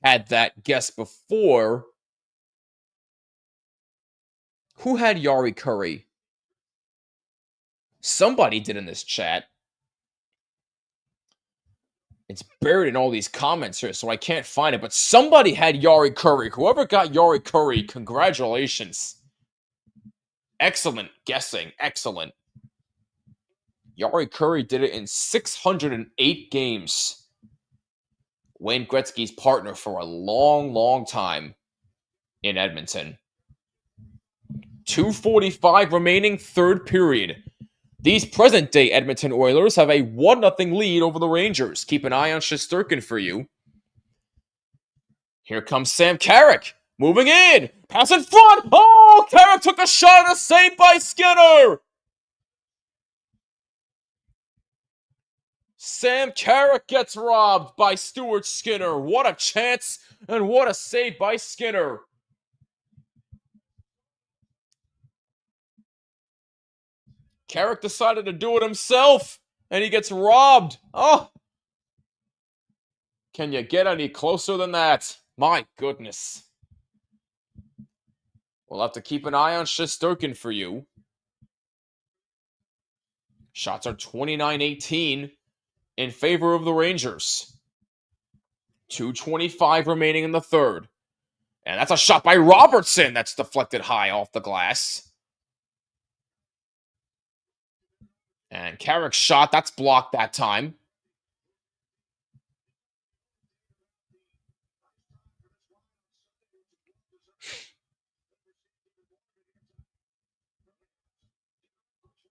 had that guess before. Who had Yari Curry? Somebody did in this chat. It's buried in all these comments here, so I can't find it. But somebody had Yari Curry. Whoever got Yari Curry, congratulations. Excellent guessing. Excellent. Yari Curry did it in 608 games. Wayne Gretzky's partner for a long, long time in Edmonton. 2:45 remaining, third period. These present-day Edmonton Oilers have a 1-0 lead over the Rangers. Keep an eye on Shesterkin for you. Here comes Sam Carrick. Moving in. Pass in front. Oh, Carrick took a shot and a save by Skinner. Sam Carrick gets robbed by Stuart Skinner. What a chance and what a save by Skinner. Carrick decided to do it himself, and he gets robbed. Oh! Can you get any closer than that? My goodness. We'll have to keep an eye on Shesterkin for you. Shots are 29-18 in favor of the Rangers. 2:25 remaining in the third. And that's a shot by Robertson that's deflected high off the glass. And Carrick's shot, that's blocked that time.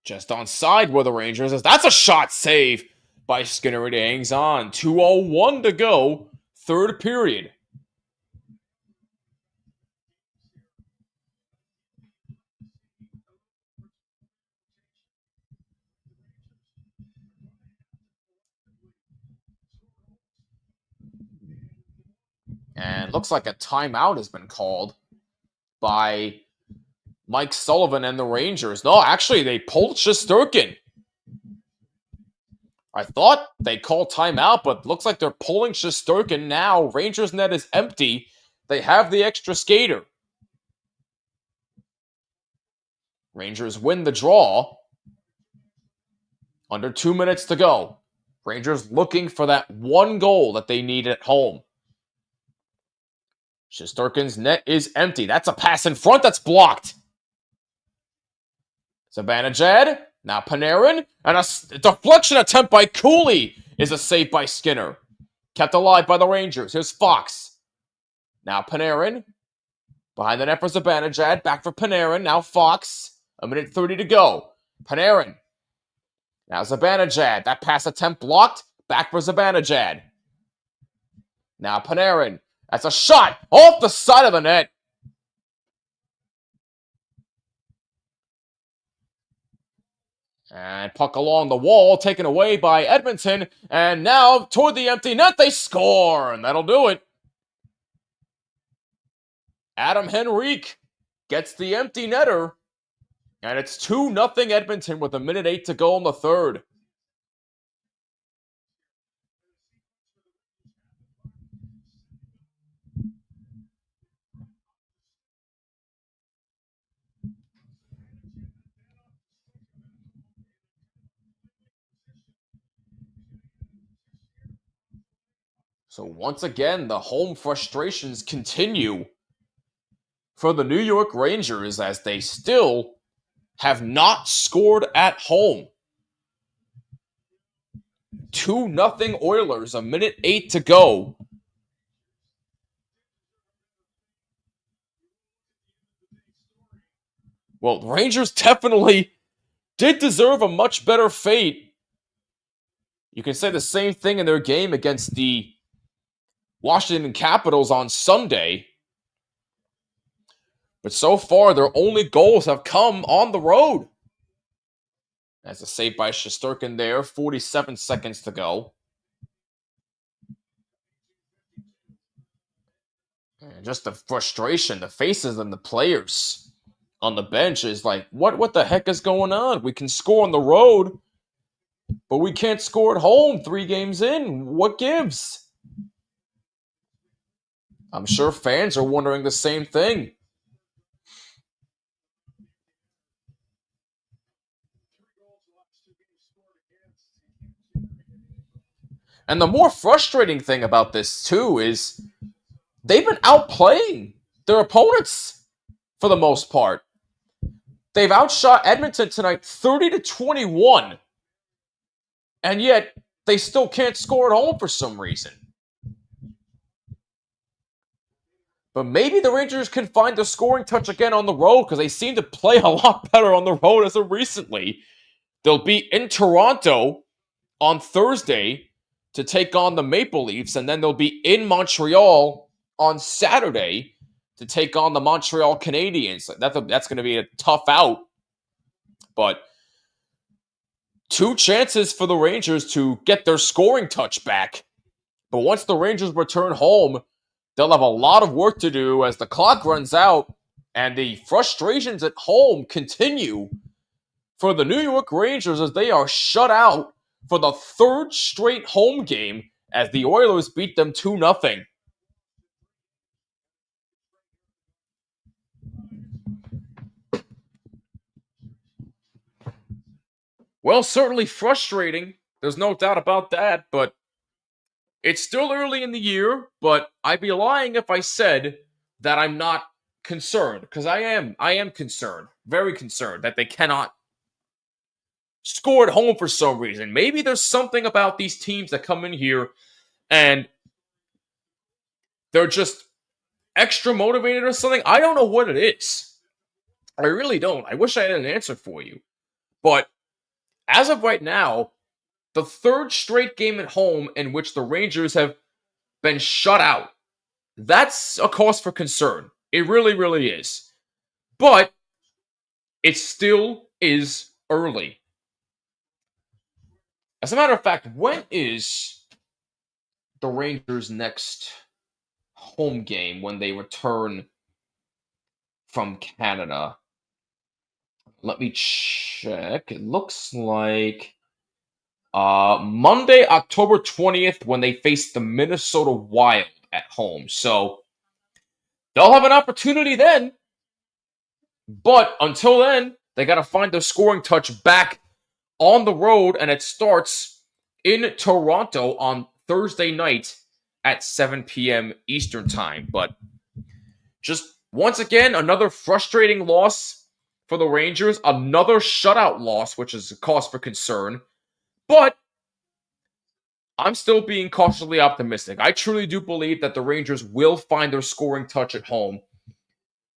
Just on side where the Rangers is. That's a shot save by Skinner. It hangs on. 2:01 to go. Third period. And looks like a timeout has been called by Mike Sullivan and the Rangers. No, actually, they pulled Shesterkin. I thought they called timeout, but looks like they're pulling Shesterkin now. Rangers net is empty. They have the extra skater. Rangers win the draw. Under 2 minutes to go. Rangers looking for that one goal that they need at home. Shesterkin's net is empty. That's a pass in front that's blocked. Zibanejad, now Panarin, and a deflection attempt by Cooley is a save by Skinner. Kept alive by the Rangers. Here's Fox. Now Panarin, behind the net for Zibanejad, back for Panarin, now Fox. 1:30 to go. Panarin, now Zibanejad, that pass attempt blocked, back for Zibanejad. Now Panarin, that's a shot off the side of the net. And puck along the wall, taken away by Edmonton. And now, toward the empty net, they score. And that'll do it. Adam Henrique gets the empty netter. And it's 2-0 Edmonton with 1:08 to go in the third. So once again, the home frustrations continue for the New York Rangers as they still have not scored at home. 2-0 Oilers, 1:08 to go. Well, the Rangers definitely did deserve a much better fate. You can say the same thing in their game against the Washington Capitals on Sunday. But so far, their only goals have come on the road. That's a save by Shesterkin there. 47 seconds to go. And just the frustration, the faces and the players on the bench is like, what the heck is going on? We can score on the road, but we can't score at home 3 games in. What gives? I'm sure fans are wondering the same thing. And the more frustrating thing about this, too, is they've been outplaying their opponents for the most part. They've outshot Edmonton tonight 30-21. And yet, they still can't score at home for some reason. But maybe the Rangers can find the scoring touch again on the road because they seem to play a lot better on the road as of recently. They'll be in Toronto on Thursday to take on the Maple Leafs, and then they'll be in Montreal on Saturday to take on the Montreal Canadiens. That's going to be a tough out. But 2 chances for the Rangers to get their scoring touch back. But once the Rangers return home, they'll have a lot of work to do as the clock runs out and the frustrations at home continue for the New York Rangers as they are shut out for the 3rd straight home game as the Oilers beat them 2-0. Well, certainly frustrating. There's no doubt about that, but it's still early in the year, but I'd be lying if I said that I'm not concerned, because I am concerned, very concerned, that they cannot score at home for some reason. Maybe there's something about these teams that come in here and they're just extra motivated or something. I don't know what it is. I really don't. I wish I had an answer for you. But as of right now, the 3rd straight game at home in which the Rangers have been shut out. That's a cause for concern. It really, really is. But it still is early. As a matter of fact, when is the Rangers' next home game when they return from Canada? Let me check. It looks like Monday, October 20th, when they face the Minnesota Wild at home. So they'll have an opportunity then. But until then, they got to find their scoring touch back on the road, and it starts in Toronto on Thursday night at 7 p.m. Eastern Time. But just once again, another frustrating loss for the Rangers, another shutout loss, which is a cause for concern. But I'm still being cautiously optimistic. I truly do believe that the Rangers will find their scoring touch at home.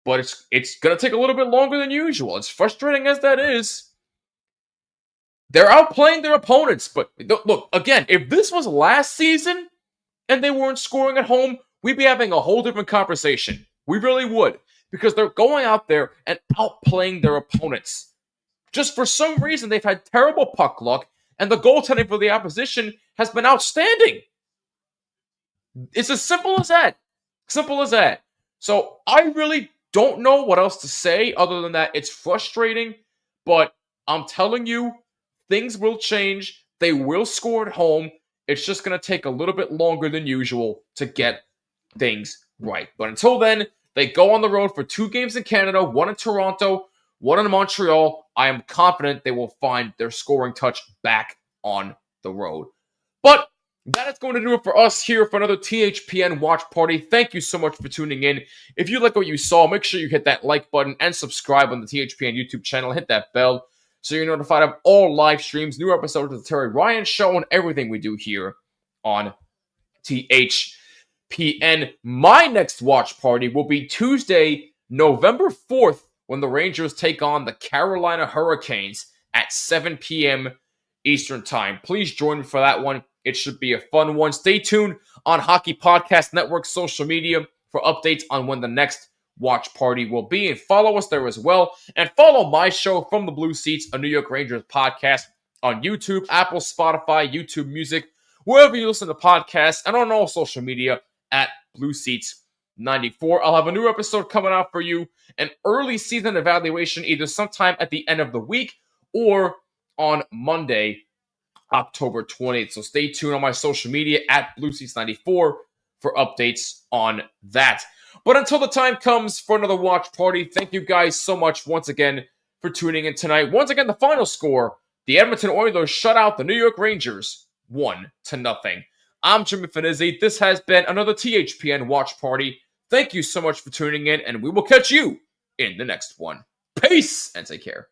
But it's going to take a little bit longer than usual. As frustrating as that is, they're outplaying their opponents. But look, again, if this was last season and they weren't scoring at home, we'd be having a whole different conversation. We really would. Because they're going out there and outplaying their opponents. Just for some reason, they've had terrible puck luck, and the goaltending for the opposition has been outstanding. It's as simple as that. Simple as that. So I really don't know what else to say other than that it's frustrating, but I'm telling you, things will change. They will score at home. It's just going to take a little bit longer than usual to get things right. But until then, they go on the road for 2 games in Canada, 1 in Toronto, 1 in Montreal. I am confident they will find their scoring touch back on the road. But that is going to do it for us here for another THPN watch party. Thank you so much for tuning in. If you like what you saw, make sure you hit that like button and subscribe on the THPN YouTube channel. Hit that bell so you're notified of all live streams, new episodes of the Terry Ryan Show, and everything we do here on THPN. My next watch party will be Tuesday, November 4th, when the Rangers take on the Carolina Hurricanes at 7 p.m. Eastern Time. Please join me for that one. It should be a fun one. Stay tuned on Hockey Podcast Network social media for updates on when the next watch party will be. And follow us there as well. And follow my show, From the Blue Seats, a New York Rangers podcast, on YouTube, Apple, Spotify, YouTube Music, wherever you listen to podcasts, and on all social media at Blue Seats 94. I'll have a new episode coming out for you, an early season evaluation, either sometime at the end of the week or on Monday, October 20th. So stay tuned on my social media at BlueSeats94 for updates on that. But until the time comes for another watch party, thank you guys so much once again for tuning in tonight. Once again, the final score, the Edmonton Oilers shut out the New York Rangers 1-0. I'm Jimmy Finizzi. This has been another THPN watch party. Thank you so much for tuning in, and we will catch you in the next one. Peace, and take care.